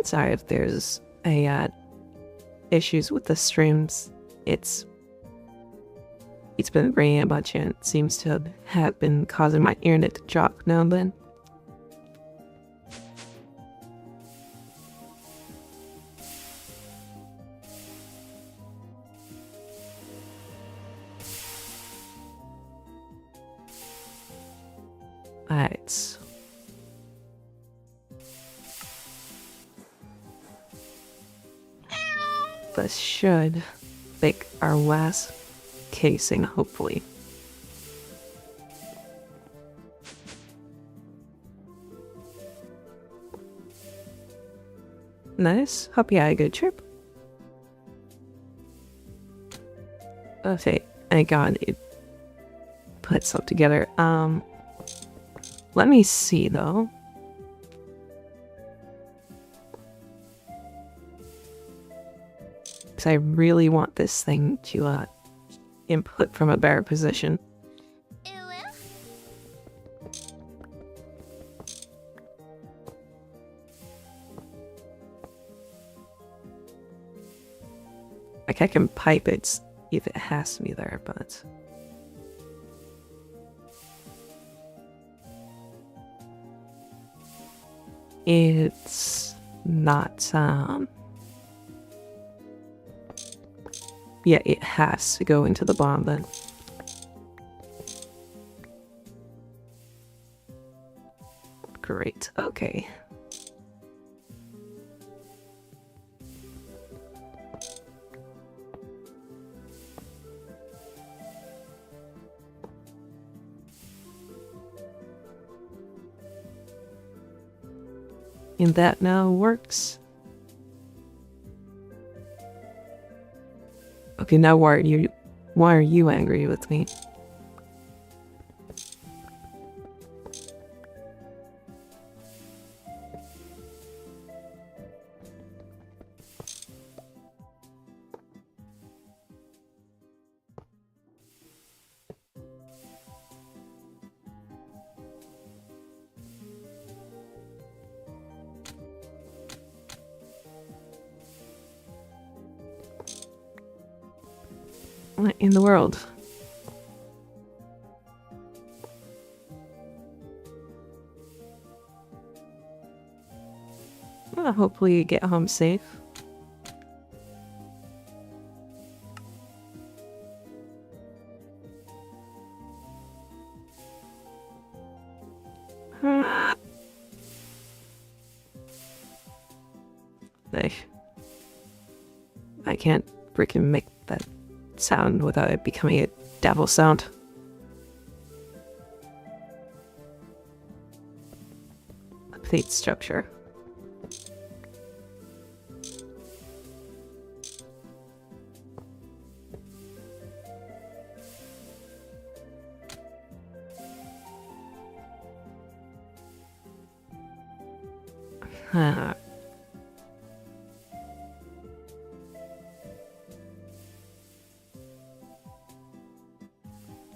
Sorry if there's a issues with the streams. It's been raining a bunch and it seems to have been causing my internet to drop now and then. Alright. This should make our last casing, hopefully. Nice. Hope you had a good trip. Okay, I got it. Put some together. Let me see though. Because I really want this thing to input from a better position. Like I can pipe it if it has to be there, but it's not, yeah, it has to go into the bomb then. Great, okay. And that now works. Okay, now why are you angry with me? What in the world? Well, hopefully you get home safe. I can't freaking make that sound without it becoming a devil sound. Update structure.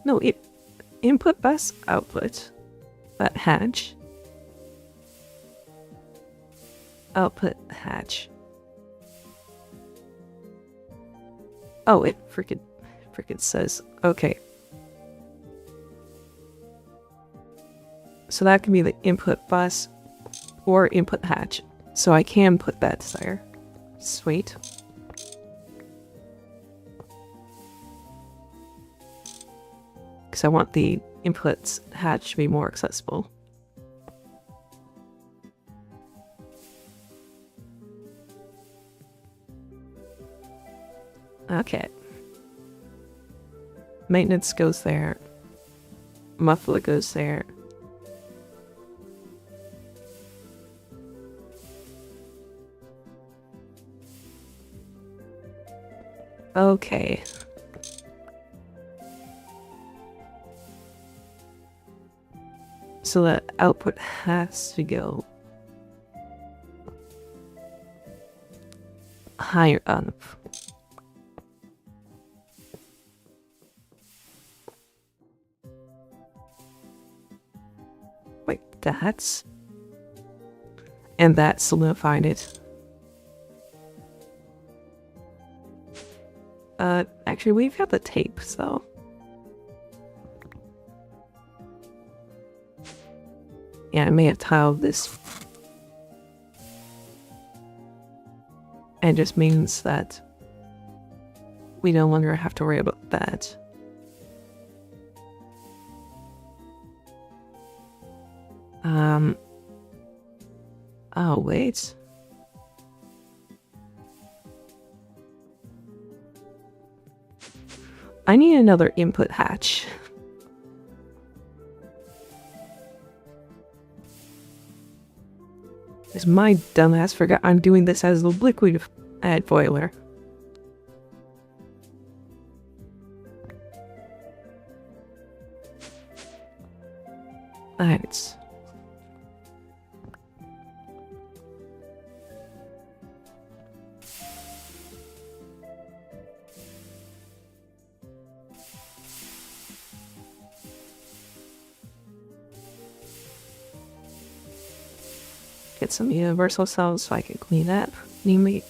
No, input bus output. That hatch. Output hatch. Oh, it freaking says, okay. So that can be the input bus or input hatch. So I can put that there. Sweet. Because I want the inputs hatch to be more accessible. Okay. Maintenance goes there. Muffler goes there. Okay. So the output has to go higher up. Wait, that's... And that solidified it. Actually, we've got the tape, so... Yeah, I may have tiled this. It just means that we no longer have to worry about that. Oh, wait. I need another input hatch. Because my dumbass forgot I'm doing this as the liquid add boiler. Alright. Get some universal cells so I can clean that. Need me.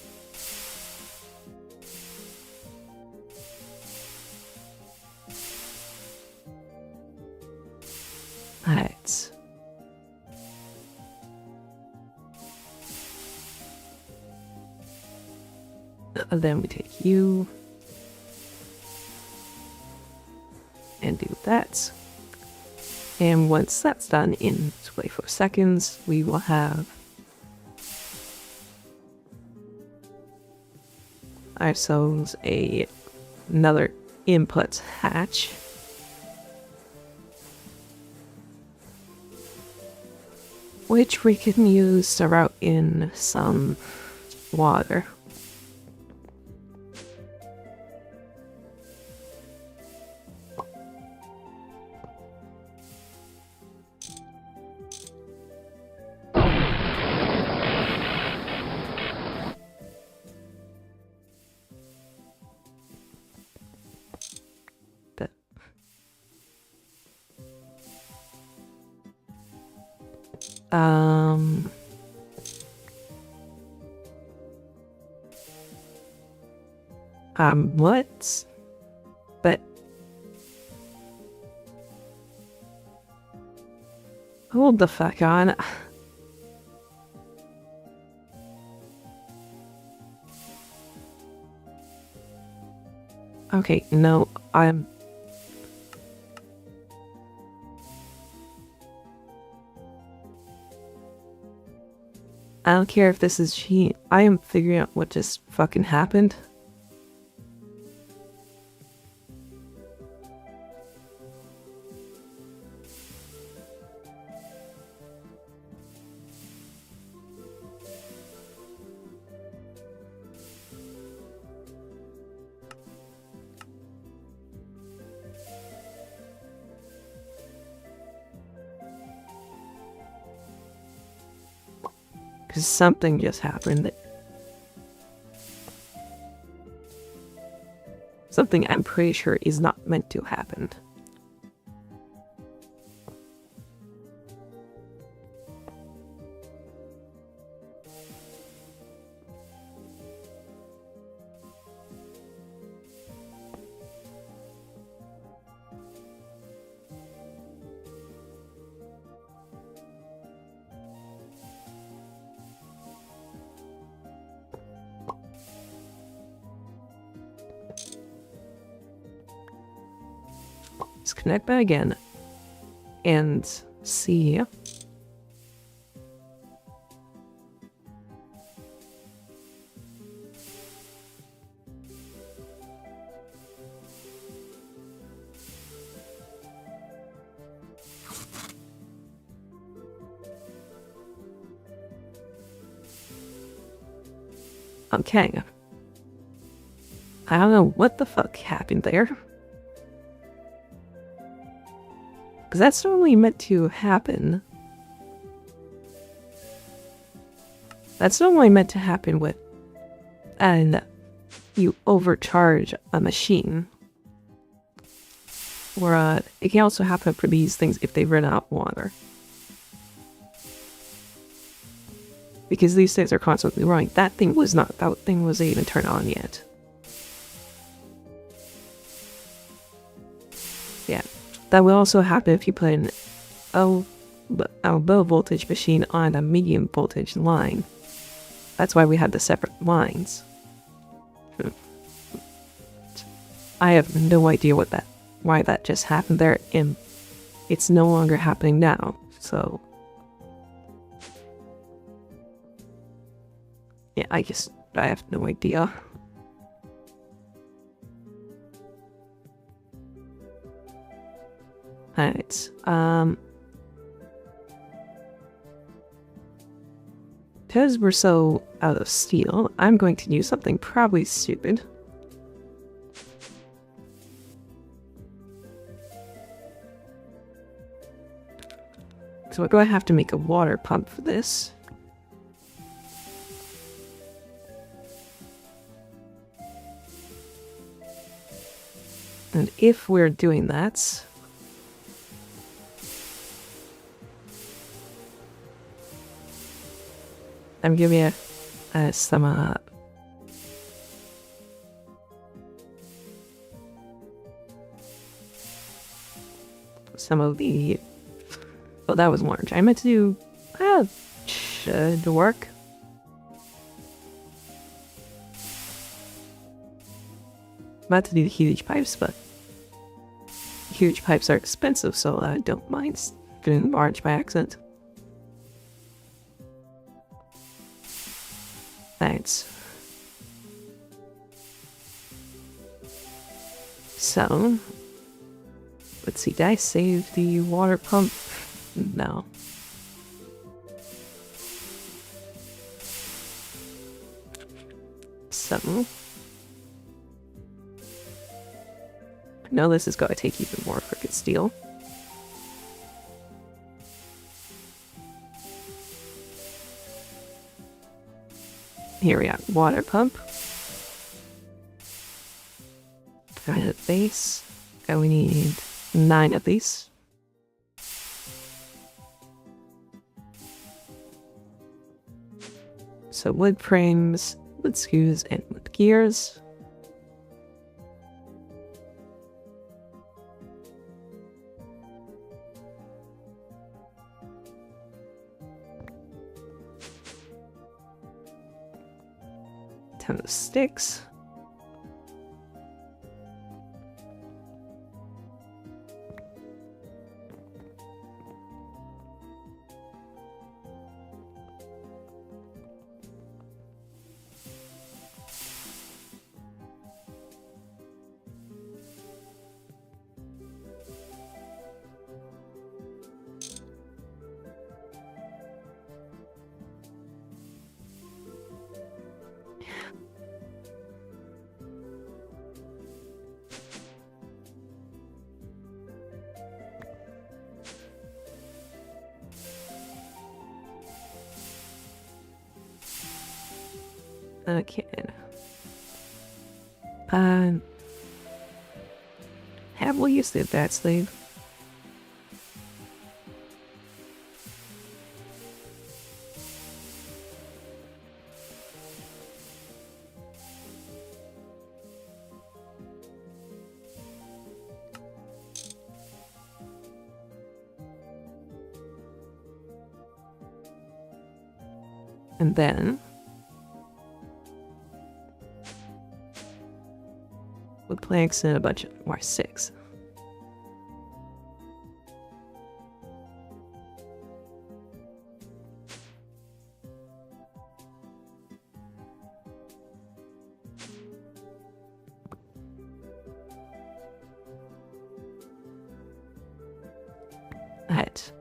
Alright. And then we take you and do that. And once that's done in 24 seconds, we will have ourselves another input hatch. Which we can use to route in some water. What? Hold the fuck on. Okay, no, I don't care if this is cheat. I am figuring out what just fucking happened. Because something just happened that... Something I'm pretty sure is not meant to happen. Let's connect back again and see. Okay. I don't know what the fuck happened there. Because that's normally meant to happen. That's normally meant to happen with... And you overcharge a machine. Or it can also happen for these things if they run out of water. Because these things are constantly running. That thing wasn't even turned on yet. Yeah. That will also happen if you put a low voltage machine on a medium voltage line. That's why we had the separate lines. I have no idea why that just happened there, and it's no longer happening now, so... Yeah, I have no idea. Alright, because we're so out of steel, I'm going to do something probably stupid. So I'm going to have to make a water pump for this. And if we're doing that... I'm giving you some of the... Oh, that was orange. I meant to do... should work. I'm about to do the huge pipes, but huge pipes are expensive, so I don't mind doing orange by accident. Thanks. So, let's see, did I save the water pump? No. So, I know this is going to take even more frickin' steel. Here we are, water pump. Got a base. And we need 9 of these. So wood frames, wood screws, and wood gears. kind of sticks. Okay. Have we used it that slave? And then with planks and a bunch of more 6. Right.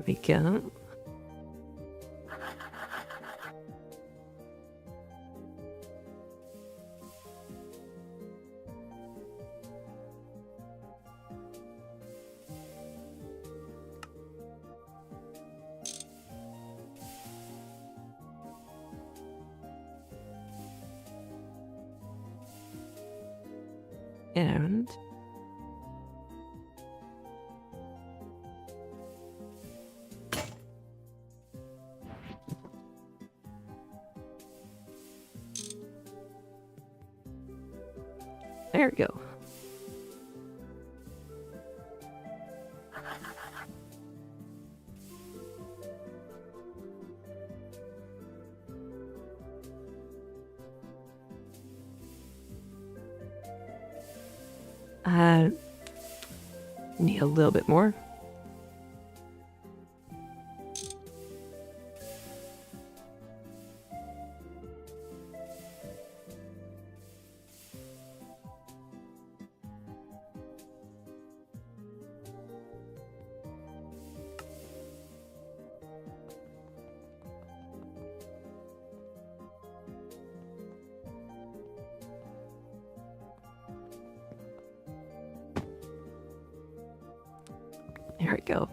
We go. And there we go. Need a little bit more. There we go.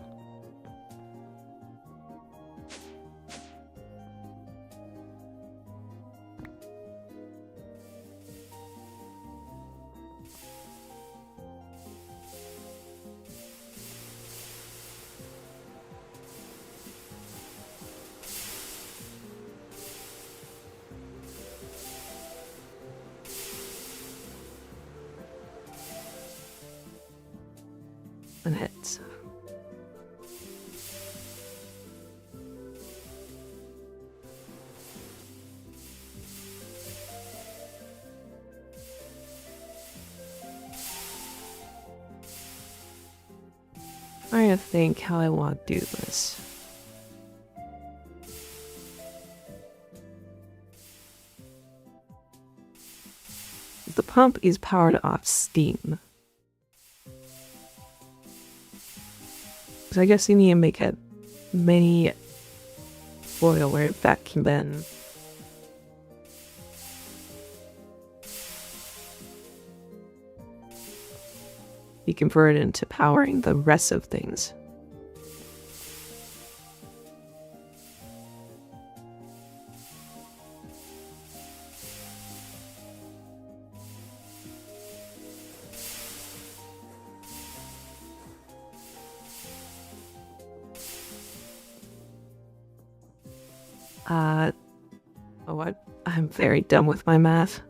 And hits. I'm trying to think how I want to do this. The pump is powered off steam. So I guess you need to make a mini boil where that can then be converted into powering the rest of things. Oh, I'm very dumb with my math.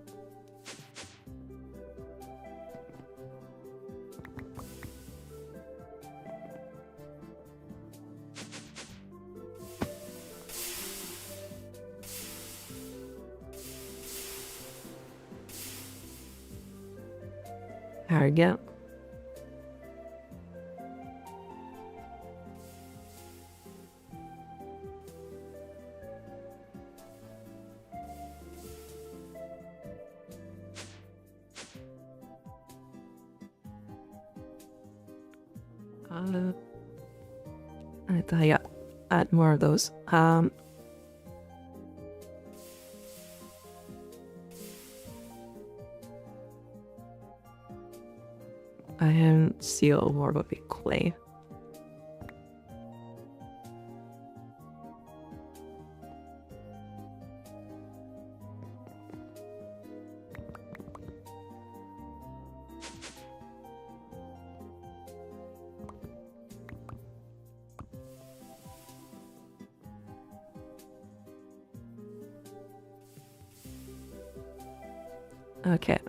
There we go. I thought, yeah, add more of those. And steel more would be clay. Okay.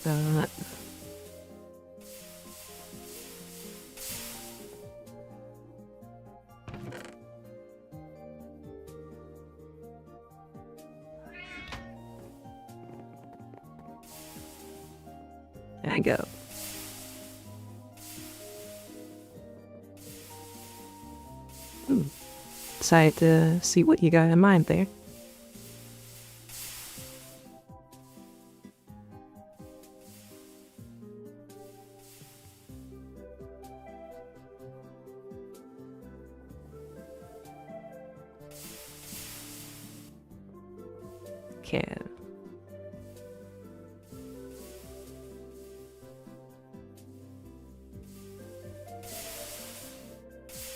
That. There I go. Decided to see what you got in mind there. Okay.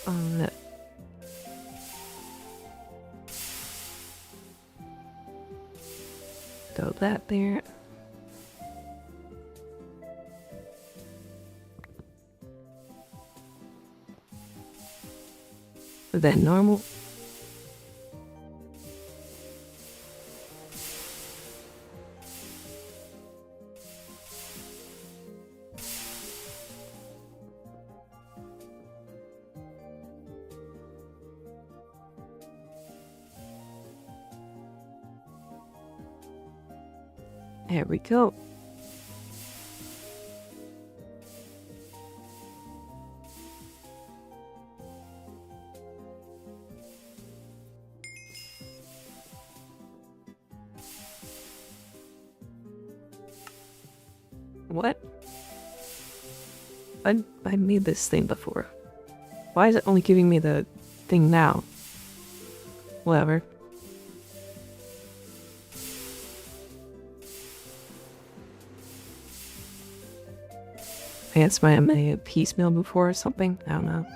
No. Throw that there. Then normal. There we go. What? I made this thing before. Why is it only giving me the thing now? Whatever. I guess I made a piecemeal before or something. I don't know.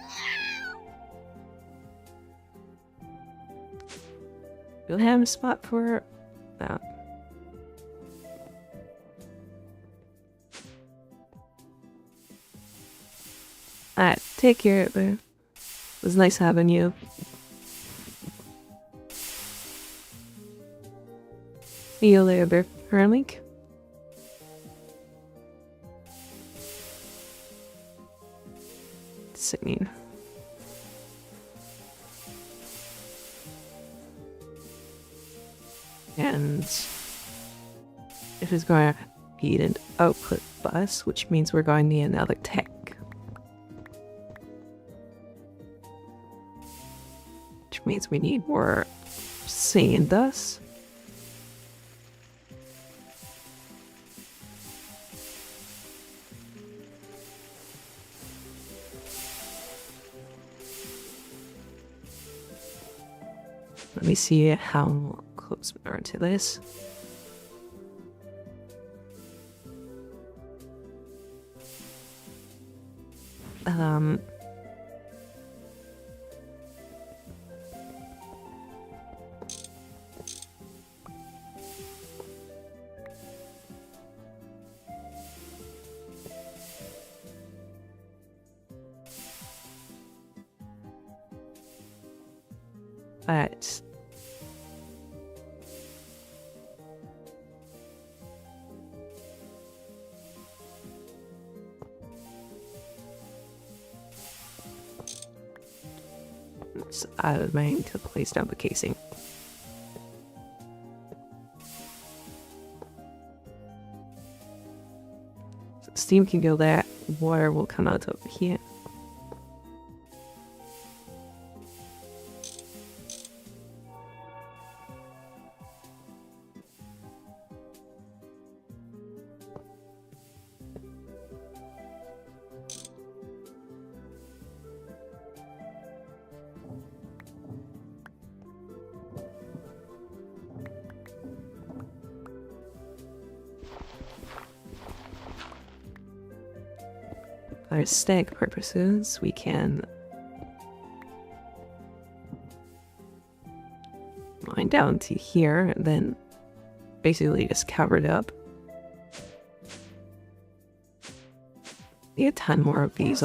You'll have a spot for that. Alright, take care of it. It was nice having you. See you later, Hermink. Singing. And it is going to be an output bus, which means we're going to need another tech. Which means we need more sand dust. Let me see how close we are to this. But I was meaning to place down the casing. So steam can go there, water will come out over here. For aesthetic purposes, we can line down to here and then basically just cover it up. Need a ton more of these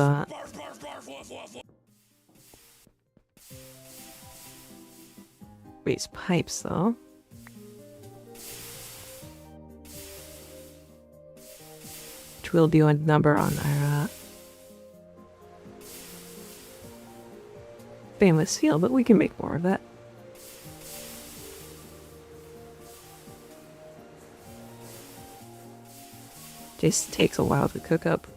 pipes though. Which will do a number on our stainless steel, but we can make more of that. Just takes a while to cook up.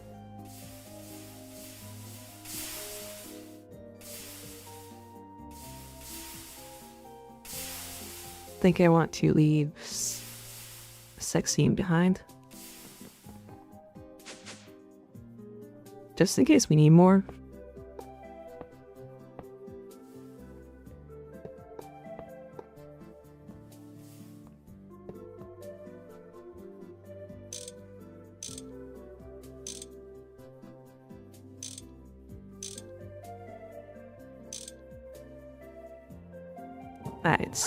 I think I want to leave sex scene behind. Just in case we need more. Right.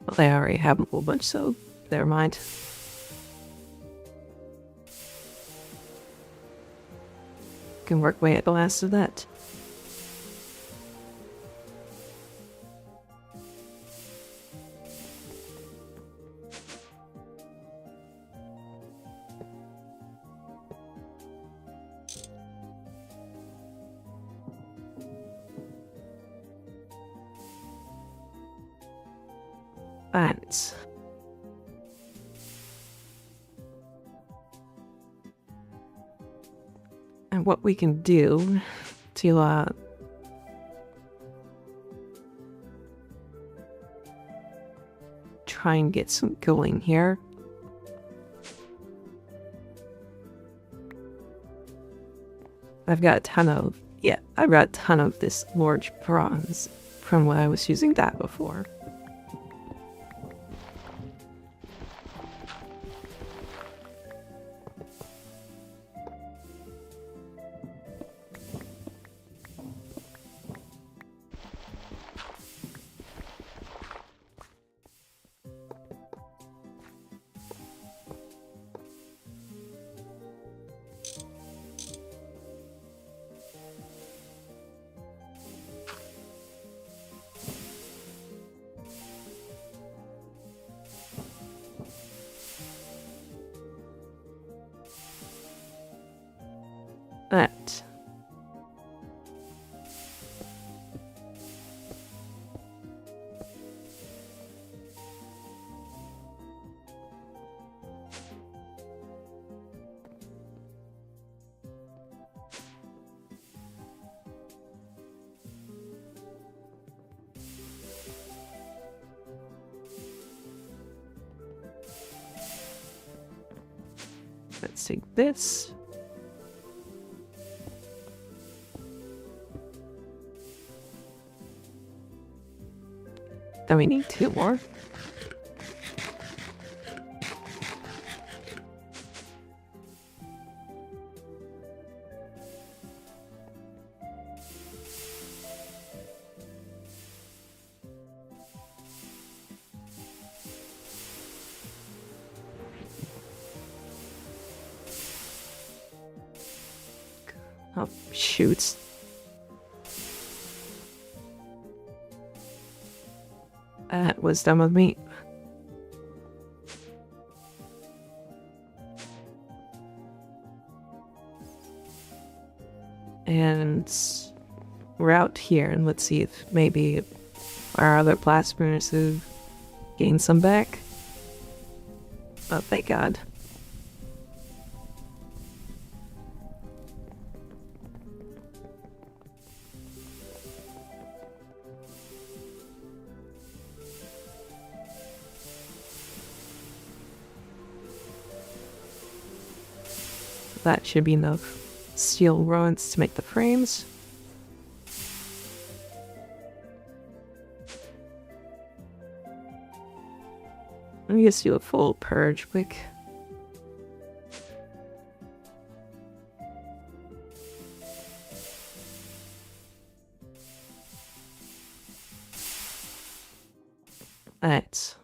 Well, they already have a whole bunch, so never mind. Can work away at the last of that. Right. And what we can do to try and get some going here. I've got a ton of this large bronze from when I was using that before. Let's take this. Then we need 2 more. Oh, shoots. That was dumb of me. And we're out here, and let's see if maybe our other plasmers have gained some back. Oh, thank God. That should be enough steel rods to make the frames. Let me just do a full purge quick. Alright.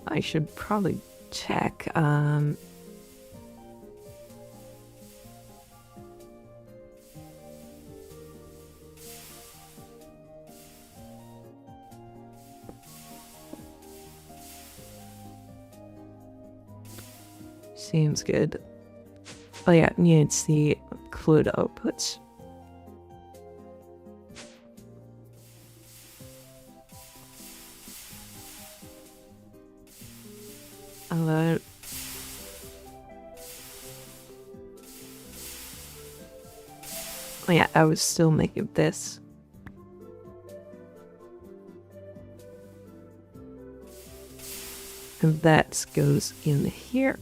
I should probably check, seems good. Oh yeah, needs the fluid outputs. Oh yeah, I was still making this. And that goes in here.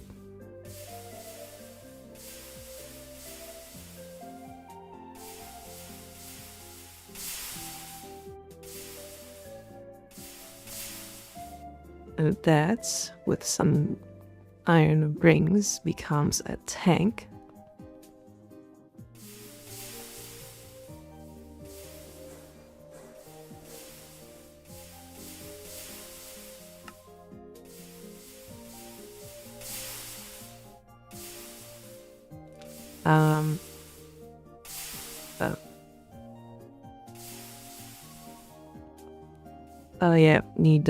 And that, with some iron rings, becomes a tank. Oh yeah, need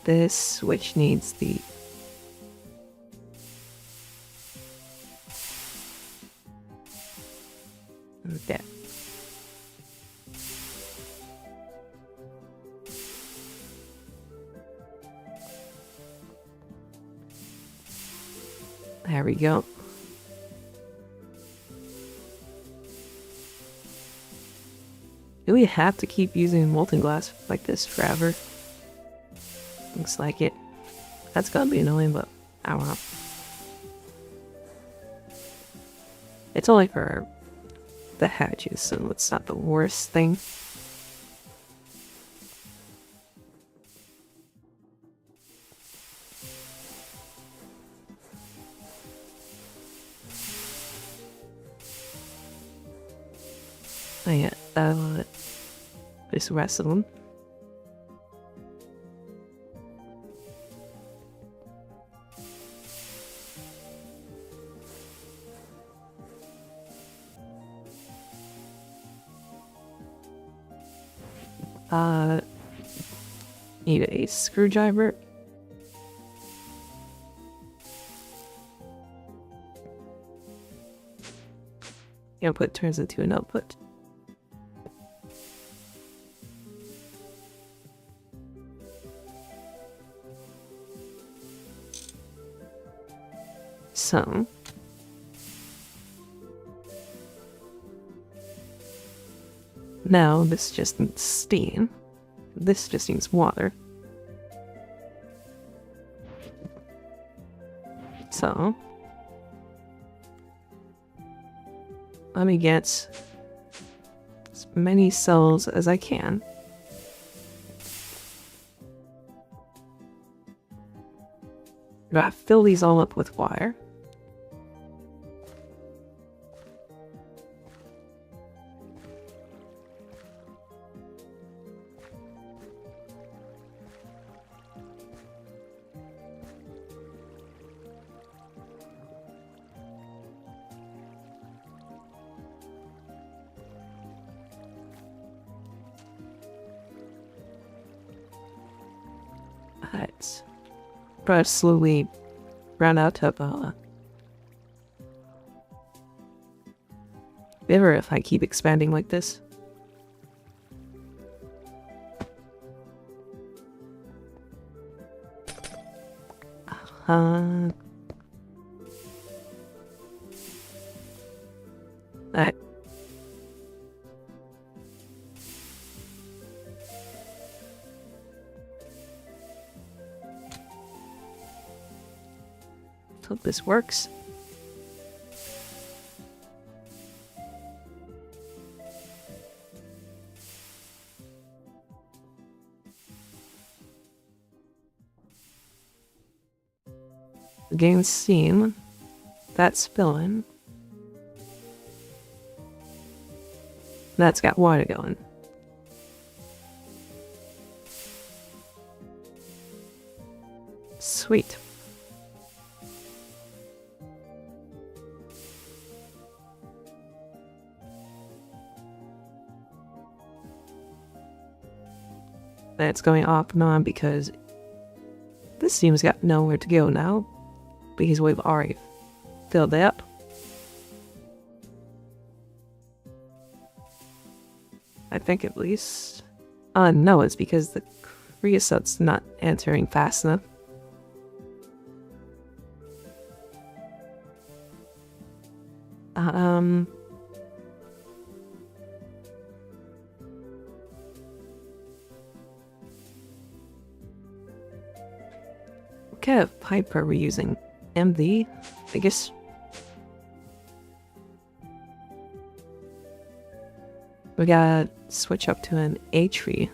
this, which needs the that. There we go. Do we have to keep using molten glass like this forever? Looks like it. That's gonna be annoying, but I don't know. It's only for the hatches, so it's not the worst thing. Oh yeah, just the rest of them. Need a screwdriver. Input turns into an output. So Now this just needs steam. This just needs water. So, let me get as many cells as I can. Gotta fill these all up with wire. Alright. Try to slowly run out of liver if I keep expanding like this. Alright. Hope this works. Gain steam. That's filling. That's got water going. Sweet. It's going off and on because this steam's got nowhere to go now because we've already filled it up. I think at least. No, it's because the creosote's not entering fast enough. What kind of pipe are we using? MV? I guess. We gotta switch up to an A tree.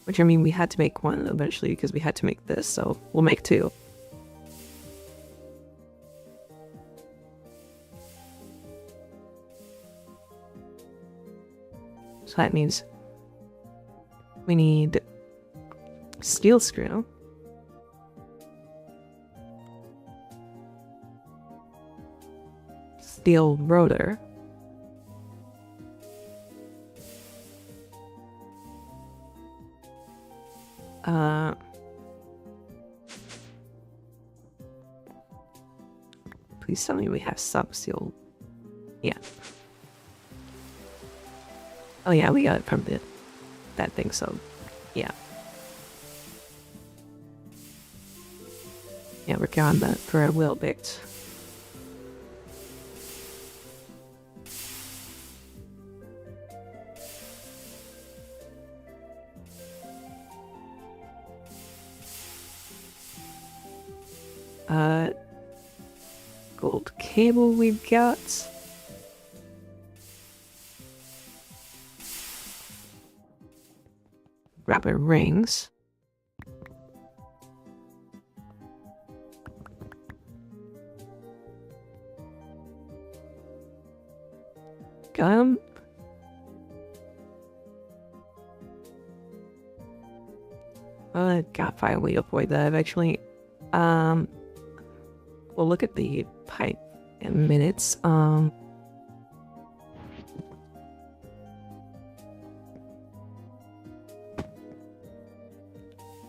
Which, I mean, we had to make one eventually because we had to make this, so we'll make two. So that means we need steel screw. Steel rotor. Please tell me we have some steel. Yeah. Oh yeah, we got it from that thing, so yeah. Yeah, we're on that for a little bit. Gold cable we've got. Rubber rings. Gum. Gotta finally avoid that eventually. We'll look at the pipe in minutes.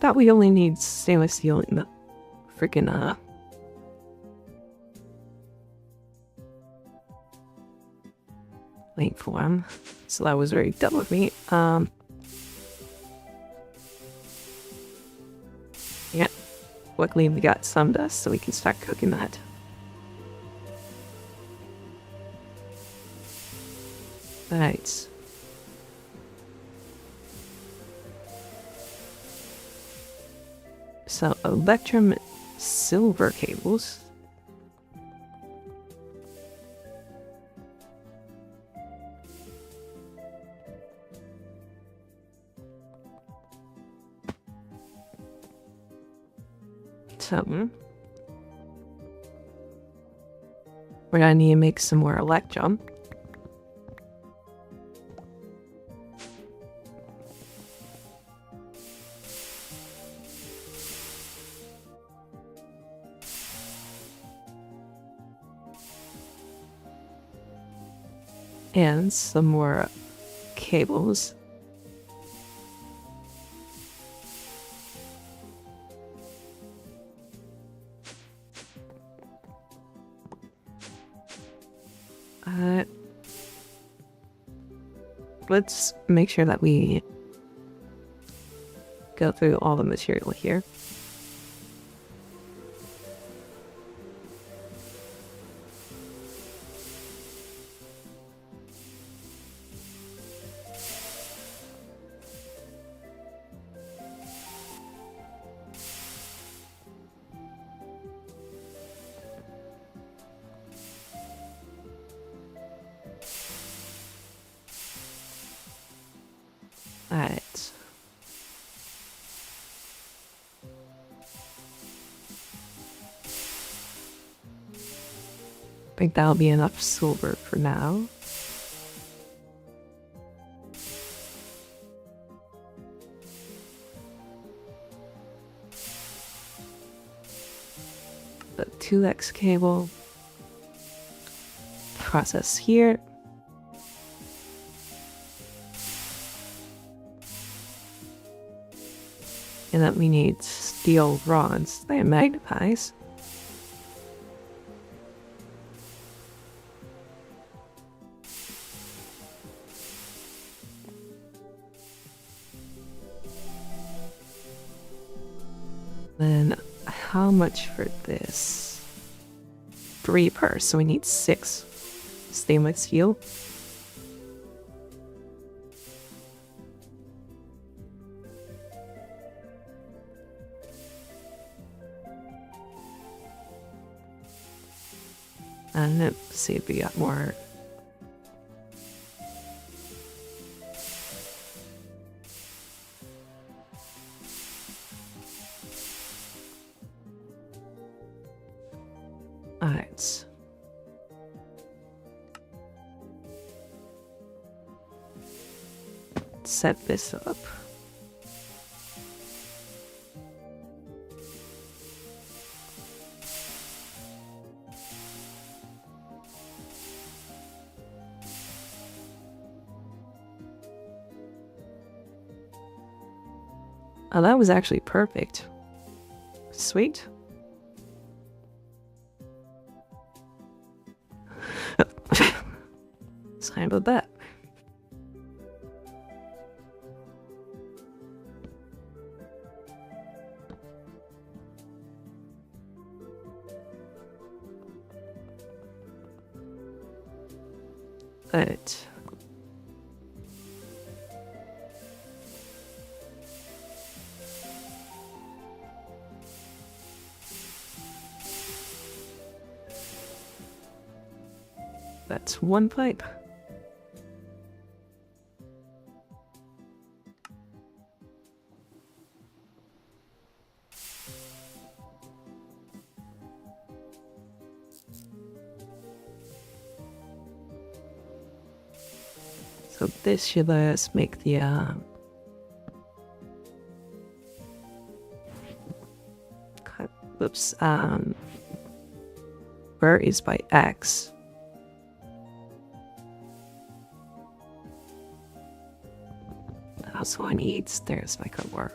Thought we only need stainless steel in the freaking link form, so that was very dumb of me. Yeah, luckily we got some dust, so we can start cooking that. Right. So, electrum silver cables. So, we're gonna need to make some more electrum. And some more cables. Let's make sure that we go through all the material here. Alright. I think that'll be enough silver for now. The 2x cable. Process here. And then we need steel rods that magnifies. Then how much for this? 3 per, so we need 6 stainless steel. And let's see if we got more. Alright. Set this up. Oh, that was actually perfect. Sweet. Sorry about that. Right. That's 1 pipe. So this should let us make the oops, where is by X? Also I need stairs my core.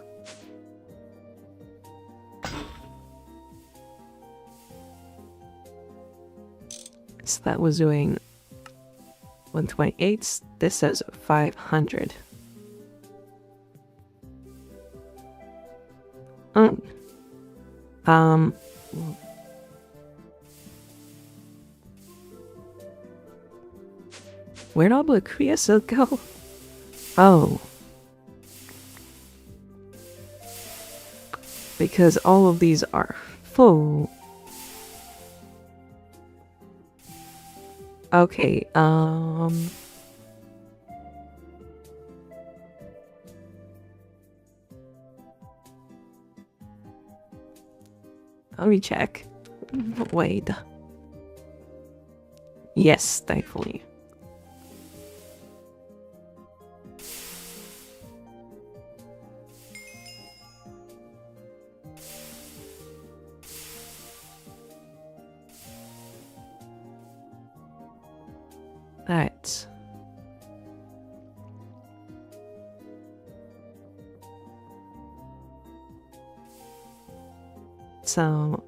So that was doing 128. This says 500. Where'd all the creosote go? Oh. Because all of these are full. Okay, let me check. Wait. Yes, thankfully. Alright. So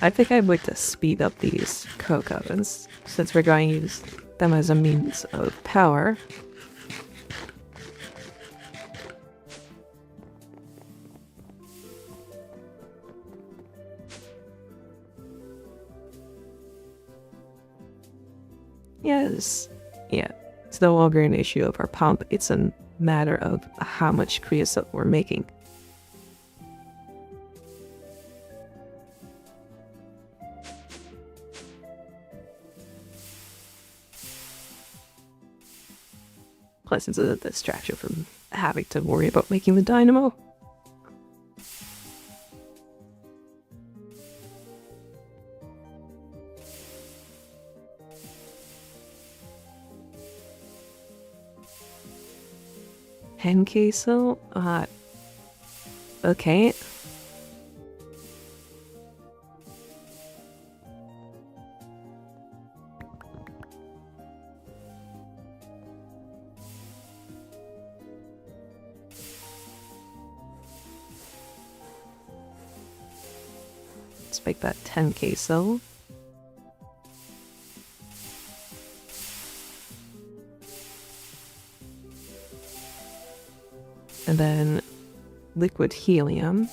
I think I'd like to speed up these coke ovens since we're going to use them as a means of power. Yes. Yeah. It's no longer an issue of our pump, it's a matter of how much creosote we're making. Plus, it's a distraction from having to worry about making the dynamo. Hen queso? Okay. Let's make that 10 queso. And then liquid helium.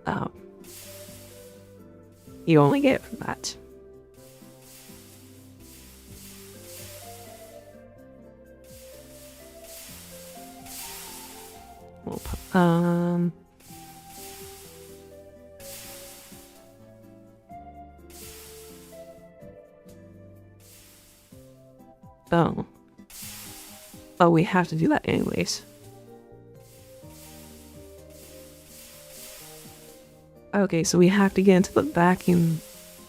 Oh. You only get from that. We'll oh. Oh, we have to do that anyways. Okay, so we have to get into the vacuum.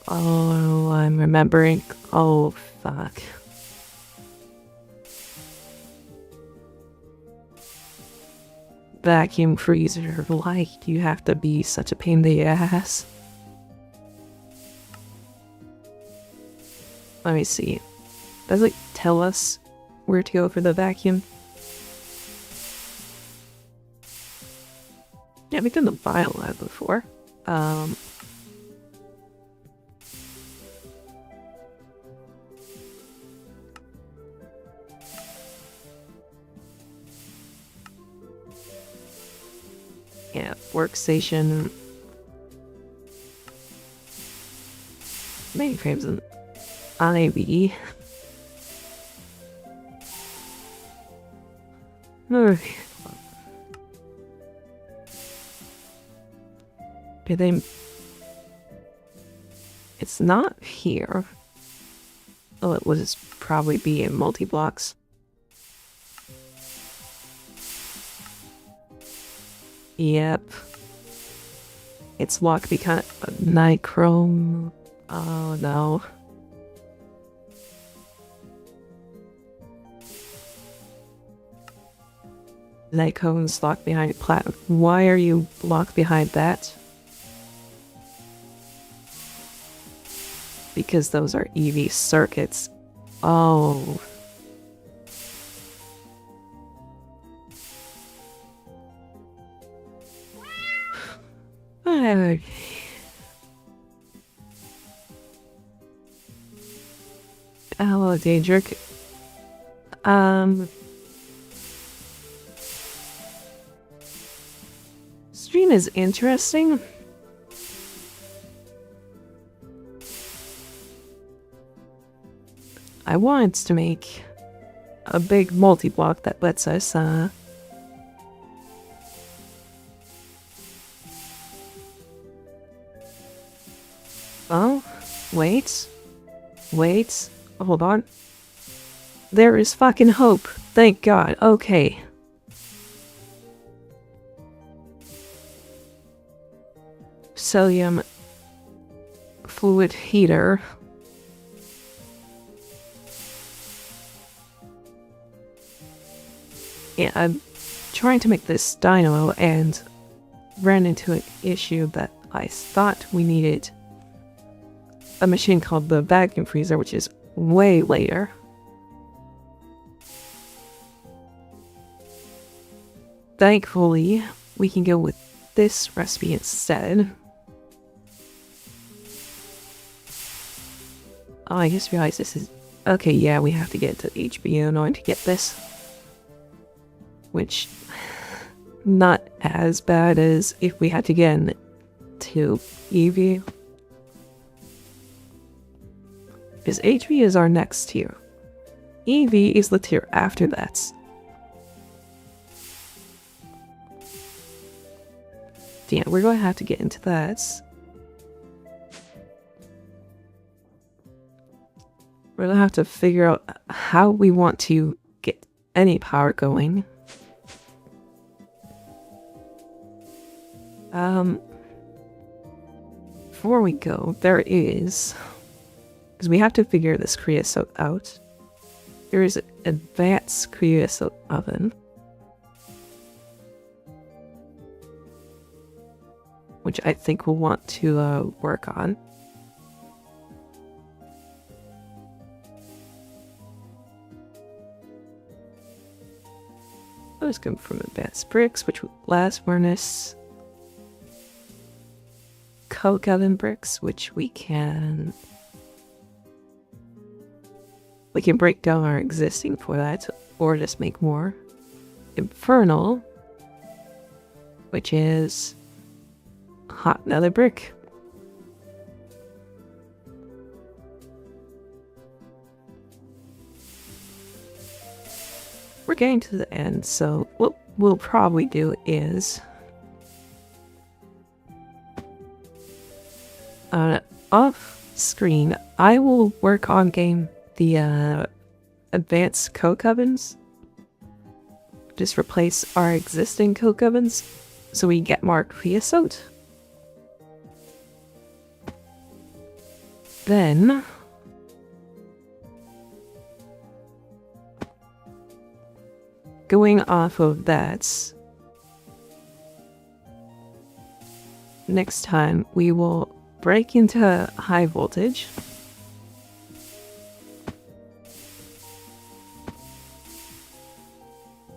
Oh, I'm remembering. Oh, fuck. Vacuum freezer, like, you have to be such a pain in the ass. Let me see. Does it tell us where to go for the vacuum? Yeah, we've done the biolab before. Yeah, workstation. Mainframes and IB. Okay, they... It's not here. Oh, it would just probably be in multi-blocks. Yep. It's locked because of nichrome. Oh no. Nichrome's locked behind platinum. Why are you locked behind that? Because those are EV circuits. Oh. Whatever. Hello, Daedric. Stream is interesting. I want to make a big multi-block that lets us, oh, wait, hold on. There is fucking hope. Thank God. Okay. Psyllium fluid heater. Yeah, I'm trying to make this dynamo and ran into an issue that I thought we needed a machine called the vacuum freezer, which is way later. Thankfully, we can go with this recipe instead. Oh, I just realized this is... Okay, yeah, we have to get to HBO9 to get this. Which, not as bad as if we had to get to EV. Because HV is our next tier. EV is the tier after that. Yeah, we're going to have to get into that. We're going to have to figure out how we want to get any power going. Before we go, there is... Because we have to figure this creosote out. There is an advanced creosote oven. Which I think we'll want to work on. Those come from advanced bricks, which will blast furnace. Coke oven bricks, which we can break down our existing for that, or just make more. Infernal, which is hot nether brick. We're getting to the end, so what we'll probably do is off screen, I will work on getting the advanced coke ovens. Just replace our existing coke ovens so we get more creosote. Then going off of that, next time we will break into high voltage.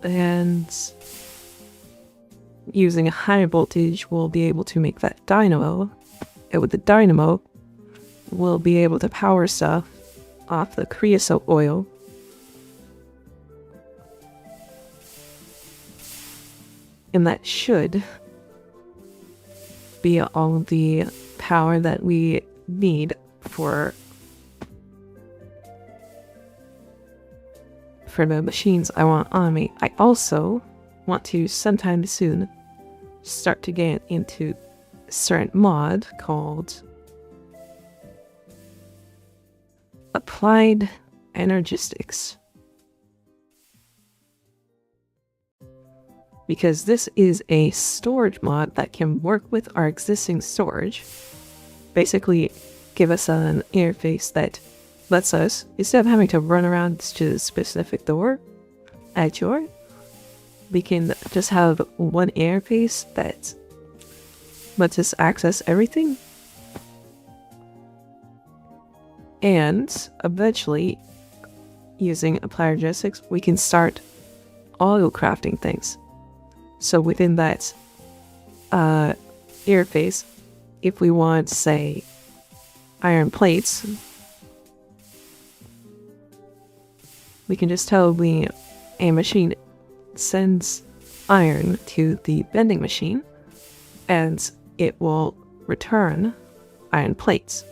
And using a high voltage, we'll be able to make that dynamo. And with the dynamo, we'll be able to power stuff off the creosote oil. And that should be all the power that we need for the machines I want on me. I also want to sometime soon start to get into a certain mod called Applied Energistics. Because this is a storage mod that can work with our existing storage. Basically, give us an interface that lets us, instead of having to run around to a specific door at your, we can just have one interface that lets us access everything. And eventually, using Applied Energistics, we can start auto crafting things. So within that interface, if we want, say, iron plates, we can just tell a machine sends iron to the bending machine, and it will return iron plates.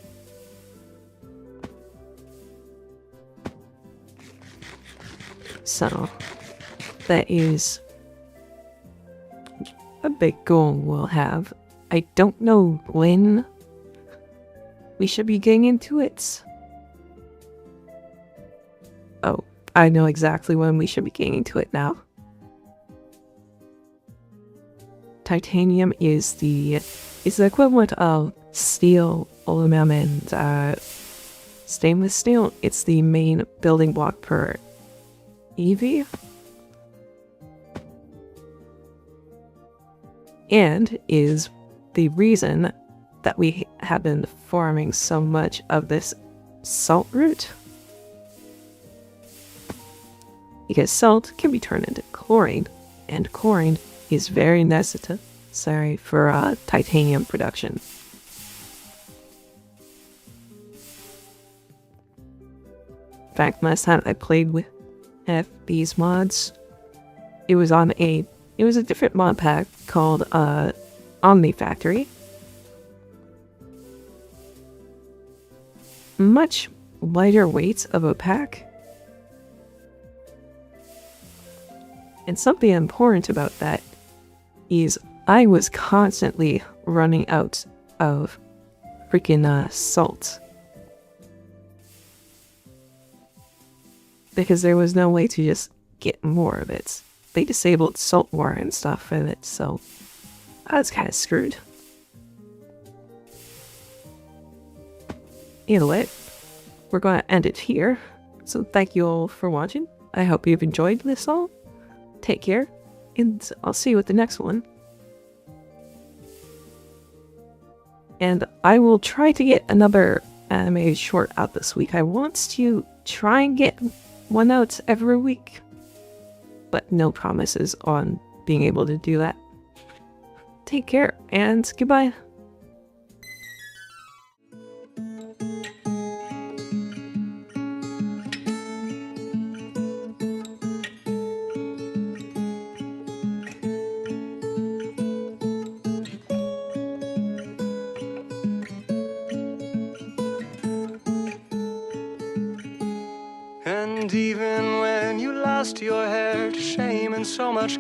So that is a big goal we'll have. I don't know when we should be getting into it. Oh, I know exactly when we should be getting into it now. Titanium is the equivalent of steel, aluminum, and stainless steel. It's the main building block per EV. And is the reason that we have been farming so much of this salt root. Because salt can be turned into chlorine, and chlorine is very necessary for titanium production. In fact, last time I played with these mods, it was on a different mod pack called Omni Factory. Much lighter weights of a pack. And something important about that is I was constantly running out of freaking salt. Because there was no way to just get more of it. They disabled salt water and stuff in it, so I was kind of screwed. Either way, we're going to end it here. So thank you all for watching. I hope you've enjoyed this all. Take care, and I'll see you at the next one. And I will try to get another anime short out this week. I want to try and get one out every week, but no promises on being able to do that. Take care, and goodbye. And even when you lost your hair to shame and so much